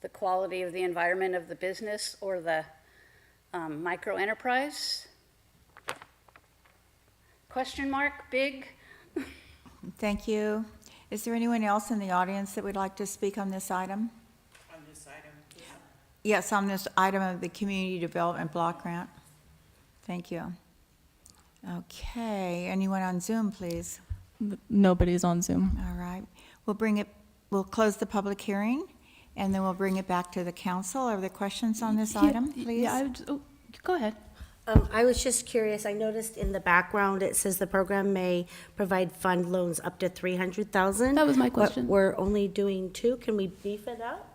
the quality of the environment of the business or the micro enterprise? Question mark, big? Thank you. Is there anyone else in the audience that would like to speak on this item? On this item? Yes, on this item of the Community Development Block Grant. Thank you. Okay, anyone on Zoom, please? Nobody's on Zoom. All right, we'll close the public hearing, and then we'll bring it back to the council. Are there questions on this item, please? Yeah, go ahead. I was just curious, I noticed in the background, it says the program may provide fund loans up to 300,000. That was my question. But we're only doing 2. Can we beef it up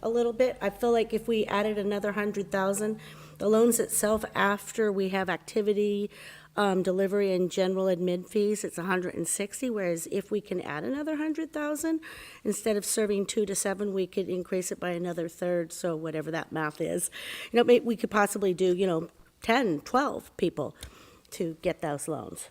a little bit? I feel like if we added another 100,000, the loans itself, after we have activity, delivery and general admin fees, it's 160, whereas if we can add another 100,000, instead of serving 2 to 7, we could increase it by another third, so whatever that math is. Maybe we could possibly do, 10, 12 people to get those loans.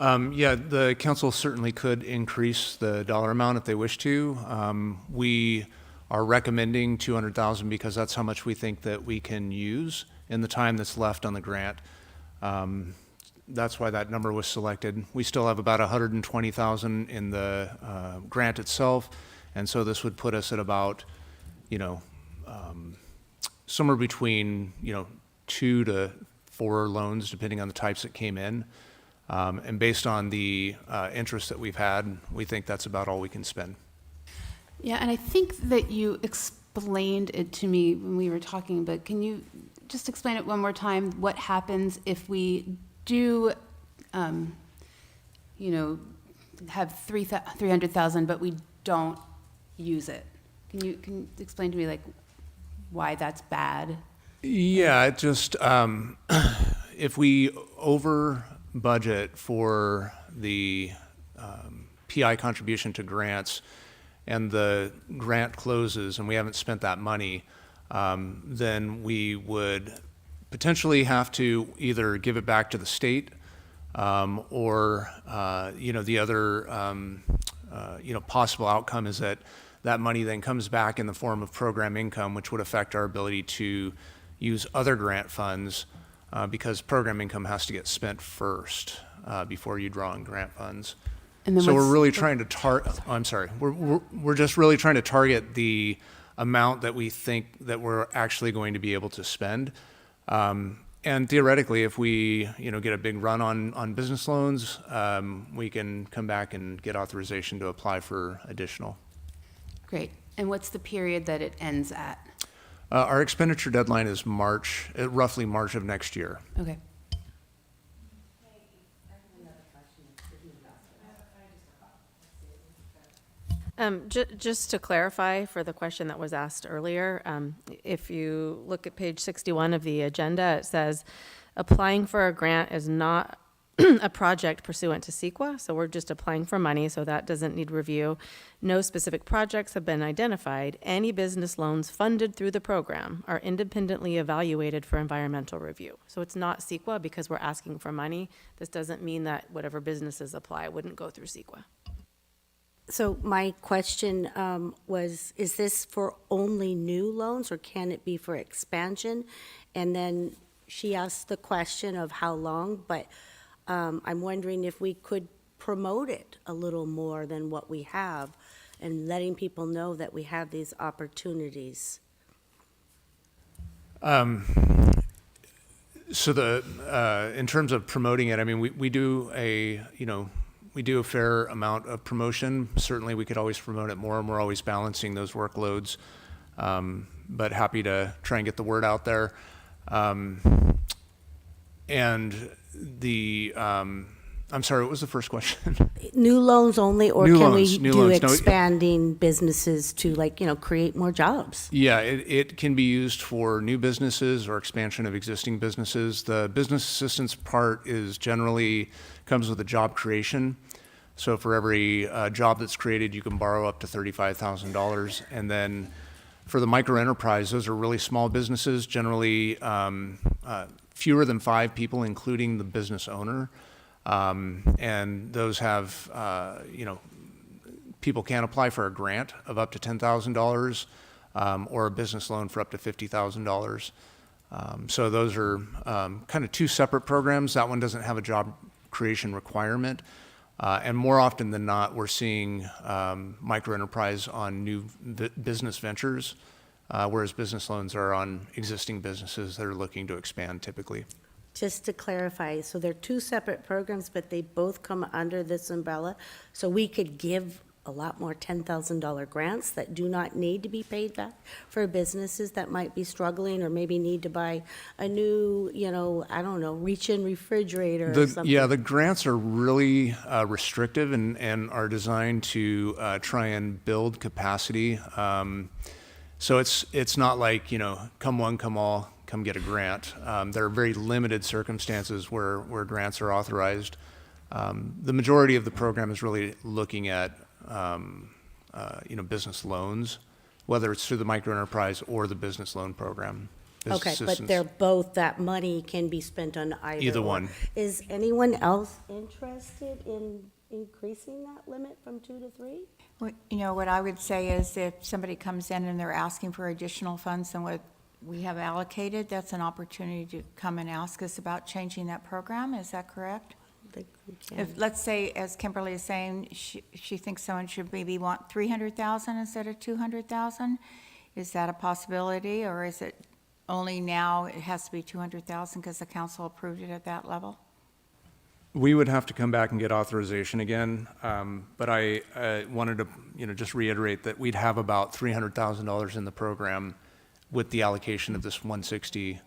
Yeah, the council certainly could increase the dollar amount if they wish to. We are recommending 200,000 because that's how much we think that we can use in the time that's left on the grant. That's why that number was selected. We still have about 120,000 in the grant itself, and so this would put us at about, somewhere between, 2 to 4 loans, depending on the types that came in. And based on the interest that we've had, we think that's about all we can spend. Yeah, and I think that you explained it to me when we were talking, but can you just explain it one more time? What happens if we do, have 300,000, but we don't use it? Can you explain to me, why that's bad? Yeah, it just, if we over budget for the PI contribution to grants and the grant closes and we haven't spent that money, then we would potentially have to either give it back to the state or, the other, possible outcome is that money then comes back in the form of program income, which would affect our ability to use other grant funds because program income has to get spent first before you draw on grant funds. And then So we're what's really the- trying to I'm sorry, we're just really trying to target the amount that we think that we're actually going to be able to spend. And theoretically, if we, get a big run on business loans, we can come back and get authorization to apply for additional. Great. And what's the period that it ends at? Our expenditure deadline is roughly March of next year. Okay. Just to clarify for the question that was asked earlier, if you look at page 61 of the agenda, it says applying for a grant is not a project pursuant to CEQA, so we're just applying for money, so that doesn't need review. No specific projects have been identified. Any business loans funded through the program are independently evaluated for environmental review. So it's not CEQA because we're asking for money. This doesn't mean that whatever businesses apply wouldn't go through CEQA. So my question was, is this for only new loans, or can it be for expansion? And then she asked the question of how long, but I'm wondering if we could promote it a little more than what we have and letting people know that we have these opportunities. So in terms of promoting it, I mean, we do a fair amount of promotion. Certainly, we could always promote it more, and we're always balancing those workloads. But happy to try and get the word out there. And I'm sorry, what was the first question? New loans only, or New can loans, we new do loans. No, expanding businesses to create more jobs? Yeah, it can be used for new businesses or expansion of existing businesses. The business assistance part generally comes with a job creation. So for every job that's created, you can borrow up to $35,000. And then for the micro enterprise, those are really small businesses, generally fewer than 5 people, including the business owner. And those have, people can apply for a grant of up to $10,000 or a business loan for up to $50,000. So those are kind of 2 separate programs. That one doesn't have a job creation requirement. And more often than not, we're seeing micro enterprise on new business ventures, whereas business loans are on existing businesses that are looking to expand typically. Just to clarify, so they're 2 separate programs, but they both come under this umbrella? So we could give a lot more $10,000 grants that do not need to be paid back for businesses that might be struggling or maybe need to buy a new, reach-in refrigerator or something? Yeah, the grants are really restrictive and are designed to try and build capacity. So it's not like, come one, come all, come get a grant. There are very limited circumstances where grants are authorized. The majority of the program is really looking at business loans, whether it's through the micro enterprise or the business loan program. Business Okay, but assistance. they're both, that money can be spent on either Either one. Is anyone else interested in increasing that limit from 2 to 3? Well, what I would say is if somebody comes in and they're asking for additional funds than what we have allocated, that's an opportunity to come and ask us about changing that program. Is that correct? I think we can. If, let's say, as Kimberly is saying, she thinks someone should maybe want 300,000 instead of 200,000, is that a possibility, or is it only now it has to be 200,000 because the council approved it at that level? We would have to come back and get authorization again, but I wanted to, just reiterate that we'd have about $300,000 in the program with the allocation of this 160.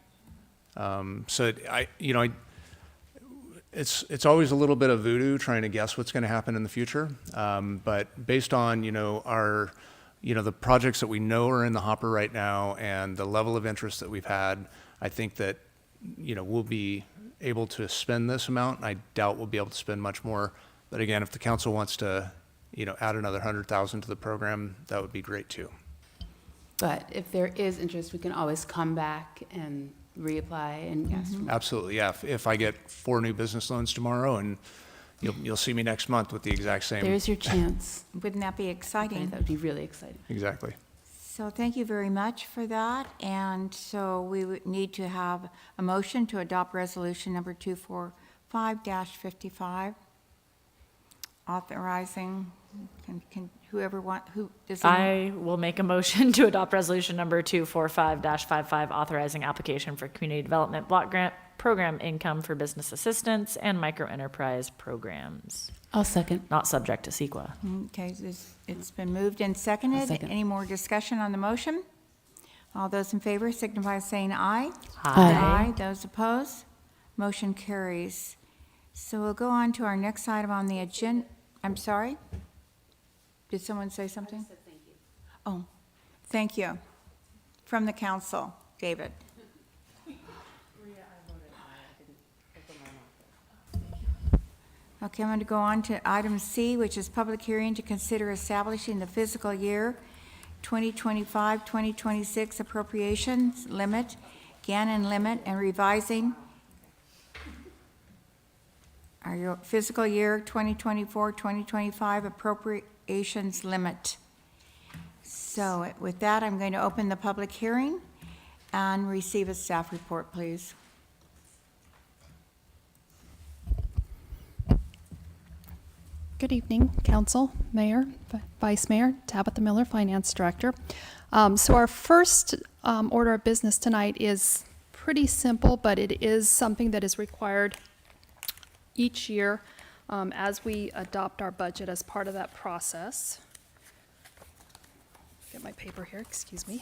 It's always a little bit of voodoo trying to guess what's going to happen in the future, but based on the projects that we know are in the hopper right now and the level of interest that we've had, I think that we'll be able to spend this amount. I doubt we'll be able to spend much more, but again, if the council wants to add another 100,000 to the program, that would be great too. But if there is interest, we can always come back and reapply and ask for more. Absolutely, yeah. If I get 4 new business loans tomorrow, and you'll see me next month with the exact same. There's your chance. Wouldn't that be exciting? Okay, that would be really exciting. Exactly. So thank you very much for that. And so we would need to have a motion to adopt resolution number 245-55. authorizing, can whoever who does? I will make a motion to adopt resolution number 245-55, authorizing application for community development block grant program income for business assistance and micro enterprise programs. I'll second. Not subject to CEQA. Okay, it's been moved and seconded. second. Any more discussion on the motion? All those in favor signify by saying aye. Aye. Those opposed? Motion carries. So we'll go on to our next item on the agenda. I'm sorry? Did someone say something? I said thank you. Oh, thank you. From the council, David. Okay, I'm going to go on to item C, which is public hearing to consider establishing the fiscal year 2025-2026 appropriations limit, Gannon limit, and revising our fiscal year 2024-2025 appropriations limit. So with that, I'm going to open the public hearing and receive a staff report, please. Good evening, Council, Mayor, Vice Mayor, Tabitha Miller, Finance Director. So our first order of business tonight is pretty simple, but it is something that is required each year as we adopt our budget as part of that process. Get my paper here, excuse me.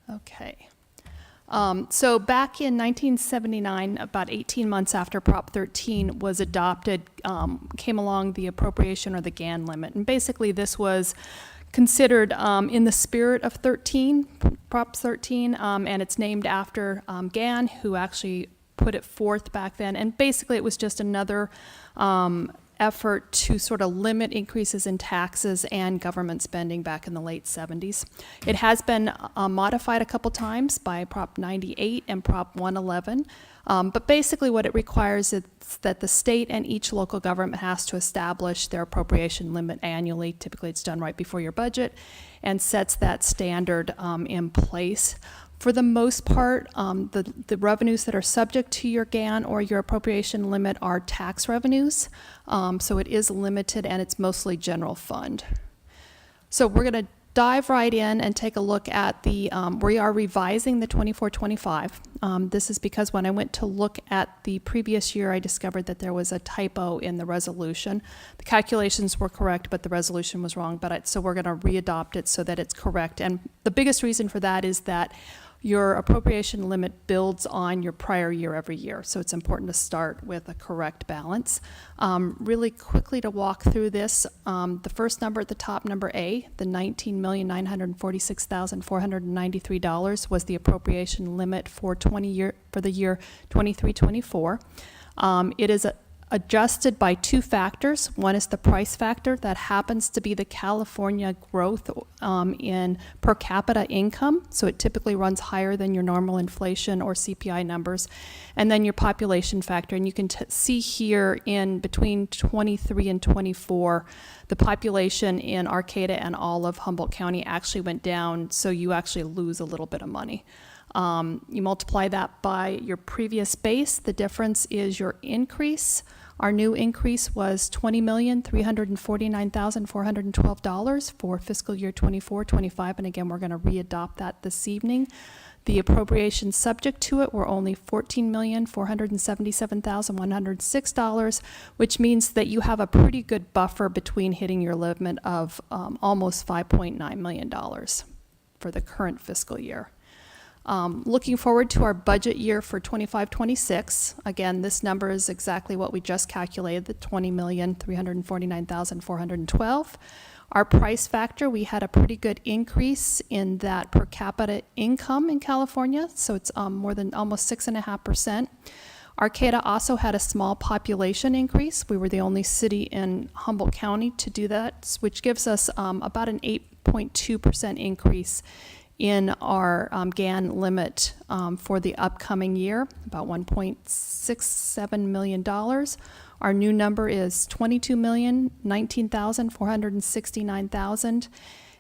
Okay. So back in 1979, about 18 months after Prop 13 was adopted, came along the appropriation or the GAN limit. And basically this was considered in the spirit of 13, Prop 13, and it's named after GAN, who actually put it forth back then. And basically it was just another effort to sort of limit increases in taxes and government spending back in the late 70s. It has been modified a couple times by Prop 98 and Prop 111, but basically what it requires is that the state and each local government has to establish their appropriation limit annually. Typically it's done right before your budget, and sets that standard in place. For the most part, the revenues that are subject to your GAN or your appropriation limit are tax revenues. So it is limited and it's mostly general fund. So we're going to dive right in and take a look at the, we are revising the 24-25. This is because when I went to look at the previous year, I discovered that there was a typo in the resolution. The calculations were correct, but the resolution was wrong. So we're going to readopt it so that it's correct. And the biggest reason for that is that your appropriation limit builds on your prior year every year, so it's important to start with a correct balance. Really quickly to walk through this, the first number at the top, number A, the $19,946,493 was the appropriation limit for the year 23-24. It is adjusted by two factors. One is the price factor. That happens to be the California growth in per capita income. So it typically runs higher than your normal inflation or CPI numbers. And then your population factor. And you can see here in between 23 and 24, the population in Arcata and all of Humboldt County actually went down. So you actually lose a little bit of money. You multiply that by your previous base. The difference is your increase. Our new increase was $20,349,412 for fiscal year 24-25, and again, we're going to readopt that this evening. The appropriations subject to it were only $14,477,106, which means that you have a pretty good buffer between hitting your limit of almost $5.9 million for the current fiscal year. Looking forward to our budget year for 25-26. Again, this number is exactly what we just calculated, the $20,349,412. Our price factor, we had a pretty good increase in that per capita income in California, so it's more than almost 6.5%. Arcata also had a small population increase. We were the only city in Humboldt County to do that, which gives us about an 8.2% increase in our GAN limit for the upcoming year, about $1.67 million. Our new number is $22,019,469,000.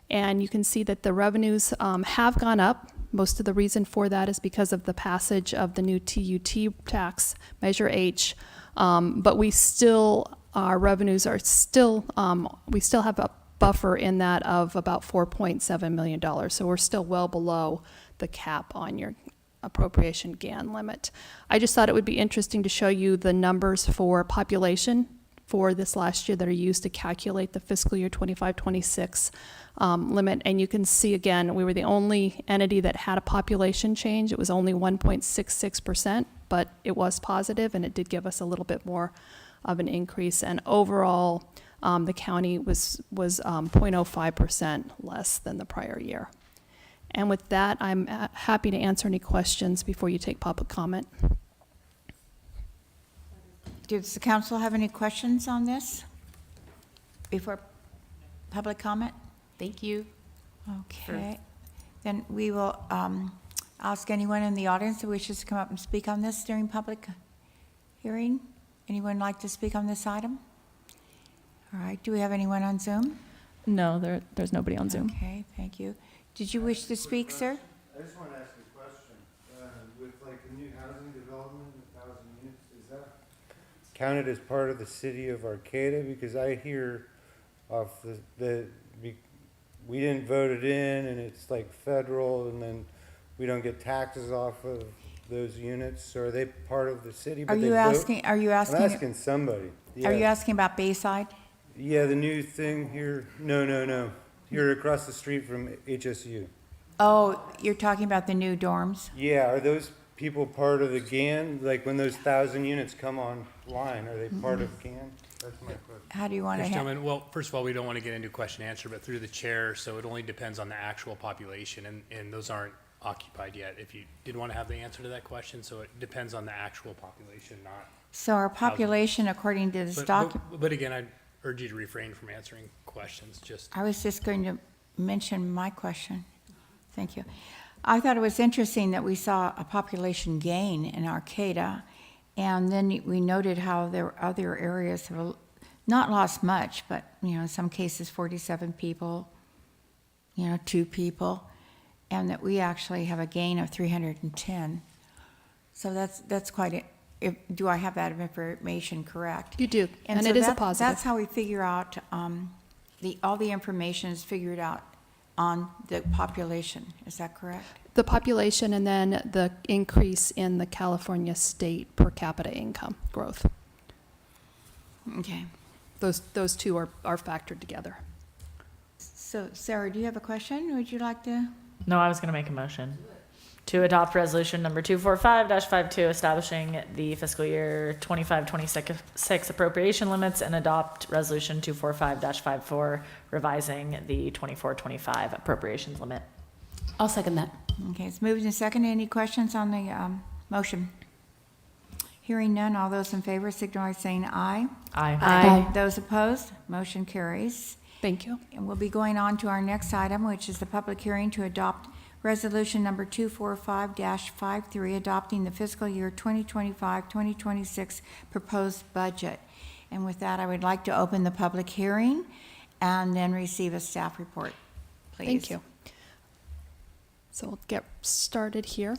And you can see that the revenues have gone up Most of the reason for that is because of the passage of the new TUT tax, Measure H. But we still, our revenues are still, we still have a buffer in that of about $4.7 million. So we're still well below the cap on your appropriation GAN limit. I just thought it would be interesting to show you the numbers for population for this last year that are used to calculate the fiscal year 25-26 limit. And you can see again, we were the only entity that had a population change. It was only 1.66%, but it was positive and it did give us a little bit more of an increase. And overall, the county was 0.05% less than the prior year. And with that, I'm happy to answer any questions before you take public comment. Does the council have any questions on this before public comment? Thank you. Okay. Then we will ask anyone in the audience who wishes to come up and speak on this during public hearing. Anyone like to speak on this item? All right. Do we have anyone on Zoom? No, there's nobody on Zoom. Okay, thank you. Did you wish to speak, sir? I just want to ask a question. With like the new housing development, 1,000 units, is that counted as part of the city of Arcata? Because I hear off we didn't vote it in and it's like federal and then we don't get taxes off of those units. So are they part of the city? Are you asking? I'm asking somebody. Yeah. Are you asking about Bayside? Yeah, the new thing here. No. You're across the street from HSU. Oh, you're talking about the new dorms? Yeah, are those people part of the GAN? Like when those 1,000 units come online, are they part of GAN? That's my question. How do you want to? Yes, gentlemen. Well, first of all, we don't want to get into question and answer, but through the chair, so it only depends on the actual population, and those aren't occupied yet. If you did want to have the answer to that question, so it depends on the actual population, not. So our population, according to this document. But again, I'd urge you to refrain from answering questions. I was just going to mention my question. Thank you. I thought it was interesting that we saw a population gain in Arcata, and then we noted how there were other areas that have not lost much, but in some cases 47 people, 2 people, and that we actually have a gain of 310. So that's quite do I have that information correct? You do, and so it is a positive. That's how we figure out, all the information is figured out on the population. Is that correct? The population and then the increase in the California state per capita income growth. Okay. Those two are factored together. So, Sarah, do you have a question? Would you like to? No, I was going to make a motion to adopt resolution number 245-52 establishing the fiscal year 25-26 appropriation limits and adopt resolution 245-54 revising the 24-25 appropriations limit. I'll second that. Okay, it's moved and seconded. Any questions on the motion? Hearing none, all those in favor signify by saying aye. Aye. Aye. Those opposed, motion carries. Thank you. And we'll be going on to our next item, which is the public hearing to adopt resolution number 245-53, adopting the fiscal year 2025-2026 proposed budget. And with that, I would like to open the public hearing and then receive a staff report, please. Thank you. So we'll get started here.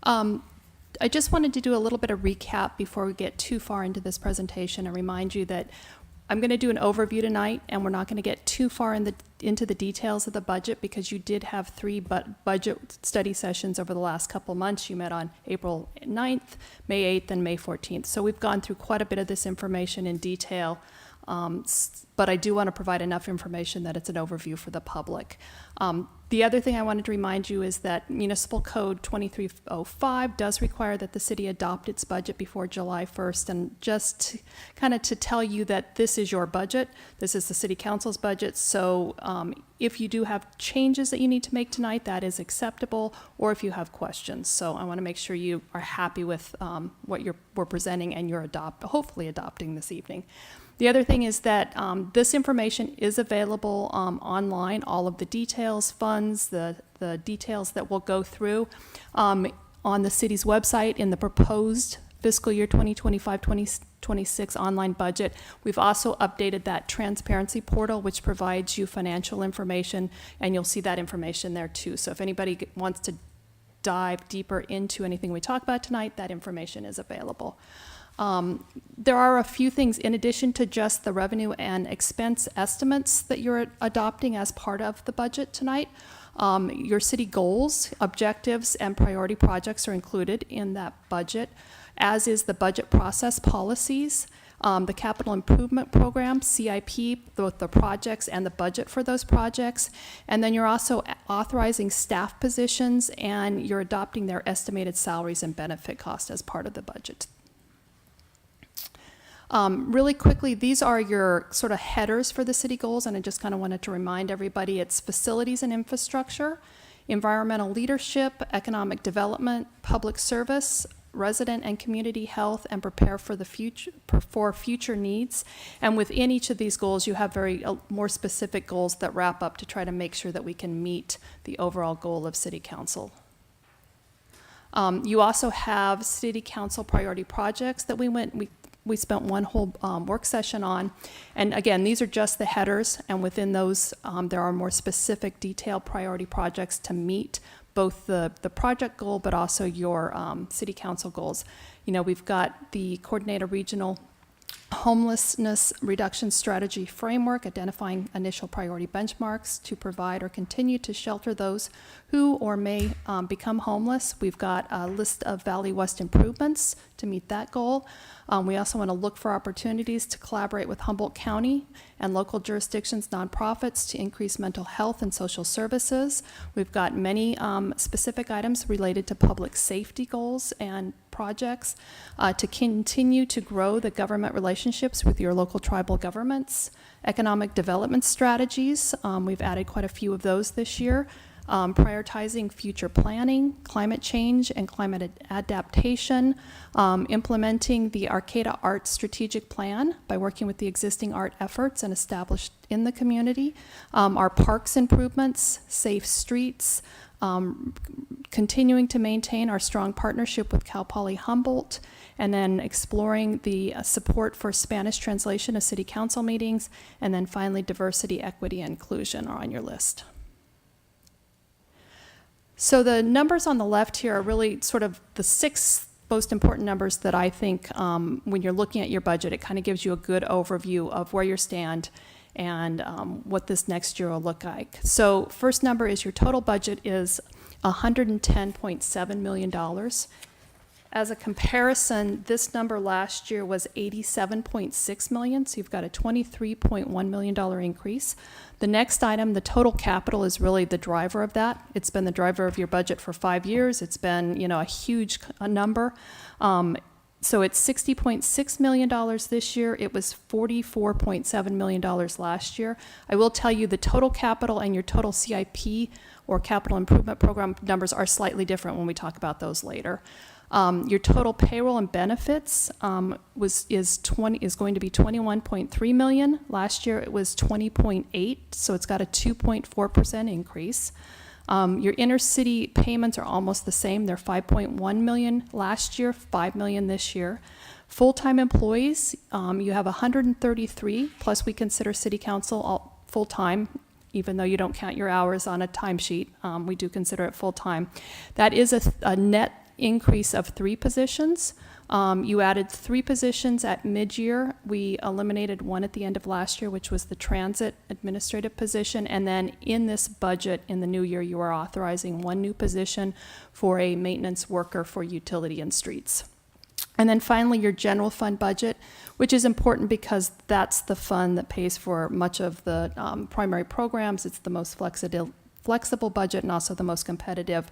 I just wanted to do a little bit of recap before we get too far into this presentation and remind you that I'm going to do an overview tonight, and we're not going to get too far into the details of the budget because you did have 3 budget study sessions over the last couple months. You met on April 9th, May 8th, and May 14th. So we've gone through quite a bit of this information in detail, but I do want to provide enough information that it's an overview for the public. The other thing I wanted to remind you is that Municipal Code 2305 does require that the city adopt its budget before July 1st. And just kind of to tell you that this is your budget, this is the City Council's budget. So if you do have changes that you need to make tonight, that is acceptable, or if you have questions. So I want to make sure you are happy with what we're presenting and you're hopefully adopting this evening. The other thing is that this information is available online, all of the details, funds, the details that we'll go through on the city's website in the proposed fiscal year 2025-2026 online budget. We've also updated that transparency portal, which provides you financial information, and you'll see that information there too. So if anybody wants to dive deeper into anything we talk about tonight, that information is available. There are a few things in addition to just the revenue and expense estimates that you're adopting as part of the budget tonight. Your city goals, objectives, and priority projects are included in that budget, as is the budget process policies, the capital improvement program, CIP, both the projects and the budget for those projects. And then you're also authorizing staff positions, and you're adopting their estimated salaries and benefit costs as part of the budget. Really quickly, these are your sort of headers for the city goals, and I just kind of wanted to remind everybody it's facilities and infrastructure, environmental leadership, economic development, public service, resident and community health, and prepare for the future, for future needs. And within each of these goals, you have very more specific goals that wrap up to try to make sure that we can meet the overall goal of city council. You also have city council priority projects that we spent one whole work session on. And again, these are just the headers, and within those, there are more specific detailed priority projects to meet both the project goal, but also your city council goals. You know, we've got the Coordinator Regional Homelessness Reduction Strategy Framework, identifying initial priority benchmarks to provide or continue to shelter those who or may become homeless. We've got a list of Valley West improvements to meet that goal. We also want to look for opportunities to collaborate with Humboldt County and local jurisdictions, nonprofits, to increase mental health and social services. We've got many specific items related to public safety goals and projects to continue to grow the government relationships with your local tribal governments. Economic development strategies, we've added quite a few of those this year. Prioritizing future planning, climate change and climate adaptation, implementing the Arcata Art Strategic Plan by working with the existing art efforts and established in the community, our parks improvements, safe streets, continuing to maintain our strong partnership with Cal Poly Humboldt, and then exploring the support for Spanish translation of city council meetings, and then finally diversity, equity, and inclusion are on your list. So the numbers on the left here are really sort of the 6 most important numbers that I think when you're looking at your budget, it kind of gives you a good overview of where you stand and what this next year will look like. So first number is your total budget is $110.7 million. As a comparison, this number last year was $87.6 million, so you've got a $23.1 million increase. The next item, the total capital, is really the driver of that. It's been the driver of your budget for 5 years. It's been, you know, a huge number. So it's $60.6 million this year. It was $44.7 million last year. I will tell you the total capital and your total CIP or capital improvement program numbers are slightly different when we talk about those later. Your total payroll and benefits is going to be $21.3 million. Last year it was $20.8, so it's got a 2.4% increase. Your intercity payments are almost the same. They're $5.1 million last year, $5 million this year. Full-time employees, you have 133, plus we consider city council all full-time, even though you don't count your hours on a timesheet. We do consider it full-time. That is a net increase of 3 positions. You added 3 positions at mid-year. We eliminated 1 at the end of last year, which was the transit administrative position. And then in this budget, in the new year, you are authorizing 1 new position for a maintenance worker for utility and streets. And then finally, your general fund budget, which is important because that's the fund that pays for much of the primary programs. It's the most flexible budget and also the most competitive.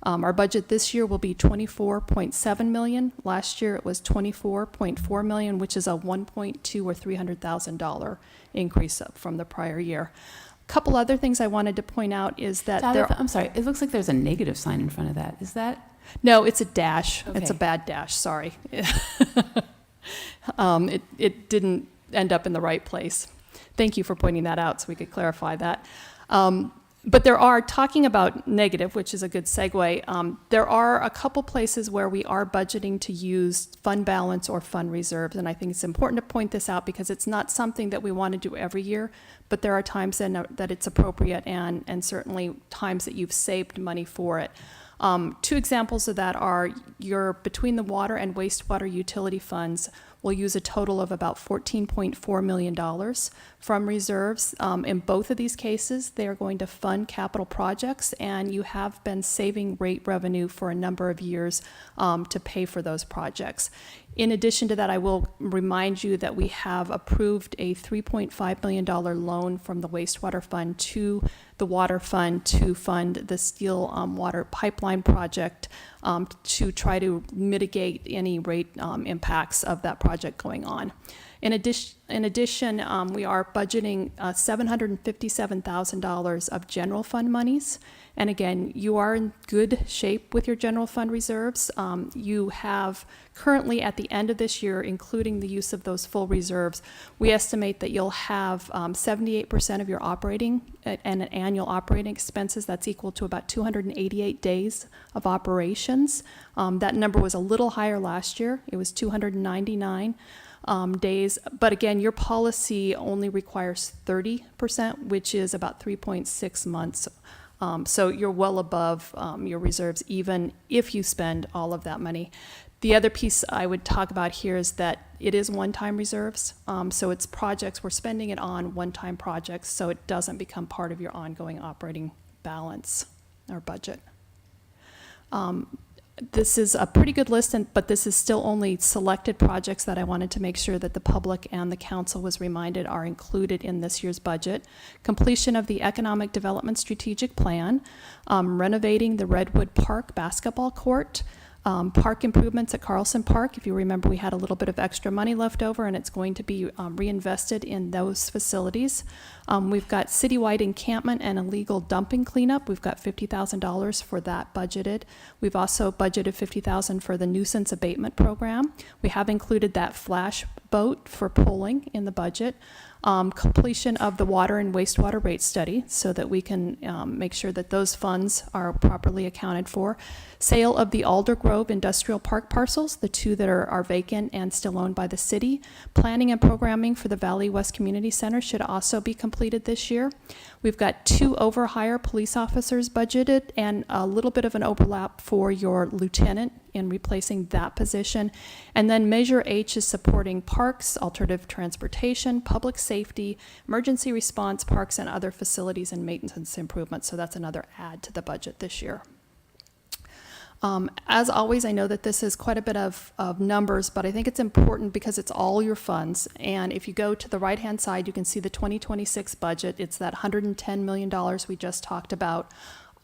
Our budget this year will be $24.7 million. Last year it was $24.4 million, which is a $1.2 or $300,000 increase from the prior year. A couple other things I wanted to point out is that I'm sorry, it looks like there's a negative sign in front of that. Is that? No, it's a dash. Okay. It's a bad dash, sorry. It didn't end up in the right place. Thank you for pointing that out so we could clarify that. But there are, talking about negative, which is a good segue, there are a couple places where we are budgeting to use fund balance or fund reserves. And I think it's important to point this out because it's not something that we want to do every year, but there are times that it's appropriate and certainly times that you've saved money for it. Two examples of that are between the water and wastewater utility funds, we'll use a total of about $14.4 million from reserves. In both of these cases, they are going to fund capital projects, and you have been saving rate revenue for a number of years to pay for those projects. In addition to that, I will remind you that we have approved a $3.5 million loan from the wastewater fund to the water fund to fund the steel water pipeline project to try to mitigate any rate impacts of that project going on. In addition, we are budgeting $757,000 of general fund monies. And again, you are in good shape with your general fund reserves. You have currently at the end of this year, including the use of those full reserves, we estimate that you'll have 78% of your operating and annual operating expenses. That's equal to about 288 days of operations. That number was a little higher last year. It was 299 days. But again, your policy only requires 30%, which is about 3.6 months. So you're well above your reserves, even if you spend all of that money. The other piece I would talk about here is that it is one-time reserves. So it's projects, we're spending it on one-time projects, so it doesn't become part of your ongoing operating balance or budget. This is a pretty good list, but this is still only selected projects that I wanted to make sure that the public and the council was reminded are included in this year's budget. Completion of the Economic Development Strategic Plan, renovating the Redwood Park basketball court, park improvements at Carlson Park. If you remember, we had a little bit of extra money left over, and it's going to be reinvested in those facilities. We've got citywide encampment and illegal dumping cleanup. We've got $50,000 for that budgeted. We've also budgeted $50,000 for the nuisance abatement program. We have included that flash boat for polling in the budget. Completion of the water and wastewater rate study so that we can make sure that those funds are properly accounted for. Sale of the Alder Grove Industrial Park parcels, the two that are vacant and still owned by the city. Planning and programming for the Valley West Community Center should also be completed this year. We've got 2 overhire police officers budgeted and a little bit of an overlap for your lieutenant in replacing that position. And then Measure H is supporting parks, alternative transportation, public safety, emergency response, parks, and other facilities and maintenance improvements. So that's another add to the budget this year. As always, I know that this is quite a bit of numbers, but I think it's important because it's all your funds. And if you go to the right-hand side, you can see the 2026 budget. It's that $110 million we just talked about.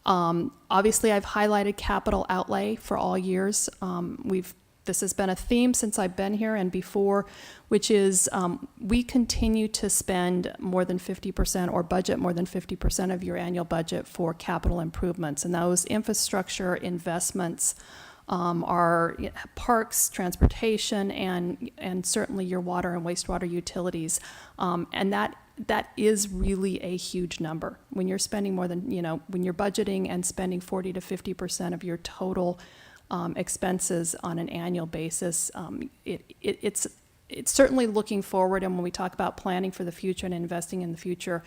Obviously, I've highlighted capital outlay for all years. This has been a theme since I've been here and before, which is we continue to spend more than 50% or budget more than 50% of your annual budget for capital improvements. And those infrastructure investments are parks, transportation, and certainly your water and wastewater utilities. And that is really a huge number. When you're spending more than, when you're budgeting and spending 40 to 50% of your total expenses on an annual basis, it's certainly looking forward. And when we talk about planning for the future and investing in the future,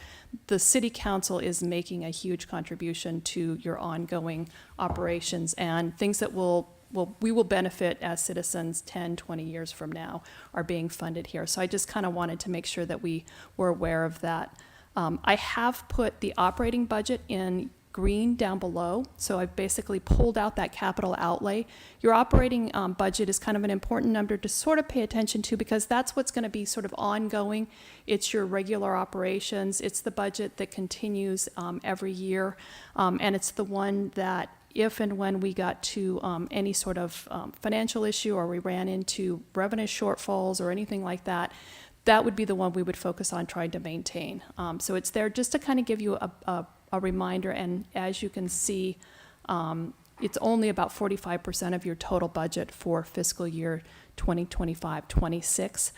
the city council is making a huge contribution to your ongoing operations, and things that we will benefit as citizens 10, 20 years from now are being funded here. So I just kind of wanted to make sure that we were aware of that. I have put the operating budget in green down below. So I've basically pulled out that capital outlay. Your operating budget is kind of an important number to sort of pay attention to, because that's what's going to be sort of ongoing. It's your regular operations. It's the budget that continues every year. And it's the one that if and when we got to any sort of financial issue or we ran into revenue shortfalls or anything like that, that would be the one we would focus on trying to maintain. So it's there just to kind of give you a reminder, and as you can see, it's only about 45% of your total budget for fiscal year 2025-26.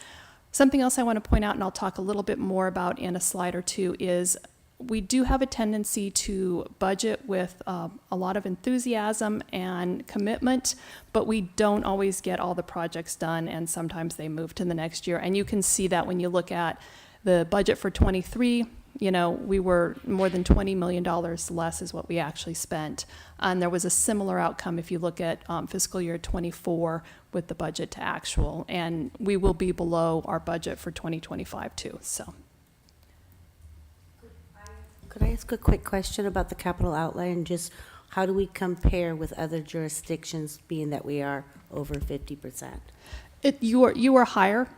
Something else I want to point out, and I'll talk a little bit more about in a slide or two, is we do have a tendency to budget with a lot of enthusiasm and commitment, but we don't always get all the projects done, and sometimes they move to the next year. And you can see that when you look at the budget for 23, You know, we were more than $20 million less is what we actually spent. And there was a similar outcome if you look at fiscal year '24 with the budget to actual. And we will be below our budget for 2025 too, so. Could I ask a quick question about the capital outlay and just how do we compare with other jurisdictions, being that we are over 50%? You are higher,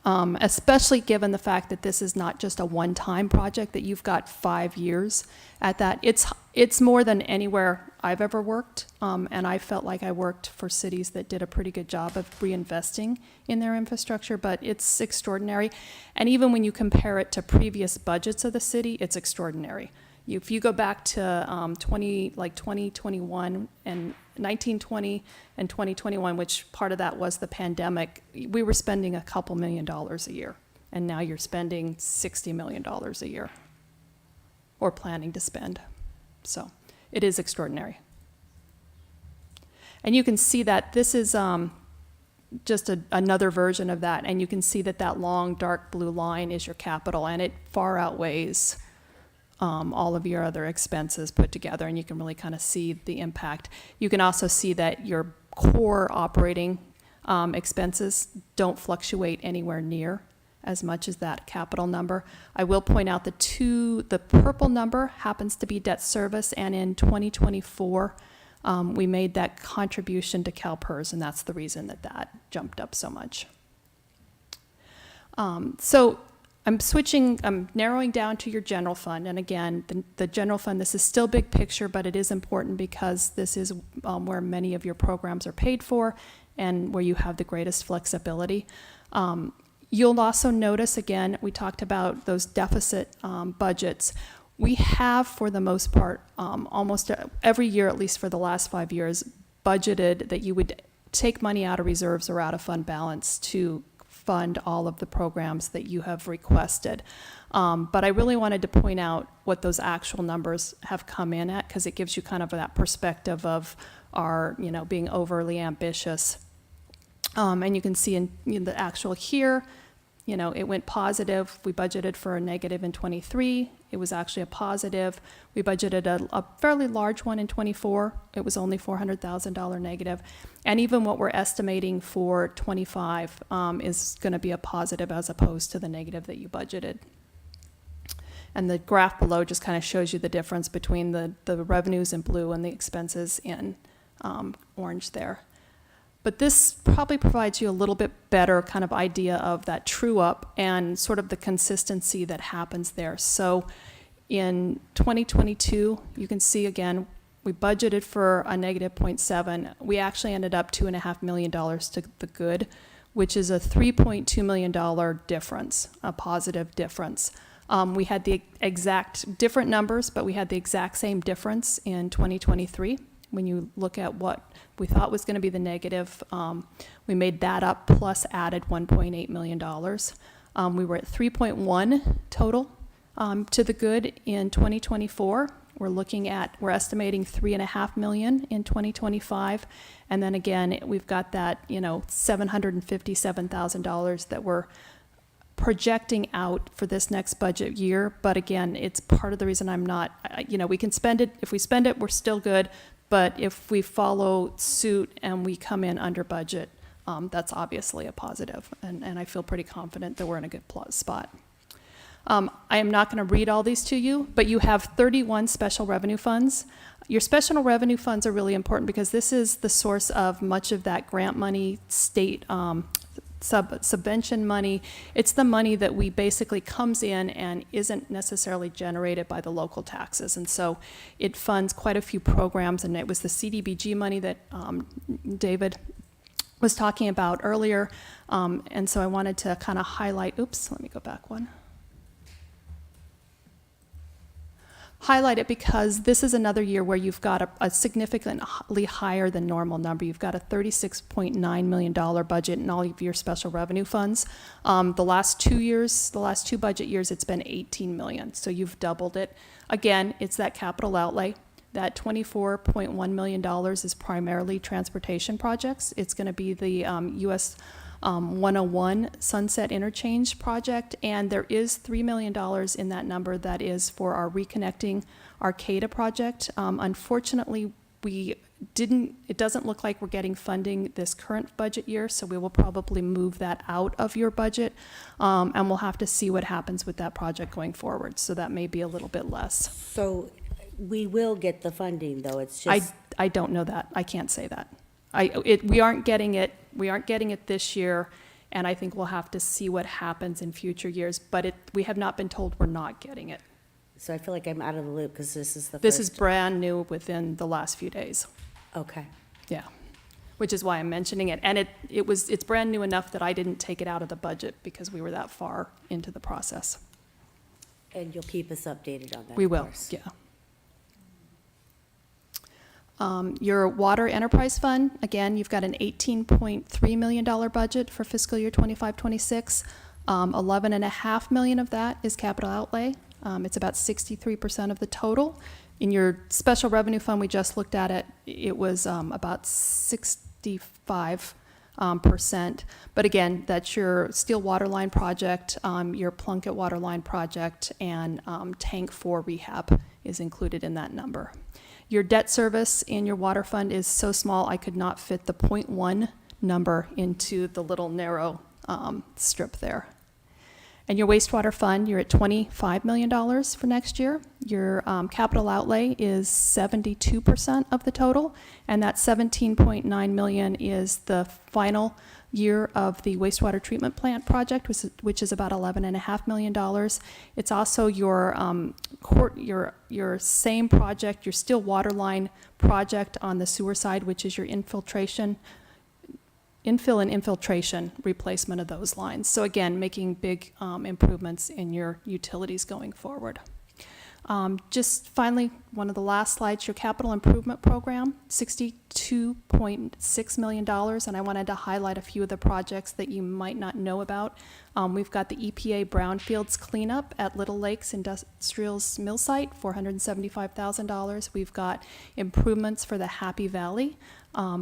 especially given the fact that this is not just a one-time project, that you've got 5 years at that. It's more than anywhere I've ever worked, and I felt like I worked for cities that did a pretty good job of reinvesting in their infrastructure, but it's extraordinary. And even when you compare it to previous budgets of the city, it's extraordinary. If you go back to 2021 and 1920 and 2021, which part of that was the pandemic, we were spending a couple $1 million a year. And now you're spending $60 million a year, or planning to spend. So it is extraordinary. And you can see that this is just another version of that. And you can see that that long dark blue line is your capital, and it far outweighs all of your other expenses put together, and you can really kind of see the impact. You can also see that your core operating expenses don't fluctuate anywhere near as much as that capital number. I will point out the purple number happens to be debt service, and in 2024, we made that contribution to CalPERS, and that's the reason that jumped up so much. So I'm narrowing down to your general fund. And again, the general fund, this is still big picture, but it is important because this is where many of your programs are paid for and where you have the greatest flexibility. You'll also notice, again, we talked about those deficit budgets. We have, for the most part, almost every year, at least for the last 5 years, budgeted that you would take money out of reserves or out of fund balance to fund all of the programs that you have requested. But I really wanted to point out what those actual numbers have come in at, because it gives you kind of that perspective of our, being overly ambitious. And you can see in the actual here, it went positive. We budgeted for a negative in '23. It was actually a positive. We budgeted a fairly large one in '24. It was only $400,000 negative. And even what we're estimating for '25 is going to be a positive as opposed to the negative that you budgeted. And the graph below just kind of shows you the difference between the revenues in blue and the expenses in orange there. But this probably provides you a little bit better kind of idea of that true up and sort of the consistency that happens there. So in 2022, you can see again, we budgeted for a negative 0.7. We actually ended up $2.5 million to the good, which is a $3.2 million difference, a positive difference. We had the exact different numbers, but we had the exact same difference in 2023. When you look at what we thought was going to be the negative, we made that up plus added $1.8 million. We were at 3.1 total to the good in 2024. We're estimating $3.5 million in 2025. And then again, we've got that, $757,000 that we're projecting out for this next budget year. But again, it's part of the reason I'm not, we can spend it. If we spend it, we're still good. But if we follow suit and we come in under budget, that's obviously a positive. And I feel pretty confident that we're in a good spot. I am not going to read all these to you, but you have 31 special revenue funds. Your special revenue funds are really important because this is the source of much of that grant money, state subvention money. It's the money that we basically comes in and isn't necessarily generated by the local taxes. And so it funds quite a few programs, and it was the CDBG money that David was talking about earlier. And so I wanted to kind of highlight, let me go back one. Highlight it because this is another year where you've got a significantly higher than normal number. You've got a $36.9 million budget in all of your special revenue funds. The last 2 budget years, it's been $18 million. So you've doubled it. Again, it's that capital outlay. That $24.1 million is primarily transportation projects. It's going to be the U.S. 101 Sunset Interchange project, and there is $3 million in that number that is for our Reconnecting Arcata project. Unfortunately, it doesn't look like we're getting funding this current budget year, so we will probably move that out of your budget, and we'll have to see what happens with that project going forward. So that may be a little bit less. So we will get the funding, though, it's just. I don't know that. I can't say that. We aren't getting it. We aren't getting it this year, and I think we'll have to see what happens in future years. But we have not been told we're not getting it. So I feel like I'm out of the loop because this is the first. This is brand new within the last few days. Okay. Yeah, which is why I'm mentioning it. And it's brand new enough that I didn't take it out of the budget because we were that far into the process. And you'll keep us updated on that, We of will, course. yeah. Your water enterprise fund, again, you've got an $18.3 million budget for fiscal year 25-26. $11.5 million of that is capital outlay. It's about 63% of the total. In your special revenue fund, we just looked at it, it was about 65%. But again, that's your Steel Water Line project, your Plunkett Water Line project, and Tank 4 rehab is included in that number. Your debt service in your water fund is so small, I could not fit the 0.1 number into the little narrow strip there. And your wastewater fund, you're at $25 million for next year. Your capital outlay is 72% of the total, and that $17.9 million is the final year of the wastewater treatment plant project, which is about $11.5 million. It's also your same project, your Steel Water Line project on the sewer side, which is your infill and infiltration replacement of those lines. So again, making big improvements in your utilities going forward. Just finally, one of the last slides, your capital improvement program, $62.6 million, and I wanted to highlight a few of the projects that you might not know about. We've got the EPA brownfields cleanup at Little Lakes Industrial's mill site, $475,000. We've got improvements for the Happy Valley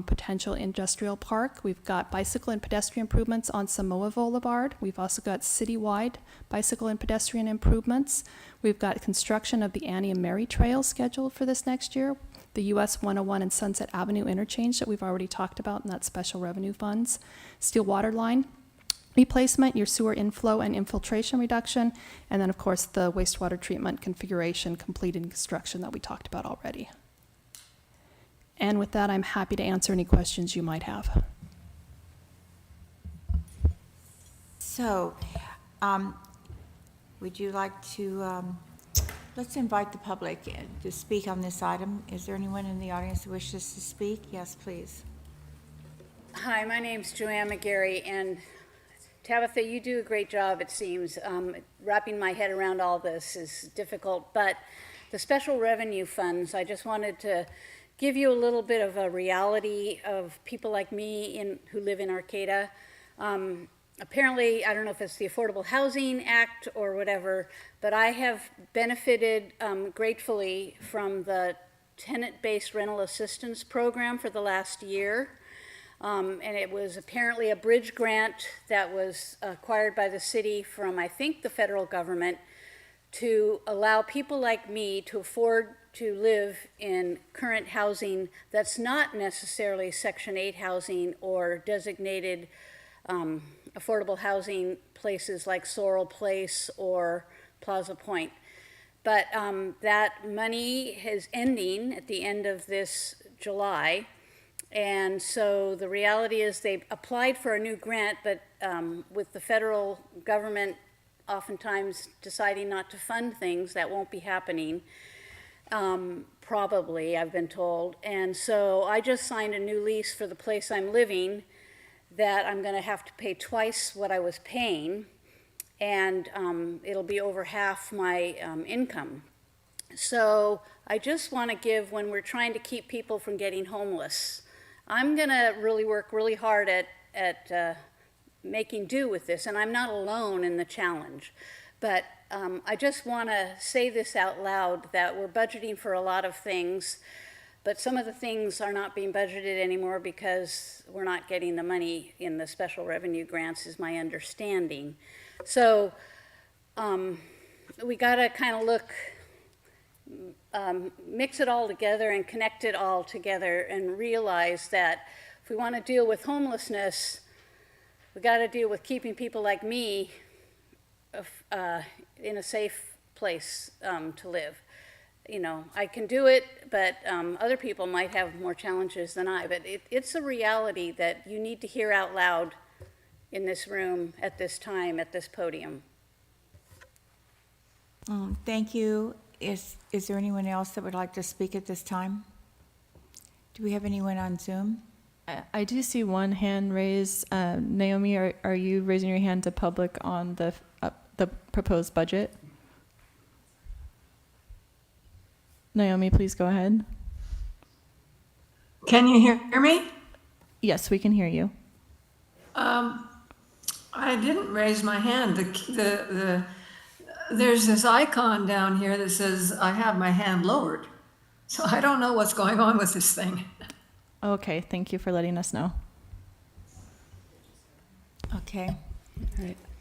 potential industrial park. We've got bicycle and pedestrian improvements on Samoa Boulevard. We've also got citywide bicycle and pedestrian improvements. We've got construction of the Annie and Mary Trail scheduled for this next year. The US 101 and Sunset Avenue interchange that we've already talked about in that special revenue funds. Steel Water Line replacement, your sewer inflow and infiltration reduction, and then of course the wastewater treatment configuration, completed construction that we talked about already. And with that, I'm happy to answer any questions you might have. So, would you like to, let's invite the public to speak on this item. Is there anyone in the audience who wishes to speak? Yes, please. Hi, my name's Joanne McGarry, and Tabitha, you do a great job, it seems. Wrapping my head around all this is difficult, but the special revenue funds, I just wanted to give you a little bit of a reality of people like me who live in Arcata. Apparently, I don't know if it's the Affordable Housing Act or whatever, but I have benefited gratefully from the tenant-based rental assistance program for the last year. And it was apparently a bridge grant that was acquired by the city from, I think, the federal government to allow people like me to afford to live in current housing that's not necessarily Section 8 housing or designated affordable housing places like Sorrel Place or Plaza Point. But that money is ending at the end of this July. And so the reality is they applied for a new grant, but with the federal government oftentimes deciding not to fund things, that won't be happening. Probably, I've been told. And so I just signed a new lease for the place I'm living that I'm going to have to pay twice what I was paying, and it'll be over half my income. So I just want to give, when we're trying to keep people from getting homeless, I'm going to really work really hard at making do with this, and I'm not alone in the challenge. But I just want to say this out loud, that we're budgeting for a lot of things, But some of the things are not being budgeted anymore because we're not getting the money in the special revenue grants, is my understanding. So we gotta kind of look, mix it all together and connect it all together and realize that if we want to deal with homelessness, we got to deal with keeping people like me in a safe place to live. You know, I can do it, but other people might have more challenges than I. But it's a reality that you need to hear out loud in this room at this time, at this podium. Thank you. Is there anyone else that would like to speak at this time? Do we have anyone on Zoom? I do see one hand raised. Naomi, are you raising your hand to public on the proposed budget? Naomi, please go ahead. Can you hear me? Yes, we can hear you. I didn't raise my hand. There's this icon down here that says I have my hand lowered. So I don't know what's going on with this thing. Okay, thank you for letting us know. Okay.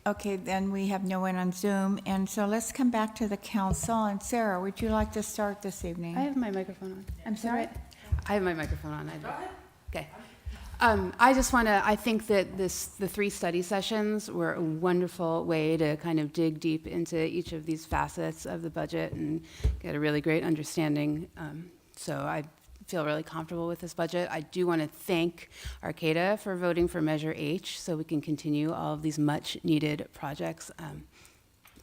Okay, then we have no one on Zoom, and so let's come back to the council. And Sarah, would you like to start this evening? I have my microphone on. I'm sorry? I have my microphone on. Okay. I just want to, I think that the 3 study sessions were a wonderful way to kind of dig deep into each of these facets of the budget and get a really great understanding. So I feel really comfortable with this budget. I do want to thank Arcata for voting for Measure H so we can continue all of these much needed projects.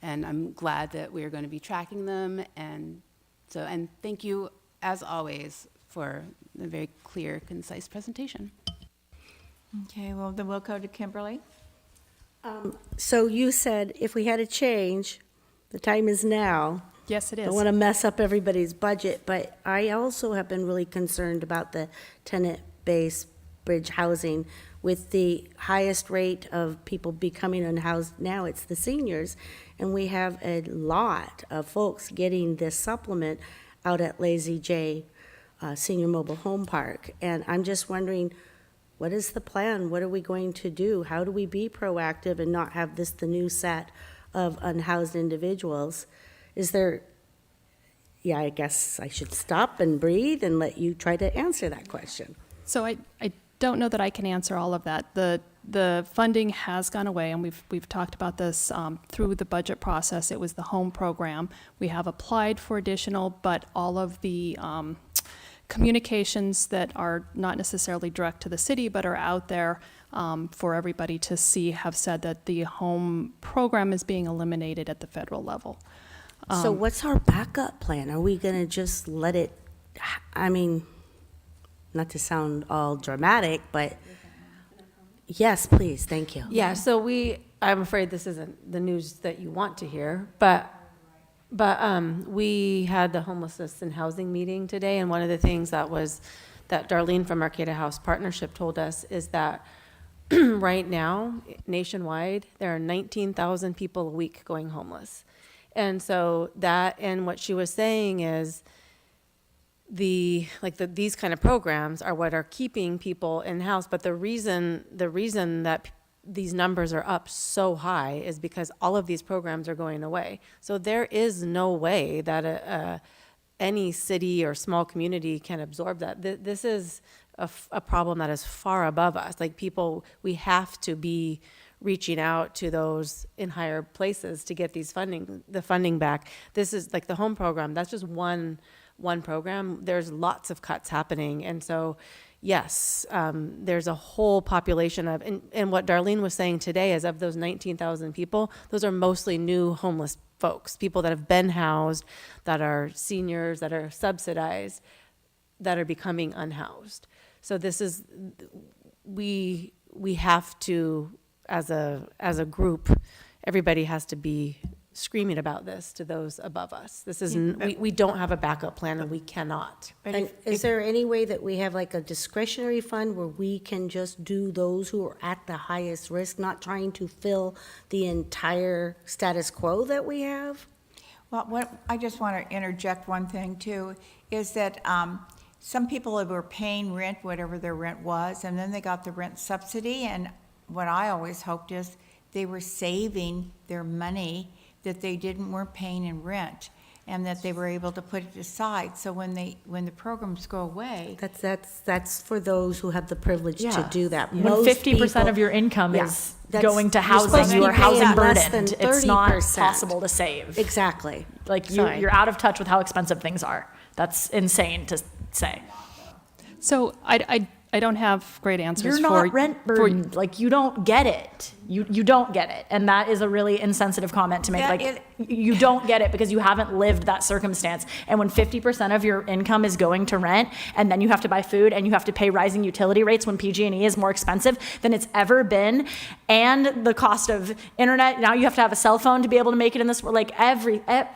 And I'm glad that we're going to be tracking them. And thank you, as always, for the very clear, concise presentation. Okay, well, then we'll go to Kimberly. So you said if we had a change, the time is now. Yes, it is. Don't want to mess up everybody's budget, but I also have been really concerned about the tenant-based bridge housing. With the highest rate of people becoming unhoused now, it's the seniors, and we have a lot of folks getting this supplement out at Lazy J Senior Mobile Home Park. And I'm just wondering, what is the plan? What are we going to do? How do we be proactive and not have this the new set of unhoused individuals? Is there, yeah, I guess I should stop and breathe and let you try to answer that question. So I don't know that I can answer all of that. The funding has gone away, and we've talked about this through the budget process. It was the home program. We have applied for additional, but all of the communications that are not necessarily direct to the city, but are out there for everybody to see, have said that the home program is being eliminated at the federal level. So what's our backup plan? Are we going to just let it, I mean, not to sound all dramatic, but yes, please, thank you. Yeah, so I'm afraid this isn't the news that you want to hear, but we had the homelessness and housing meeting today, and one of the things that Darlene from Arcata House Partnership told us is that right now, nationwide, there are 19,000 people a week going homeless. And so and what she was saying is these kind of programs are what are keeping people in house. But the reason that these numbers are up so high is because all of these programs are going away. So there is no way that any city or small community can absorb that. This is a problem that is far above us. Like we have to be reaching out to those in higher places to get the funding back. This is like the home program. That's just one program. There's lots of cuts happening. And so, yes, there's a whole population of, and what Darlene was saying today is of those 19,000 people, those are mostly new homeless folks, people that have been housed, that are seniors, that are subsidized, that are becoming unhoused. So we have to, as a group, everybody has to be screaming about this to those above us. We don't have a backup plan, and we cannot. And is there any way that we have like a discretionary fund where we can just do those who are at the highest risk, not trying to fill the entire status quo that we have? Well, I just want to interject one thing too, is that some people were paying rent, whatever their rent was, and then they got the rent subsidy. And what I always hoped is they were saving their money that they weren't paying in rent, and that they were able to put it aside. So when the programs go away, That's for those who have the privilege to Yeah. do that. When Most 50% people- of your income Yeah, is that's- going to you're supposed housing, to you be are housing paying less burdened. than It's not 30%. possible to save. Exactly. Like Sorry. you're out of touch with how expensive things are. That's insane to say. So I don't have great answers You're for. not rent burdened. Like you don't get it. You don't get it. And that is a really insensitive comment to make. Yeah, Like you don't get it because you haven't lived that circumstance. And when 50% of your income is going to rent, and then you have to buy food and you have to pay rising utility rates when PG&E is more expensive than it's ever been, and the cost of internet, now you have to have a cell phone to be able to make it in this world. Like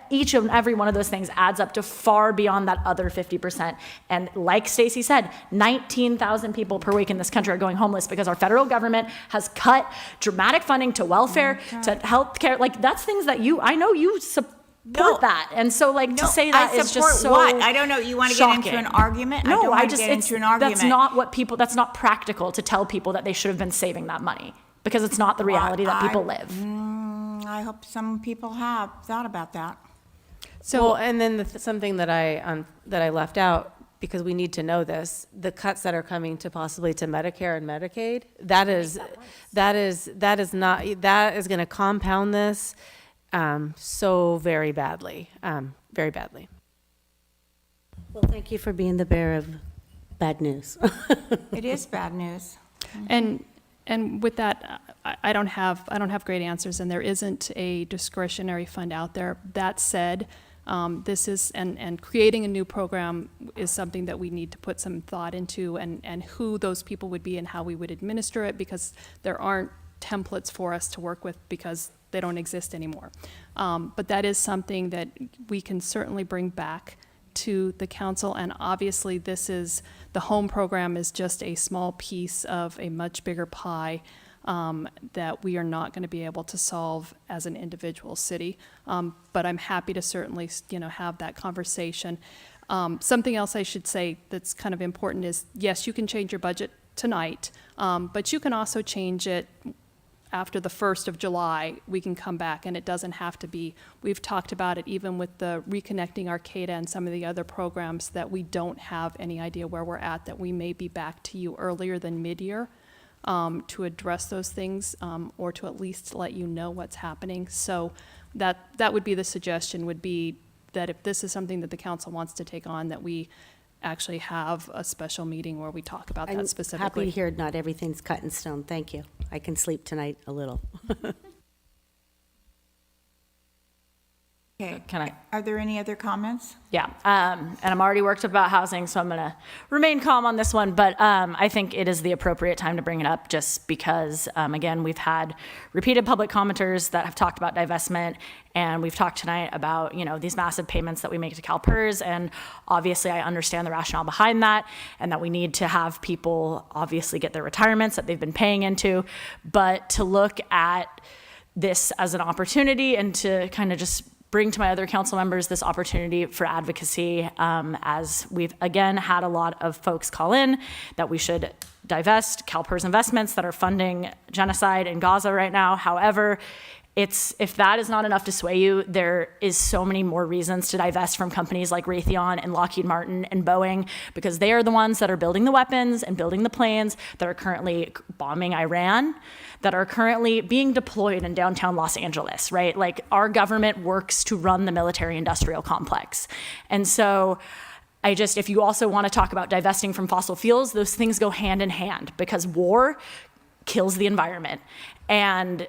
each and every one of those things adds up to far beyond that other 50%. And like Stacy said, 19,000 people per week in this country are going homeless because our federal government has cut dramatic funding to welfare, to health care. Like that's things that I know you support that. And so like to say that I is support just so what? I don't know. You want to get into shocking. an argument? No, I don't want just, to get into an argument. that's not practical to tell people that they should have been saving that money because it's not the reality that people live. I hope some people have thought about that. So, and then something that I left out, because we need to know this, the cuts that are coming to possibly to Medicare and Medicaid, that is going to compound this so very badly, very badly. Well, thank you for being the bearer of bad news. It is bad news. And with that, I don't have great answers, and there isn't a discretionary fund out there. That said, this is, and creating a new program is something that we need to put some thought into, and who those people would be and how we would administer it, because there aren't templates for us to work with because they don't exist anymore. But that is something that we can certainly bring back to the council, and obviously the home program is just a small piece of a much bigger pie that we are not going to be able to solve as an individual city. But I'm happy to certainly, have that conversation. Something else I should say that's kind of important is, yes, you can change your budget tonight, but you can also change it after the 1st of July. We can come back, and it doesn't have to be, we've talked about it even with the Reconnecting Arcata and some of the other programs that we don't have any idea where we're at, that we may be back to you earlier than mid-year to address those things, or to at least let you know what's happening. So that would be the suggestion, would be that if this is something that the council wants to take on, that we actually have a special meeting where we talk about that specifically. I'm happy to hear not everything's cut in stone. Thank you. I can sleep tonight a little. Okay. Can I? Are there any other comments? Yeah, and I'm already worked up about housing, so I'm going to remain calm on this one. But I think it is the appropriate time to bring it up just because, again, we've had repeated public commenters that have talked about divestment, and we've talked tonight about, these massive payments that we make to CalPERS. And obviously, I understand the rationale behind that, and that we need to have people obviously get their retirements that they've been paying into. But to look at this as an opportunity and to kind of just bring to my other council members this opportunity for advocacy, as we've again had a lot of folks call in that we should divest CalPERS investments that are funding genocide in Gaza right now. However, if that is not enough to sway you, there is so many more reasons to divest from companies like Raytheon and Lockheed Martin and Boeing, because they are the ones that are building the weapons and building the planes that are currently bombing Iran, that are currently being deployed in downtown Los Angeles, right? Like, our government works to run the military-industrial complex. And so if you also want to talk about divesting from fossil fuels, those things go hand in hand, because war kills the environment. And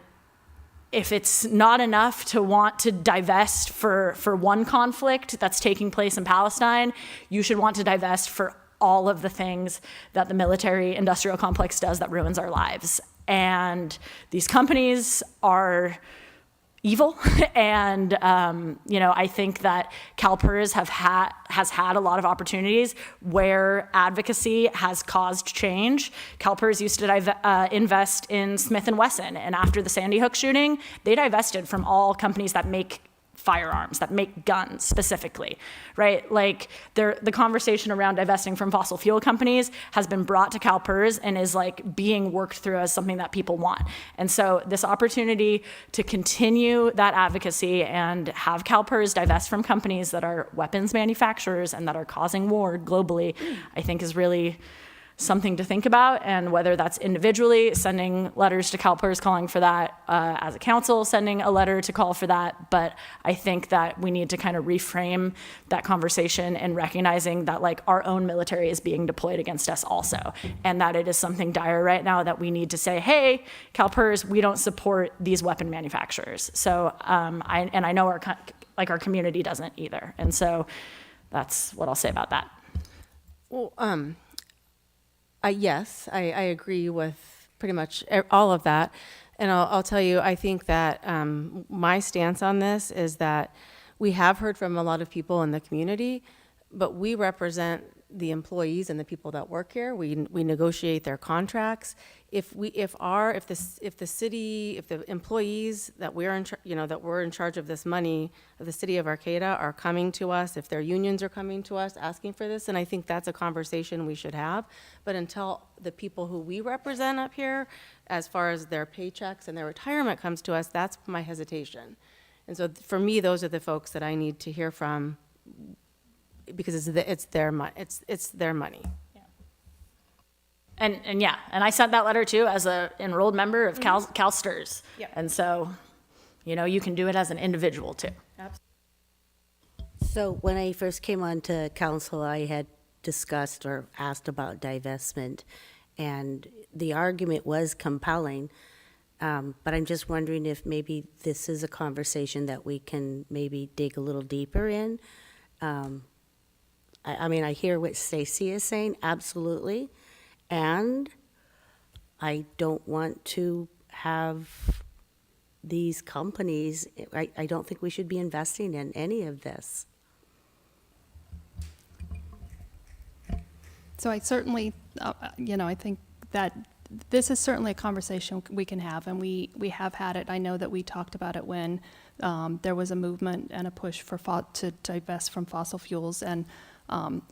if it's not enough to want to divest for one conflict that's taking place in Palestine, you should want to divest for all of the things that the military-industrial complex does that ruins our lives. And these companies are evil. And, I think that CalPERS has had a lot of opportunities where advocacy has caused change. CalPERS used to invest in Smith & Wesson. And after the Sandy Hook shooting, they divested from all companies that make firearms, that make guns specifically, right? Like the conversation around divesting from fossil fuel companies has been brought to CalPERS and is like being worked through as something that people want. And so this opportunity to continue that advocacy and have CalPERS divest from companies that are weapons manufacturers and that are causing war globally, I think is really something to think about. And whether that's individually sending letters to CalPERS calling for that, as a council sending a letter to call for that. But I think that we need to kind of reframe that conversation and recognizing that like our own military is being deployed against us also. And that it is something dire right now that we need to say, hey, CalPERS, we don't support these weapon manufacturers. So I know our community doesn't either. And so that's what I'll say about that. Well, yes, I agree with pretty much all of that. And I'll tell you, I think that my stance on this is that we have heard from a lot of people in the community, but we represent the employees and the people that work here. We negotiate their contracts. If the employees that we're in charge of this money of the city of Arcata are coming to us, if their unions are coming to us asking for this, and I think that's a conversation we should have. But until the people who we represent up here, as far as their paychecks and their retirement comes to us, that's my hesitation. And so for me, those are the folks that I need to hear from, because it's their money. It's their money. And I sent that letter too as a enrolled member of CalSTRS. Yep. And so, you can do it as an individual too. So when I first came on to council, I had discussed or asked about divestment, and the argument was compelling. But I'm just wondering if maybe this is a conversation that we can maybe dig a little deeper in. I mean, I hear what Stacy is saying, absolutely. And I don't want to have these companies, I don't think we should be investing in any of this. So I certainly, I think that this is certainly a conversation we can have, and we have had it. I know that we talked about it when there was a movement and a push to divest from fossil fuels. And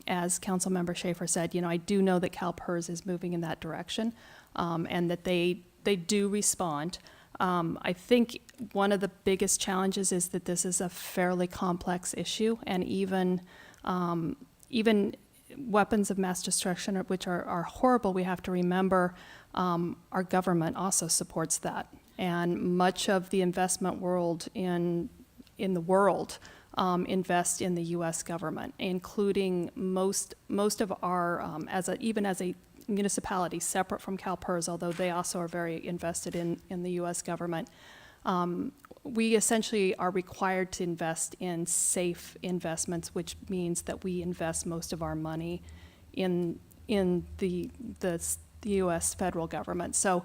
as Councilmember Schaefer said, I do know that CalPERS is moving in that direction, and that they do respond. I think one of the biggest challenges is that this is a fairly complex issue, and even weapons of mass destruction, which are horrible, we have to remember our government also supports that. And much of the investment world in the world invest in the U.S. government, including most of our, even as a municipality separate from CalPERS, although they also are very invested in the U.S. government. We essentially are required to invest in safe investments, which means that we invest most of our money in the U.S. federal government. So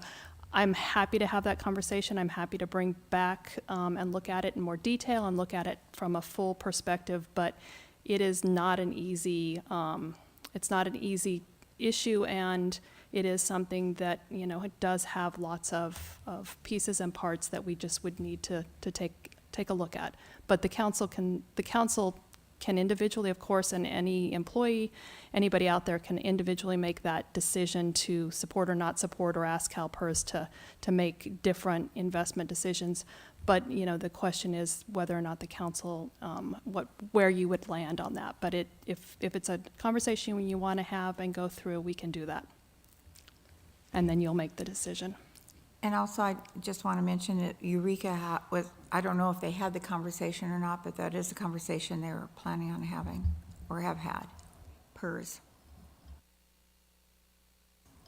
I'm happy to have that conversation. I'm happy to bring back and look at it in more detail and look at it from a full perspective. But it is not an easy. It's not an easy issue, and it is something that it does have lots of pieces and parts that we just would need to take a look at. But the council can individually, of course, and any employee, anybody out there can individually make that decision to support or not support, or ask CalPERS to make different investment decisions. But the question is whether or not the council, where you would land on that. But if it's a conversation you want to have and go through, we can do that. And then you'll make the decision. And also, I just want to mention that Eureka I don't know if they had the conversation or not, but that is a conversation they were planning on having or have had, PERS.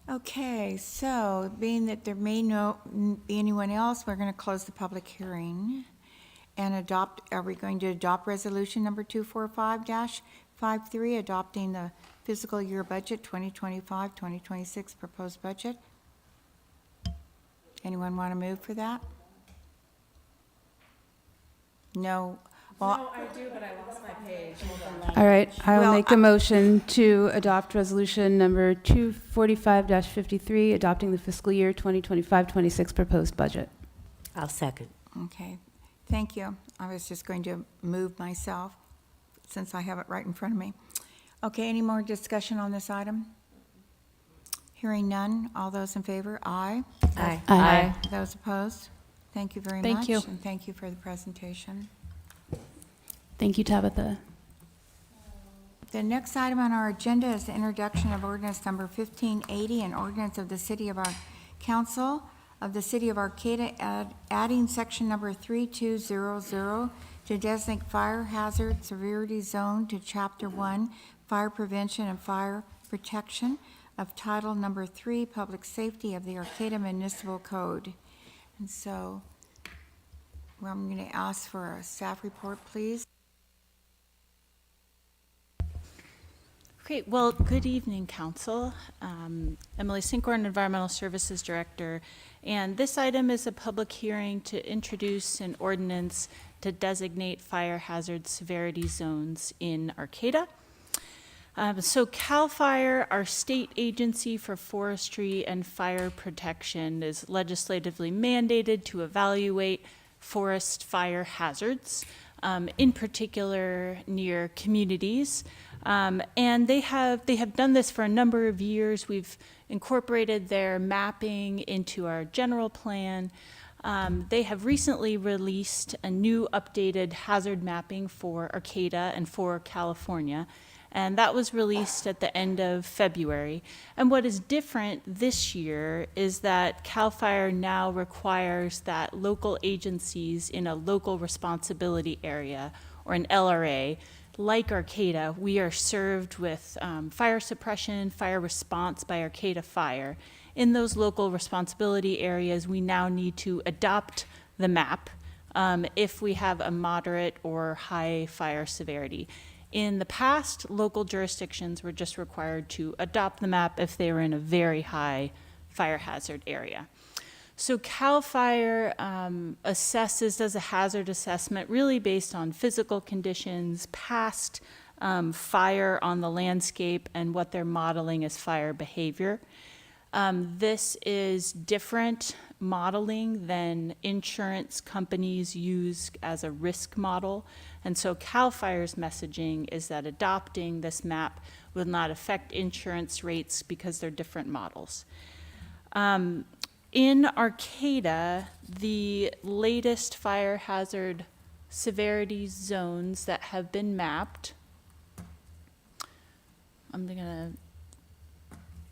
Okay, so being that there may not be anyone else, we're going to close the public hearing and are we going to adopt resolution number 245-53, adopting the fiscal year budget 2025-2026 proposed budget? Anyone want to move for that? No. Well, No, I do, but I lost my page. Hold on. All right, I will Well, make a motion to adopt resolution number 245-53, adopting the fiscal year 2025-26 proposed budget. I'll second. Okay. Thank you. I was just going to move myself since I have it right in front of me. Okay, any more discussion on this item? Hearing none. All those in favor? Aye. Aye. Aye. Those opposed? Thank you very much. Thank you. And thank you for the presentation. Thank you, Tabitha. The next item on our agenda is the introduction of ordinance number 1580, an ordinance of the City of our Council of the City of Arcata adding section number 3200 to designate fire hazard severity zone to Chapter 1, Fire Prevention and Fire Protection of Title number 3, Public Safety of the Arcata Municipal Code. And so, I'm going to ask for a staff report, please. Great. Well, good evening, Council. Emily Sinkhorn, Environmental Services Director. And this item is a public hearing to introduce an ordinance to designate fire hazard severity zones in Arcata. So CAL FIRE, our state agency for forestry and fire protection, is legislatively mandated to evaluate forest fire hazards, in particular near communities. And they have done this for a number of years. We've incorporated their mapping into our general plan. They have recently released a new updated hazard mapping for Arcata and for California, and that was released at the end of February. And what is different this year is that CAL FIRE now requires that local agencies in a local responsibility area, or an LRA, like Arcata, we are served with fire suppression, fire response by Arcata Fire. In those local responsibility areas, we now need to adopt the map if we have a moderate or high fire severity. In the past, local jurisdictions were just required to adopt the map if they were in a very high fire hazard area. So CAL FIRE does a hazard assessment really based on physical conditions, past fire on the landscape, and what they're modeling as fire behavior. This is different modeling than insurance companies use as a risk model. And so CAL FIRE's messaging is that adopting this map will not affect insurance rates because they're different models. In Arcata, the latest fire hazard severity zones that have been mapped,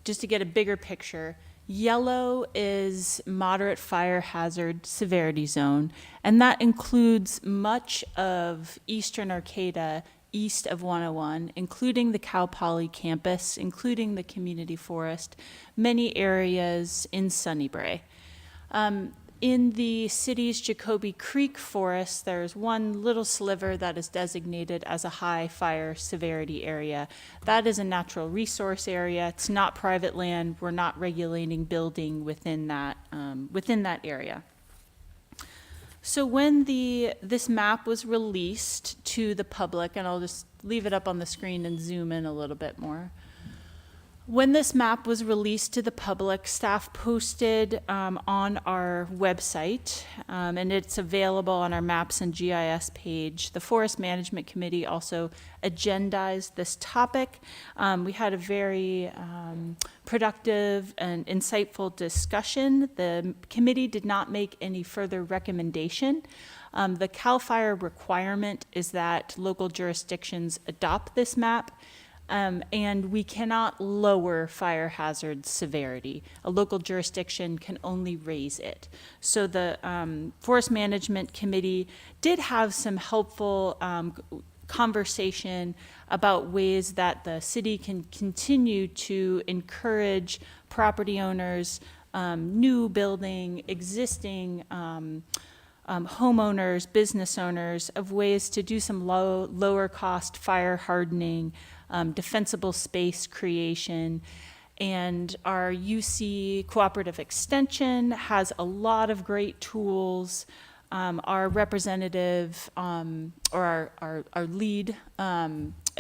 just to get a bigger picture, yellow is moderate fire hazard severity zone, and that includes much of eastern Arcata east of 101, including the Cal Poly campus, including the community forest, many areas in Sunnybrae. In the city's Jacoby Creek forest, there's one little sliver that is designated as a high fire severity area. That is a natural resource area. It's not private land. We're not regulating building within that area. So when this map was released to the public, and I'll just leave it up on the screen and zoom in a little bit more. When this map was released to the public, staff posted on our website, and it's available on our Maps and GIS page. The Forest Management Committee also agendized this topic. We had a very productive and insightful discussion. The committee did not make any further recommendation. The CAL FIRE requirement is that local jurisdictions adopt this map. And we cannot lower fire hazard severity. A local jurisdiction can only raise it. So the Forest Management Committee did have some helpful conversation about ways that the city can continue to encourage property owners, new building, existing homeowners, business owners, of ways to do some lower cost fire hardening, defensible space creation. And our UC Cooperative Extension has a lot of great tools. Our representative, or our lead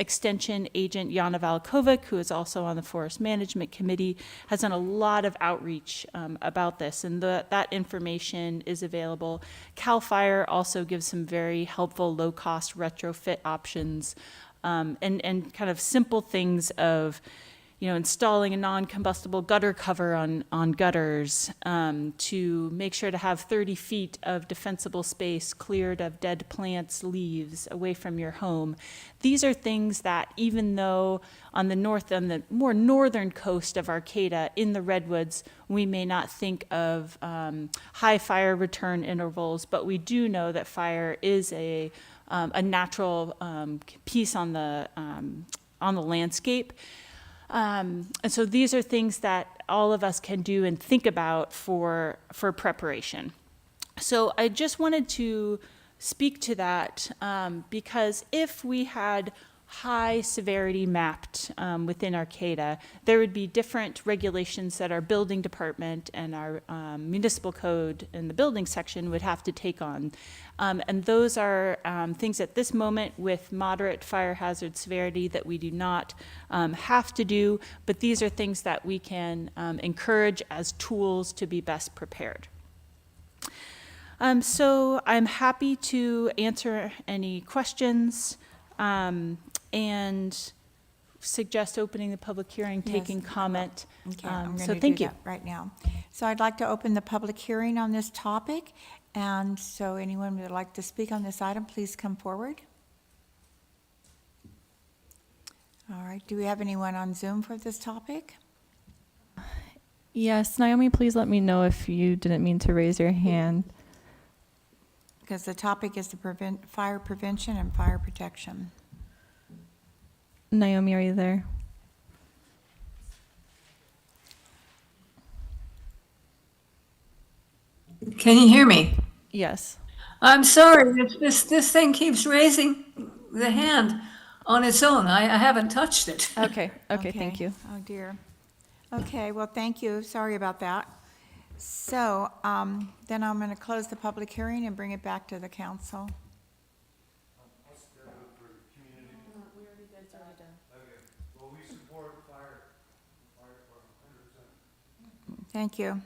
Extension Agent Jana Valikovic, who is also on the Forest Management Committee, has done a lot of outreach about this, and that information is available. CAL FIRE also gives some very helpful low-cost retrofit options, and kind of simple things of, installing a non-combustible gutter cover on gutters, to make sure to have 30 feet of defensible space cleared of dead plants, leaves away from your home. These are things that, even though on the more northern coast of Arcata, in the redwoods, we may not think of high fire return intervals, but we do know that fire is a natural piece on the landscape. And so these are things that all of us can do and think about for preparation. So I just wanted to speak to that because if we had high severity mapped within Arcata, there would be different regulations that our building department and our municipal code in the building section would have to take on. And those are things at this moment with moderate fire hazard severity that we do not have to do, but these are things that we can encourage as tools to be best prepared. So I'm happy to answer any questions and suggest opening the public hearing, taking comment. Okay, I'm So going to thank do you. that right now. So I'd like to open the public hearing on this topic, and so anyone who would like to speak on this item, please come forward. All right, do we have anyone on Zoom for this topic? Yes, Naomi, please let me know if you didn't mean to raise your hand. Because the topic is the fire prevention and fire protection. Naomi, are you there? Can you hear me? Yes. I'm sorry, this thing keeps raising the hand on its own. I haven't touched it. Okay, thank you. Oh, dear. Okay, well, thank you. Sorry about that. So then I'm going to close the public hearing and bring it back to the council. Thank you.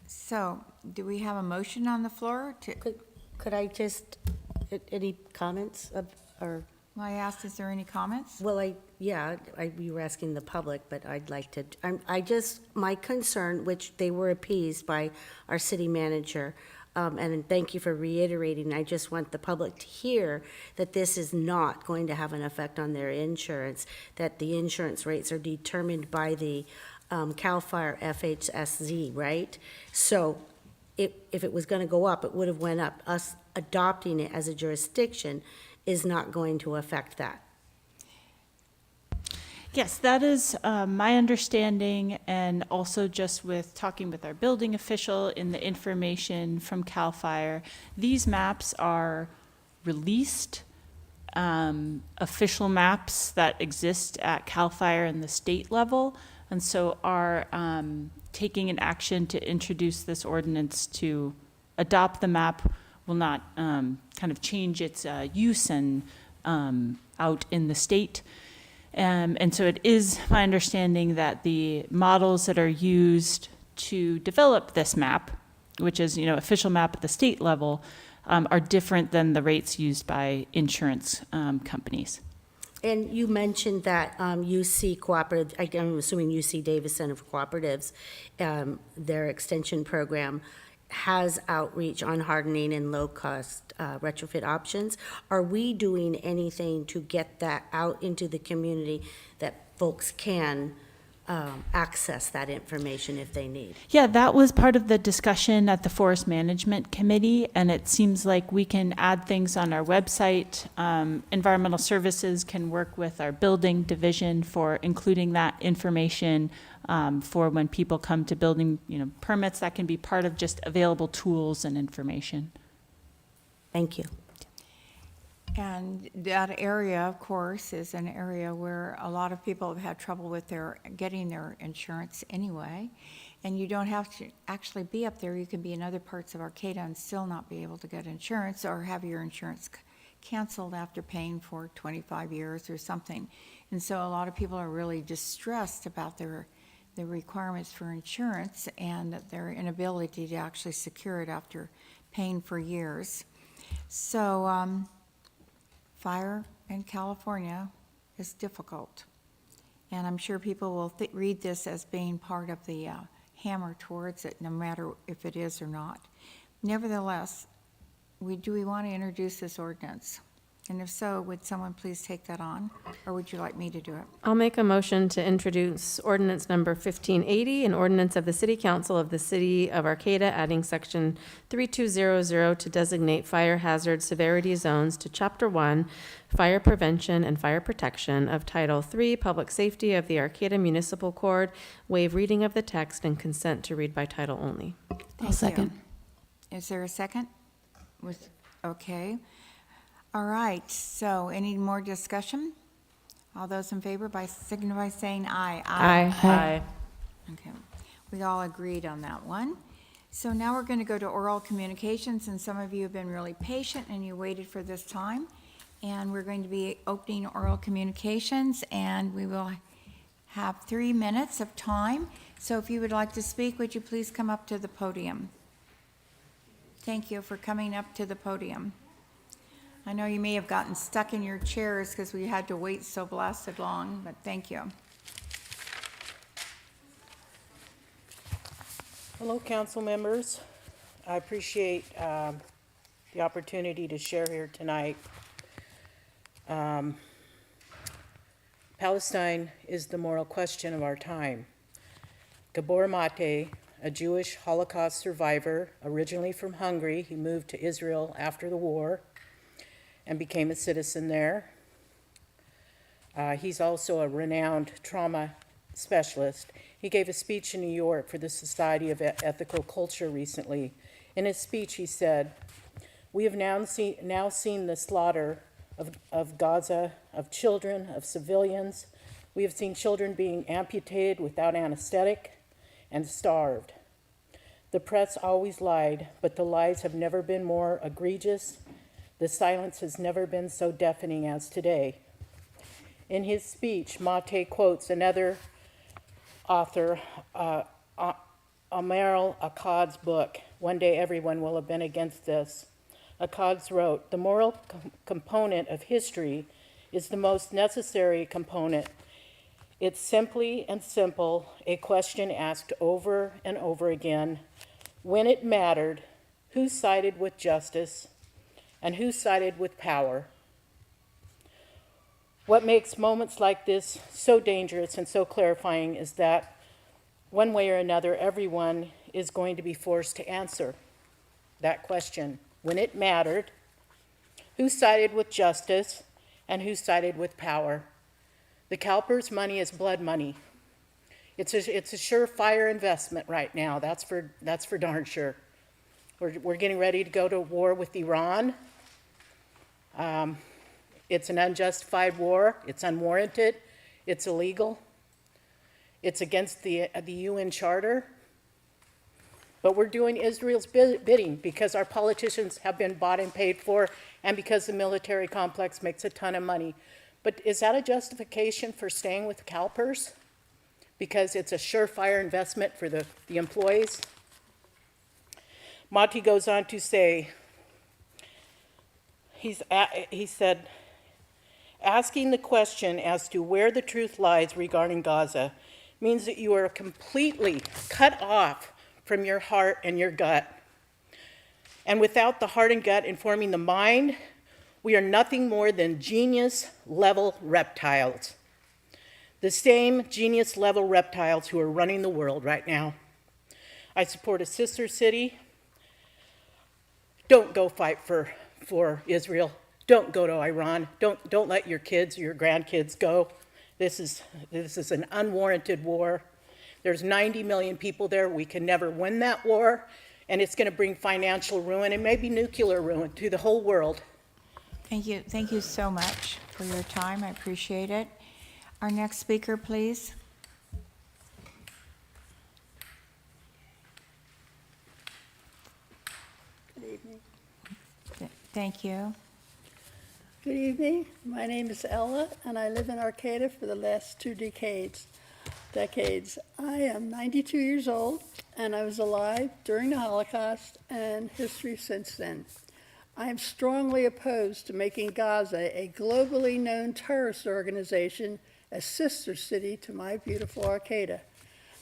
So, do we have a motion on the floor to? Could I just, any comments or? Well, I asked, is there any comments? Well, you were asking the public, but I'd like to, my concern, which they were appeased by our city manager, and thank you for reiterating, I just want the public to hear that this is not going to have an effect on their insurance, that the insurance rates are determined by the CAL FIRE FHSZ, right? So if it was going to go up, it would have went up. Us adopting it as a jurisdiction is not going to affect that. Yes, that is my understanding, and also just with talking with our building official in the information from CAL FIRE, these maps are released official maps that exist at CAL FIRE in the state level, and so are taking an action to introduce this ordinance to adopt the map will not kind of change its use and out in the state. And so it is my understanding that the models that are used to develop this map, which is, official map at the state level, are different than the rates used by insurance companies. And you mentioned that UC Cooperative, I'm assuming UC Davison of Cooperatives, their extension program has outreach on hardening and low-cost retrofit options. Are we doing anything to get that out into the community that folks can access that information if they need? Yeah, that was part of the discussion at the Forest Management Committee, and it seems like we can add things on our website. Environmental Services can work with our building division for including that information for when people come to building, permits. That can be part of just available tools and information. Thank you. And that area, of course, is an area where a lot of people have had trouble with getting their insurance anyway. And you don't have to actually be up there. You can be in other parts of Arcata and still not be able to get insurance or have your insurance canceled after paying for 25 years or something. And so a lot of people are really distressed about the requirements for insurance and their inability to actually secure it after paying for years. So fire in California is difficult. And I'm sure people will read this as being part of the hammer towards it, no matter if it is or not. Nevertheless, do we want to introduce this ordinance? And if so, would someone please take that on, or would you like me to do it? I'll make a motion to introduce ordinance number 1580, an ordinance of the City Council of the City of Arcata, adding section 3200 to designate fire hazard severity zones to Chapter 1, Fire Prevention and Fire Protection of Title 3, Public Safety of the Arcata Municipal Code, waive reading of the text and consent to read by title only. I'll second. Is there a second? Okay. All right, so any more discussion? All those in favor signify by saying aye. Aye. Okay, we all agreed on that one. So now we're going to go to oral communications, and some of you have been really patient and you waited for this time. And we're going to be opening oral communications, and we will have 3 minutes of time. So if you would like to speak, would you please come up to the podium? Thank you for coming up to the podium. I know you may have gotten stuck in your chairs because we had to wait so blasted long, but thank you. Hello, council members. I appreciate the opportunity to share here tonight. Palestine is the moral question of our time. Gabor Mate, a Jewish Holocaust survivor, originally from Hungary, he moved to Israel after the war and became a citizen there. He's also a renowned trauma specialist. He gave a speech in New York for the Society of Ethical Culture recently. In his speech, he said, "We have now seen the slaughter of Gaza, of children, of civilians. We have seen children being amputated without anesthetic and starved. The press always lied, but the lies have never been more egregious. The silence has never been so deafening as today." In his speech, Mate quotes another author, Amaril Akkad's book, "One Day Everyone Will Have Been Against This." Akkad wrote, "The moral component of history is the most necessary component. It's simply and simple, a question asked over and over again. When it mattered, who sided with justice and who sided with power? What makes moments like this so dangerous and so clarifying is that one way or another, everyone is going to be forced to answer that question. When it mattered, who sided with justice and who sided with power? The CalPERS money is blood money. It's a surefire investment right now. That's for darn sure. We're getting ready to go to war with Iran. It's an unjustified war. It's unwarranted. It's illegal. It's against the UN Charter. But we're doing Israel's bidding because our politicians have been bought and paid for, and because the military complex makes a ton of money. But is that a justification for staying with CalPERS? Because it's a surefire investment for the employees? Monty goes on to say, he said, asking the question as to where the truth lies regarding Gaza means that you are completely cut off from your heart and your gut. And without the heart and gut informing the mind, we are nothing more than genius-level reptiles. The same genius-level reptiles who are running the world right now. I support a sister city. Don't go fight for Israel. Don't go to Iran. Don't let your kids or your grandkids go. This is an unwarranted war. There's 90 million people there. We can never win that war, and it's going to bring financial ruin and maybe nuclear ruin to the whole world. Thank you. Thank you so much for your time. I appreciate it. Our next speaker, please. Good evening. Thank you. Good evening. My name is Ella, and I live in Arcata for the last 2 decades. I am 92 years old, and I was alive during the Holocaust and history since then. I am strongly opposed to making Gaza a globally known terrorist organization, a sister city to my beautiful Arcata.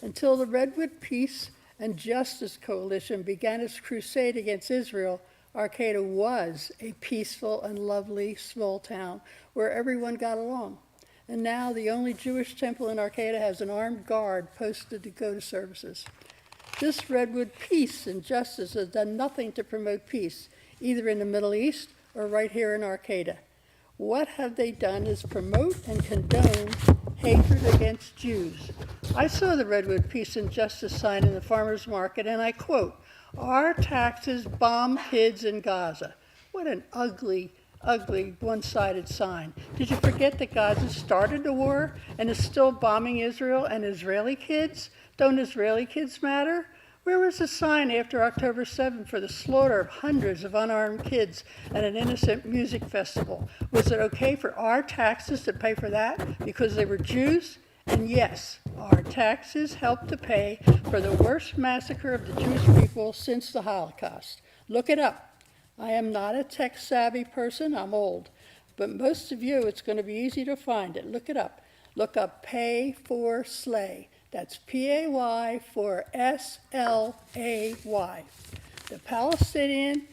Until the Redwood Peace and Justice Coalition began its crusade against Israel, Arcata was a peaceful and lovely small town where everyone got along. And now the only Jewish temple in Arcata has an armed guard posted to go to services. This Redwood Peace and Justice has done nothing to promote peace, either in the Middle East or right here in Arcata. What have they done is promote and condone hatred against Jews. I saw the Redwood Peace and Justice sign in the farmer's market, and I quote, "Our taxes bomb kids in Gaza." What an ugly, ugly one-sided sign. Did you forget that Gaza started the war and is still bombing Israel and Israeli kids? Don't Israeli kids matter? Where was the sign after October 7th for the slaughter of hundreds of unarmed kids at an innocent music festival? Was it okay for our taxes to pay for that because they were Jews? And yes, our taxes helped to pay for the worst massacre of the Jewish people since the Holocaust. Look it up. I am not a tech-savvy person, I'm old. But most of you, it's going to be easy to find it. Look it up. Look up Pay for Slay. That's P-A-Y for S-L-A-Y. The Palestinians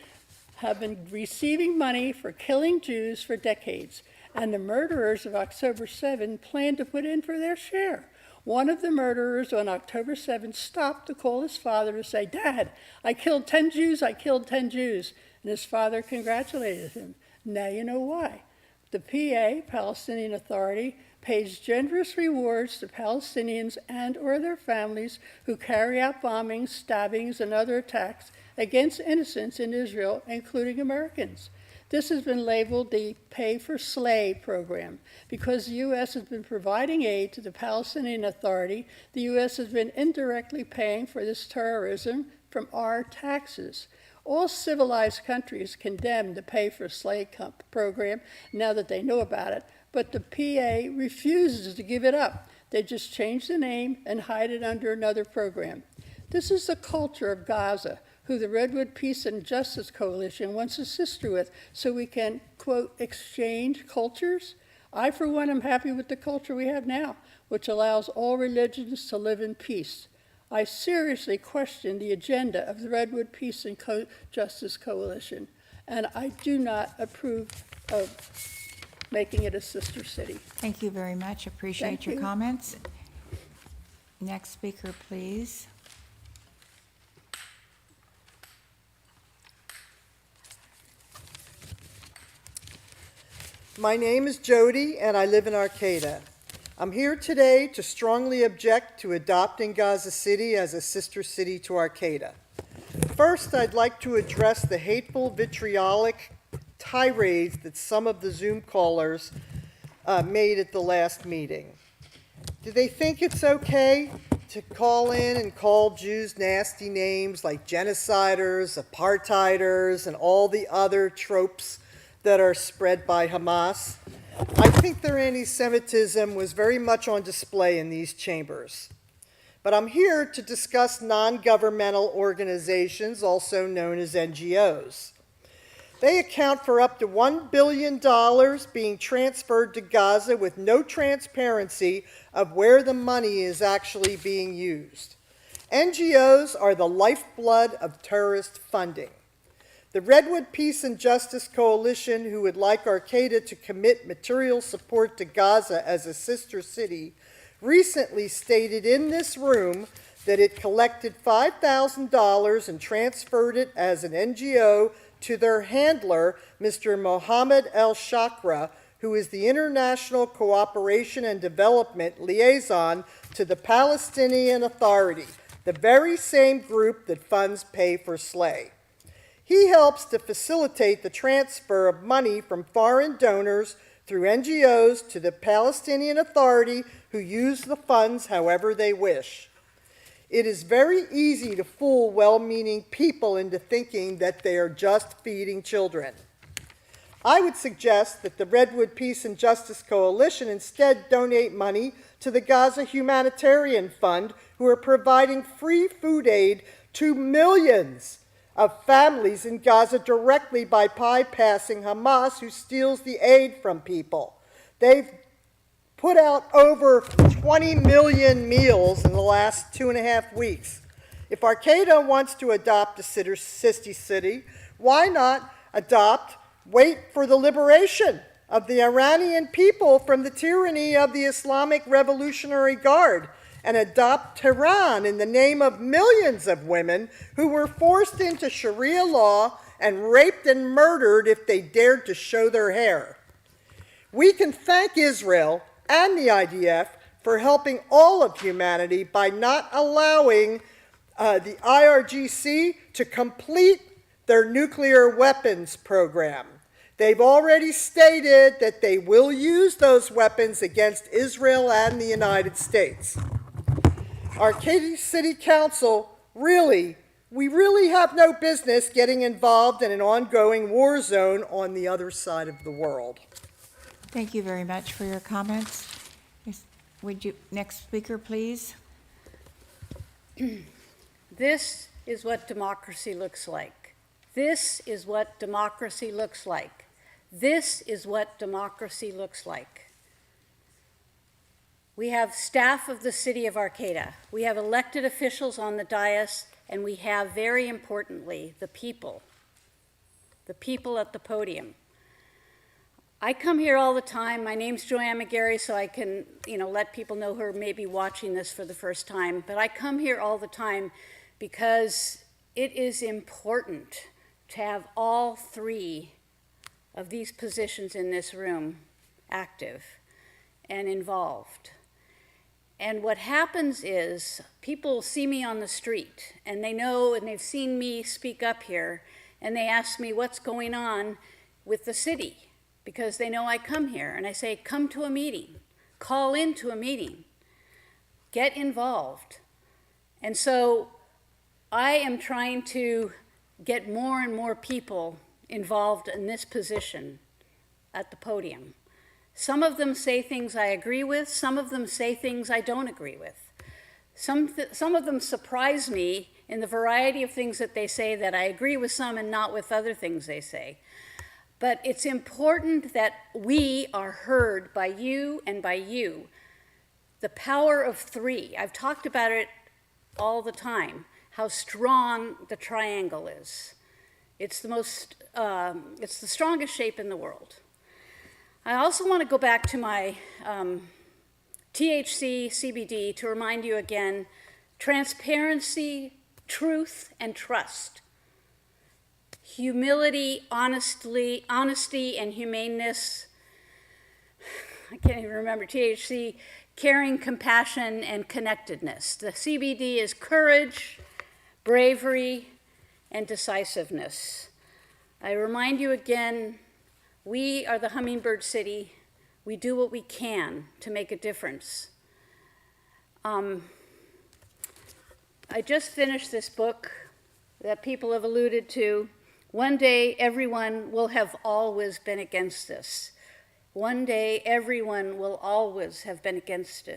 have been receiving money for killing Jews for decades, and the murderers of October 7 plan to put in for their share. One of the murderers on October 7 stopped to call his father to say, "Dad, I killed 10 Jews, I killed 10 Jews." And his father congratulated him. Now you know why. The PA, Palestinian Authority, pays generous rewards to Palestinians and or their families who carry out bombings, stabbings, and other attacks against innocents in Israel, including Americans. This has been labeled the Pay for Slay program. Because the U.S. has been providing aid to the Palestinian Authority, the U.S. has been indirectly paying for this terrorism from our taxes. All civilized countries condemn the Pay for Slay program now that they know about it, but the PA refuses to give it up. They just change the name and hide it under another program. This is the culture of Gaza, who the Redwood Peace and Justice Coalition wants to sister with so we can, quote, exchange cultures. I, for one, am happy with the culture we have now, which allows all religions to live in peace. I seriously question the agenda of the Redwood Peace and Justice Coalition, and I do not approve of making it a sister city. Thank you very much. Appreciate Thank your you. comments. Next speaker, please. My name is Jody, and I live in Arcata. I'm here today to strongly object to adopting Gaza City as a sister city to Arcata. First, I'd like to address the hateful, vitriolic tirades that some of the Zoom callers made at the last meeting. Do they think it's okay to call in and call Jews nasty names like genociders, apartheiders, and all the other tropes that are spread by Hamas? I think their anti-Semitism was very much on display in these chambers. But I'm here to discuss non-governmental organizations, also known as NGOs. They account for up to $1 billion being transferred to Gaza with no transparency of where the money is actually being used. NGOs are the lifeblood of terrorist funding. The Redwood Peace and Justice Coalition, who would like Arcata to commit material support to Gaza as a sister city, recently stated in this room that it collected $5,000 and transferred it as an NGO to their handler, Mr. Mohammed El-Shakra, who is the International Cooperation and Development Liaison to the Palestinian Authority, the very same group that funds Pay for Slay. He helps to facilitate the transfer of money from foreign donors through NGOs to the Palestinian Authority, who use the funds however they wish. It is very easy to fool well-meaning people into thinking that they are just feeding children. I would suggest that the Redwood Peace and Justice Coalition instead donate money to the Gaza Humanitarian Fund, who are providing free food aid to millions of families in Gaza directly by bypassing Hamas, who steals the aid from people. They've put out over 20 million meals in the last 2.5 weeks. If Arcata wants to adopt a sister city, why not wait for the liberation of the Iranian people from the tyranny of the Islamic Revolutionary Guard and adopt Tehran in the name of millions of women who were forced into Sharia law and raped and murdered if they dared to show their hair. We can thank Israel and the IDF for helping all of humanity by not allowing the IRGC to complete their nuclear weapons program. They've already stated that they will use those weapons against Israel and the United States. Arcata City Council, we really have no business getting involved in an ongoing war zone on the other side of the world. Thank you very much for your comments. Next speaker, please. This is what democracy looks like. This is what democracy looks like. This is what democracy looks like. We have staff of the city of Arcata. We have elected officials on the dais, and we have, very importantly, the people at the podium. I come here all the time. My name's Joanne McGarry, so I can, let people know who are maybe watching this for the first time. But I come here all the time because it is important to have all three of these positions in this room active and involved. And what happens is people see me on the street, and they know, and they've seen me speak up here, and they ask me what's going on with the city, because they know I come here. And I say, come to a meeting, call into a meeting, get involved. And so I am trying to get more and more people involved in this position at the podium. Some of them say things I agree with, some of them say things I don't agree with. Some of them surprise me in the variety of things that they say that I agree with some and not with other things they say. But it's important that we are heard by you and by you. The power of three. I've talked about it all the time, how strong the triangle is. It's the strongest shape in the world. I also want to go back to my THC, CBD to remind you again, transparency, truth, and trust. Humility, honesty, and humaneness. I can't even remember. THC, caring, compassion, and connectedness. The CBD is courage, bravery, and decisiveness. I remind you again, we are the Hummingbird City. We do what we can to make a difference. I just finished this book that people have alluded to. One day, everyone will have always been against this. One day, everyone will always have been against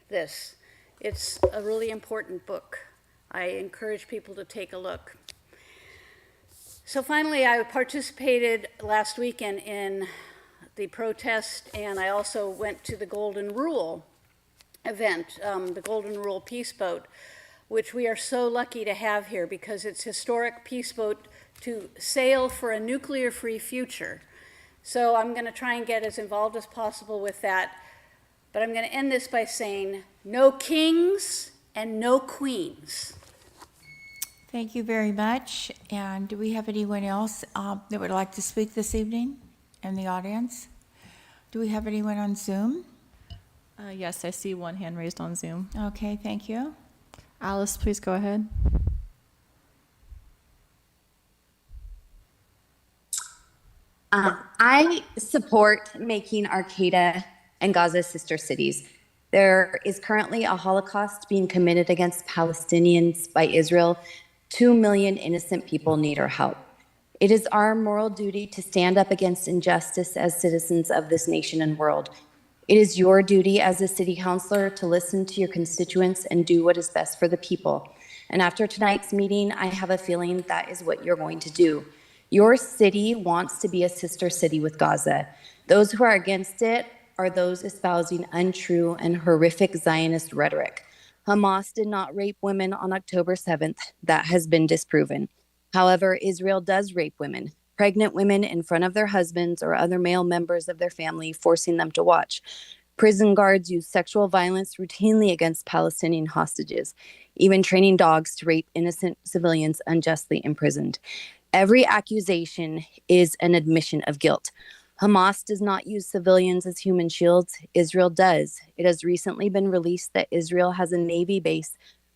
this. It's a really important book. I encourage people to take a look. So finally, I participated last weekend in the protest, and I also went to the Golden Rule event, the Golden Rule Peace Boat, which we are so lucky to have here because it's historic peace boat to sail for a nuclear-free future. So I'm going to try and get as involved as possible with that, but I'm going to end this by saying, no kings and no queens. Thank you very much. And do we have anyone else that would like to speak this evening in the audience? Do we have anyone on Zoom? Yes, I see one hand raised on Zoom. Okay, thank you. Alice, please go ahead. I support making Arcata and Gaza sister cities. There is currently a Holocaust being committed against Palestinians by Israel. 2 million innocent people need our help. It is our moral duty to stand up against injustice as citizens of this nation and world. It is your duty as a city councilor to listen to your constituents and do what is best for the people. And after tonight's meeting, I have a feeling that is what you're going to do. Your city wants to be a sister city with Gaza. Those who are against it are those espousing untrue and horrific Zionist rhetoric. Hamas did not rape women on October 7th. That has been disproven. However, Israel does rape women, pregnant women in front of their husbands or other male members of their family, forcing them to watch. Prison guards use sexual violence routinely against Palestinian hostages, even training dogs to rape innocent civilians unjustly imprisoned. Every accusation is an admission of guilt. Hamas does not use civilians as human shields. Israel does. It has recently been released that Israel has a Navy base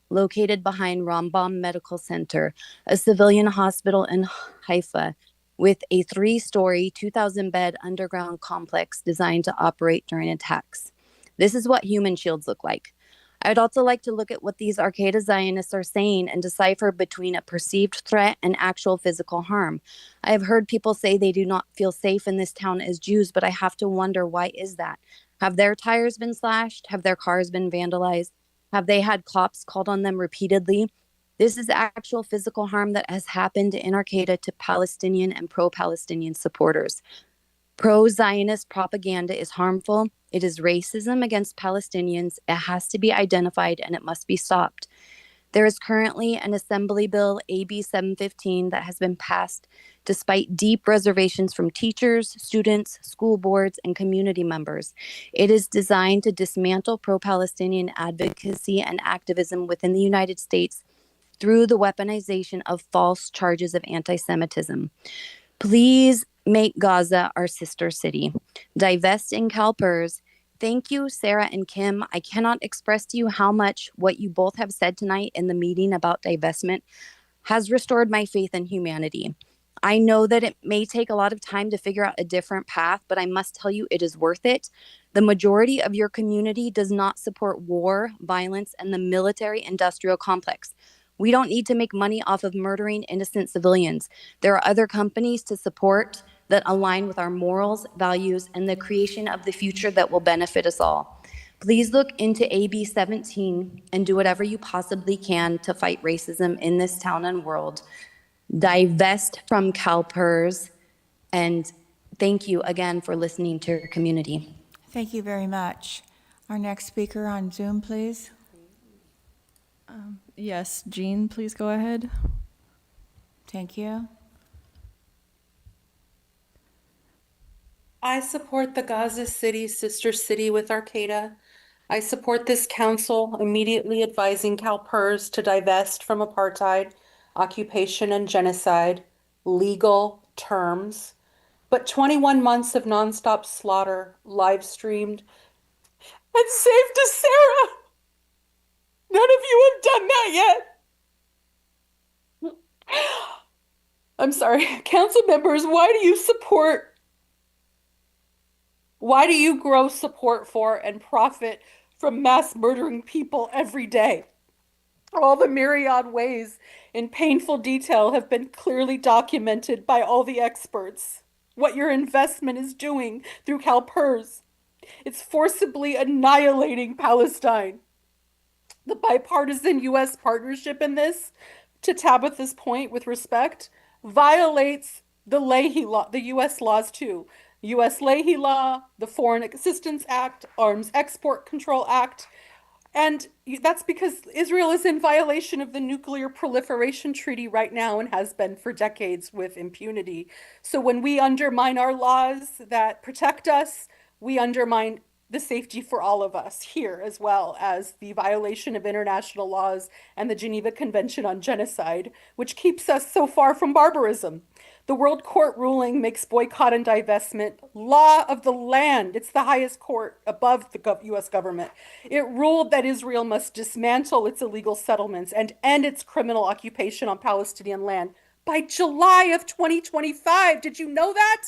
located behind Rambam Medical Center, a civilian hospital in Haifa, with a 3-story, 2,000-bed underground complex designed to operate during attacks. This is what human shields look like. I would also like to look at what these Arcata Zionists are saying and decipher between a perceived threat and actual physical harm. I have heard people say they do not feel safe in this town as Jews, but I have to wonder, why is that? Have their tires been slashed? Have their cars been vandalized? Have they had cops called on them repeatedly? This is actual physical harm that has happened in Arcata to Palestinian and pro-Palestinian supporters. Pro-Zionist propaganda is harmful. It is racism against Palestinians. It has to be identified and it must be stopped. There is currently an Assembly Bill, AB 715, that has been passed despite deep reservations from teachers, students, school boards, and community members. It is designed to dismantle pro-Palestinian advocacy and activism within the United States through the weaponization of false charges of anti-Semitism. Please make Gaza our sister city. Divest in CalPERS. Thank you, Sarah and Kim. I cannot express to you how much what you both have said tonight in the meeting about divestment has restored my faith in humanity. I know that it may take a lot of time to figure out a different path, but I must tell you it is worth it. The majority of your community does not support war, violence, and the military-industrial complex. We don't need to make money off of murdering innocent civilians. There are other companies to support that align with our morals, values, and the creation of the future that will benefit us all. Please look into AB 17 and do whatever you possibly can to fight racism in this town and world. Divest from CalPERS, and thank you again for listening to your community. Thank you very much. Our next speaker on Zoom, please. Yes, Jean, please go ahead. Thank you. I support the Gaza City sister city with Arcata. I support this council immediately advising CalPERS to divest from apartheid, occupation, and genocide, legal terms. But 21 months of nonstop slaughter, live streamed, and saved to Sarah. None of you have done that yet. I'm sorry, council members, why do you grow support for and profit from mass murdering people every day? All the myriad ways in painful detail have been clearly documented by all the experts. What your investment is doing through CalPERS. It's forcibly annihilating Palestine. The bipartisan U.S. partnership in this, to Tabitha's point with respect, violates the Leahy law, the U.S. laws too. U.S. Leahy law, the Foreign Assistance Act, Arms Export Control Act, and that's because Israel is in violation of the Nuclear Proliferation Treaty right now and has been for decades with impunity. So when we undermine our laws that protect us, we undermine the safety for all of us here, as well as the violation of international laws and the Geneva Convention on Genocide, which keeps us so far from barbarism. The World Court ruling makes boycott and divestment law of the land. It's the highest court above the U.S. government. It ruled that Israel must dismantle its illegal settlements and end its criminal occupation on Palestinian land by July of 2025. Did you know that?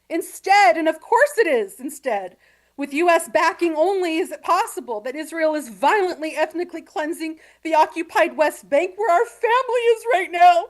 Instead, and of course it is instead, with U.S. backing only is it possible that Israel is violently ethnically cleansing the occupied West Bank where our family is right now.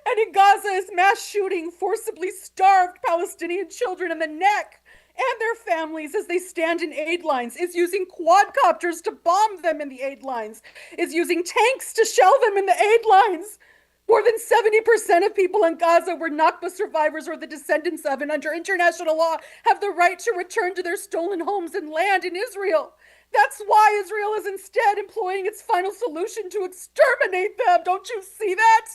And in Gaza is mass shooting forcibly starved Palestinian children in the neck and their families as they stand in aid lines, is using quadcopters to bomb them in the aid lines, is using tanks to shell them in the aid lines. More than 70% of people in Gaza were Nakba survivors or the descendants of, and under international law have the right to return to their stolen homes and land in Israel. That's why Israel is instead employing its final solution to exterminate them. Don't you see that?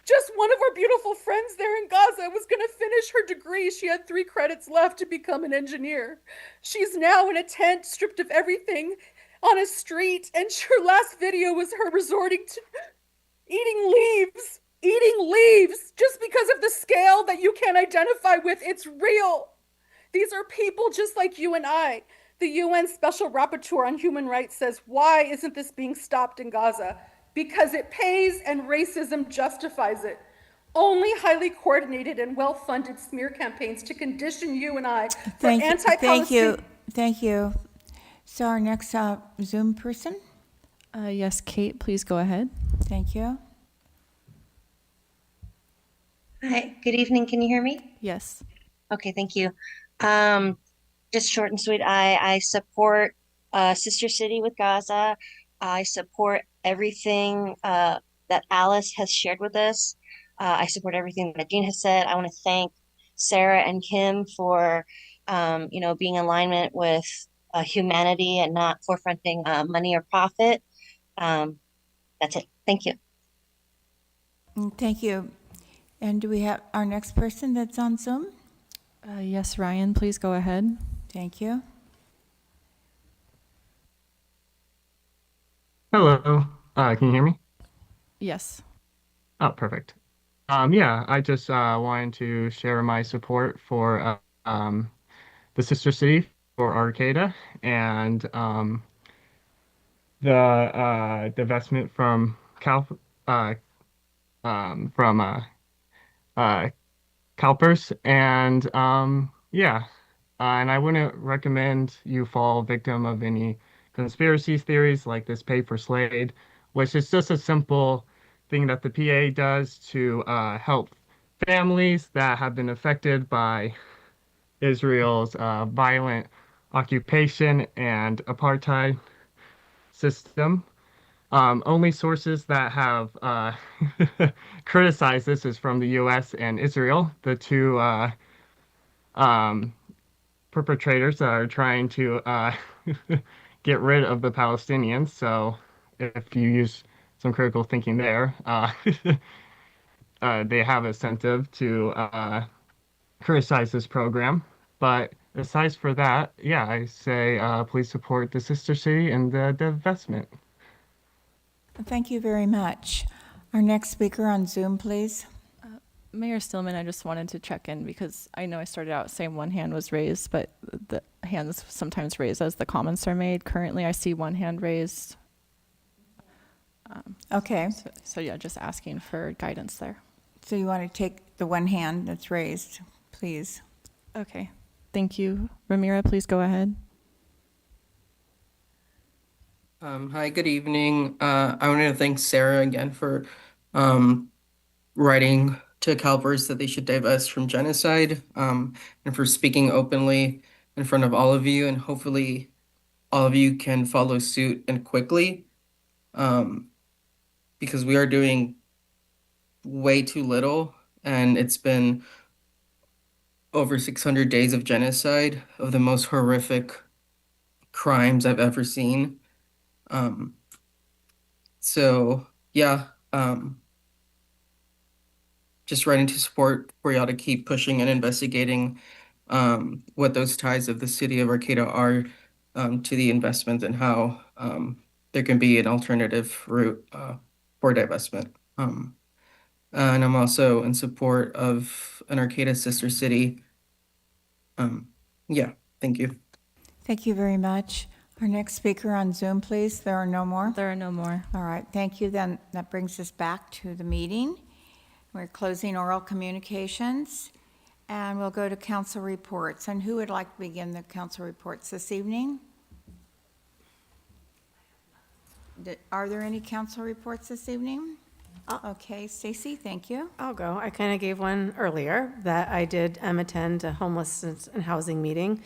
Just one of our beautiful friends there in Gaza was going to finish her degree. She had 3 credits left to become an engineer. She's now in a tent, stripped of everything, on a street, and her last video was her resorting to eating leaves, just because of the scale that you can't identify with. It's real. These are people just like you and I. The UN Special Rapporteur on Human Rights says, why isn't this being stopped in Gaza? Because it pays and racism justifies it. Only highly coordinated and well-funded smear campaigns to condition you and I for Thank you. anti-Palestinian. Thank you. So our next Zoom person? Yes, Kate, please go ahead. Thank you. Hi, good evening. Can you hear me? Yes. Okay, thank you. Just short and sweet. I support Sister City with Gaza. I support everything that Alice has shared with us. I support everything that Jean has said. I want to thank Sarah and Kim for, being in alignment with humanity and not forefronting money or profit. That's it. Thank you. Thank you. And do we have our next person that's on Zoom? Yes, Ryan, please go ahead. Thank you. Hello. Can you hear me? Yes. Oh, perfect. Yeah, I just wanted to share my support for the sister city for Arcata and the divestment from CalPERS, and yeah, and I wouldn't recommend you fall victim of any conspiracy theories like this pay for Slade, which is just a simple thing that the PA does to help families that have been affected by Israel's violent occupation and apartheid system. Only sources that have criticized this is from the U.S. and Israel, the two um, perpetrators that are trying to get rid of the Palestinians. So if you use some critical thinking there, they have incentive to criticize this program. But aside for that, yeah, I say please support the sister city and the divestment. Thank you very much. Our next speaker on Zoom, please. Mayor Stillman, I just wanted to check in because I know I started out saying one hand was raised, but the hands sometimes raised as the comments are made. Currently, I see one hand raised. Okay. So yeah, just asking for guidance there. So you want to take the one hand that's raised, please. Okay. Thank you. Ramira, please go ahead. Hi, good evening. I wanted to thank Sarah again for writing to CalPERS that they should divest from genocide, and for speaking openly in front of all of you, and hopefully all of you can follow suit and quickly, because we are doing way too little, and it's been over 600 days of genocide, of the most horrific crimes I've ever seen. So yeah, just writing to support for y'all to keep pushing and investigating what those ties of the city of Arcata are to the investment, and how there can be an alternative route for divestment. And I'm also in support of an Arcata sister city. Yeah, thank you. Thank you very much. Our next speaker on Zoom, please. There are no more? There are no more. All right, thank you. Then that brings us back to the meeting. We're closing oral communications, and we'll go to council reports. And who would like to begin the council reports this evening? Are there any council reports this evening? Okay, Stacy, thank you. I'll go. I kind of gave one earlier that I did attend a homelessness and housing meeting.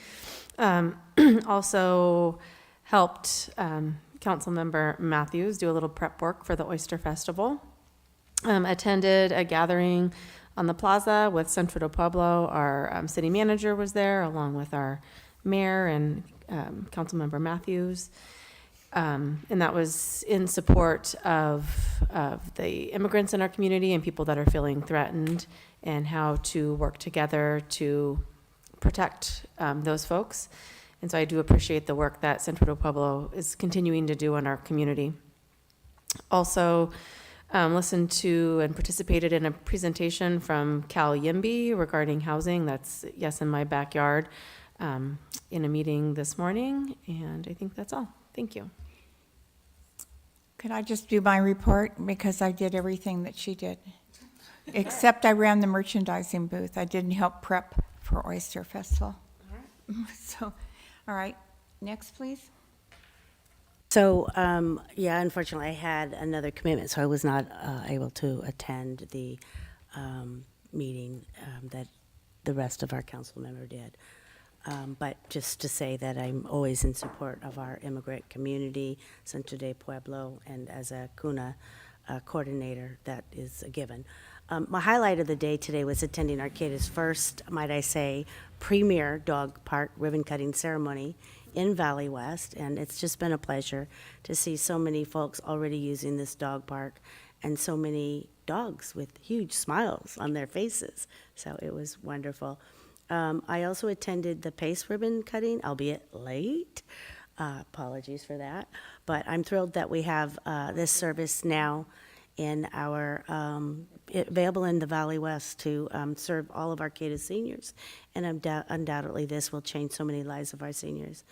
Also helped Councilmember Matthews do a little prep work for the Oyster Festival. Attended a gathering on the plaza with Centro de Pueblo. Our city manager was there along with our mayor and Councilmember Matthews. And that was in support of the immigrants in our community and people that are feeling threatened, and how to work together to protect those folks. And so I do appreciate the work that Centro de Pueblo is continuing to do in our community. Also, listened to and participated in a presentation from Cal Yimby regarding housing. That's Yes in My Backyard, in a meeting this morning. And I think that's all. Thank you. Could I just do my report, because I did everything that she did? Except I ran the merchandising booth. I didn't help prep for Oyster Festival. So, all right, next, please. So, yeah, unfortunately, I had another commitment, so I was not able to attend the meeting that the rest of our council member did. But just to say that I'm always in support of our immigrant community, Centro de Pueblo, and as a CUNA coordinator, that is a given. My highlight of the day today was attending Arcata's first, might I say, premier dog park ribbon cutting ceremony in Valley West, and it's just been a pleasure to see so many folks already using this dog park and so many dogs with huge smiles on their faces. So it was wonderful. I also attended the PACE ribbon cutting, albeit late. Apologies for that. But I'm thrilled that we have this service now in our, available in the Valley West to serve all of Arcata seniors. And undoubtedly, this will change so many lives of our seniors.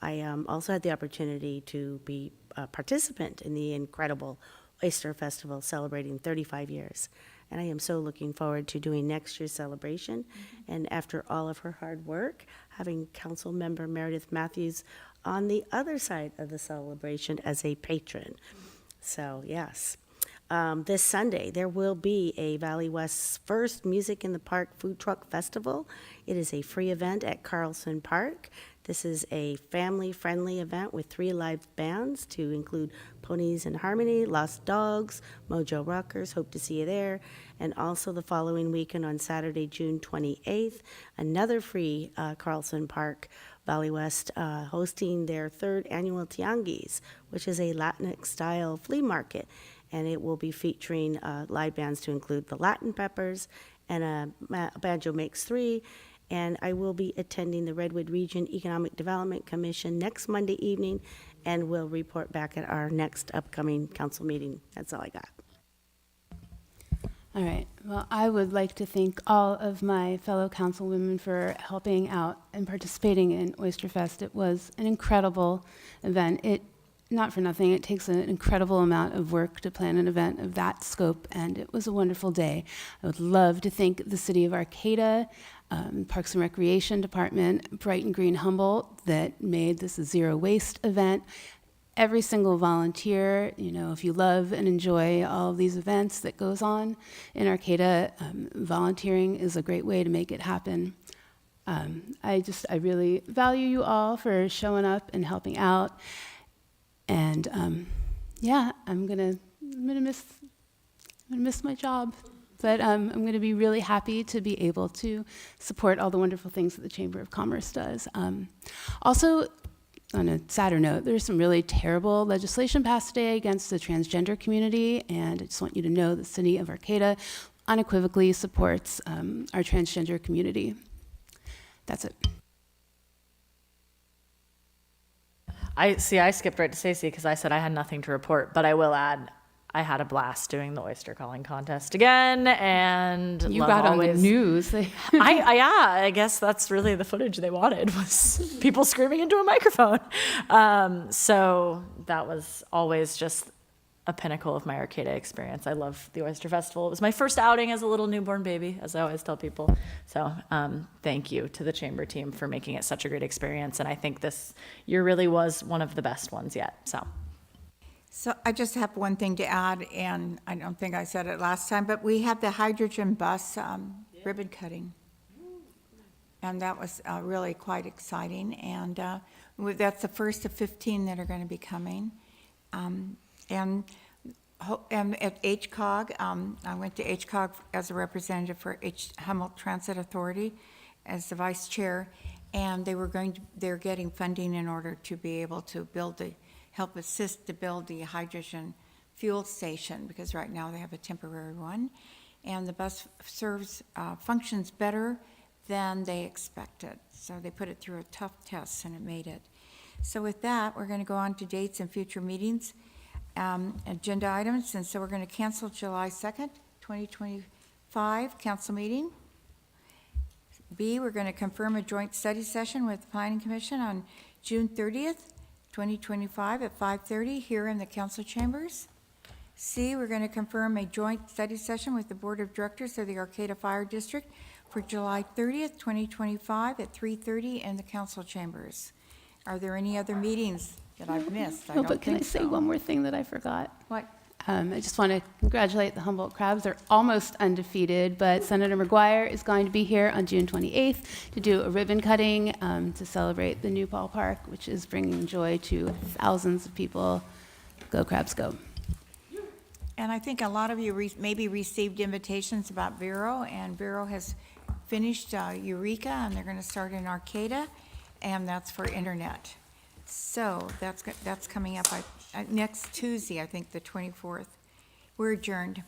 I also had the opportunity to be a participant in the incredible Oyster Festival celebrating 35 years. And I am so looking forward to doing next year's celebration. And after all of her hard work, having Council Member Meredith Matthews on the other side of the celebration as a patron. So, yes. This Sunday, there will be a Valley West's first Music in the Park Food Truck Festival. It is a free event at Carlson Park. This is a family-friendly event with 3 live bands to include Ponies in Harmony, Lost Dogs, Mojo Rockers, hope to see you there. And also the following weekend on Saturday, June 28th, another free Carlson Park Valley West hosting their 3rd annual Tianguis, which is a Latinx-style flea market. And it will be featuring live bands to include the Latin Peppers and Banjo Makes 3. And I will be attending the Redwood Region Economic Development Commission next Monday evening, and will report back at our next upcoming council meeting. That's all I got. All right. Well, I would like to thank all of my fellow councilwomen for helping out and participating in Oyster Fest. It was an incredible event. Not for nothing, it takes an incredible amount of work to plan an event of that scope, and it was a wonderful day. I would love to thank the City of Arcata, Parks and Recreation Department, Bright and Green Humboldt, that made this a zero waste event. Every single volunteer, if you love and enjoy all of these events that goes on in Arcata, volunteering is a great way to make it happen. I really value you all for showing up and helping out. And I'm gonna miss my job, but I'm gonna be really happy to be able to support all the wonderful things that the Chamber of Commerce does. Also, on a sadder note, there's some really terrible legislation passed today against the transgender community, and I just want you to know the City of Arcata unequivocally supports our transgender community. That's it. I skipped right to Stacey because I said I had nothing to report, but I will add I had a blast doing the oyster calling contest again, and you got on the news. I guess that's really the footage they wanted, was people screaming into a microphone. So that was always just a pinnacle of my Arcata experience. I love the Oyster Festival. It was my first outing as a little newborn baby, as I always tell people. So thank you to the Chamber team for making it such a great experience. And I think this year really was one of the best ones yet. So So I just have one thing to add, and I don't think I said it last time, but we had the hydrogen bus ribbon cutting. And that was really quite exciting, and that's the first of 15 that are going to be coming. And at HCOG, I went to HCOG as a representative for Humboldt Transit Authority as the vice chair, and they're getting funding in order to be able to help assist to build the hydrogen fuel station, because right now they have a temporary one, and the bus functions better than they expected. So they put it through a tough test and it made it. So with that, we're going to go on to dates and future meetings, agenda items, and so we're going to cancel July 2nd, 2025 council meeting. B, we're going to confirm a joint study session with the Planning Commission on June 30th, 2025 at 5:30 here in the council chambers. C, we're going to confirm a joint study session with the Board of Directors of the Arcata Fire District for July 30th, 2025 at 3:30 in the council chambers. Are there any other meetings that I've missed? No, but can I say one more thing that I forgot? What? I just want to congratulate the Humboldt Crabs. They're almost undefeated, but Senator McGuire is going to be here on June 28th to do a ribbon cutting to celebrate the new ballpark, which is bringing joy to thousands of people. Go Crabs, go. And I think a lot of you maybe received invitations about Vero, and Vero has finished Eureka, and they're going to start in Arcata, and that's for internet. So that's coming up next Tuesday, I think, the 24th. We're adjourned.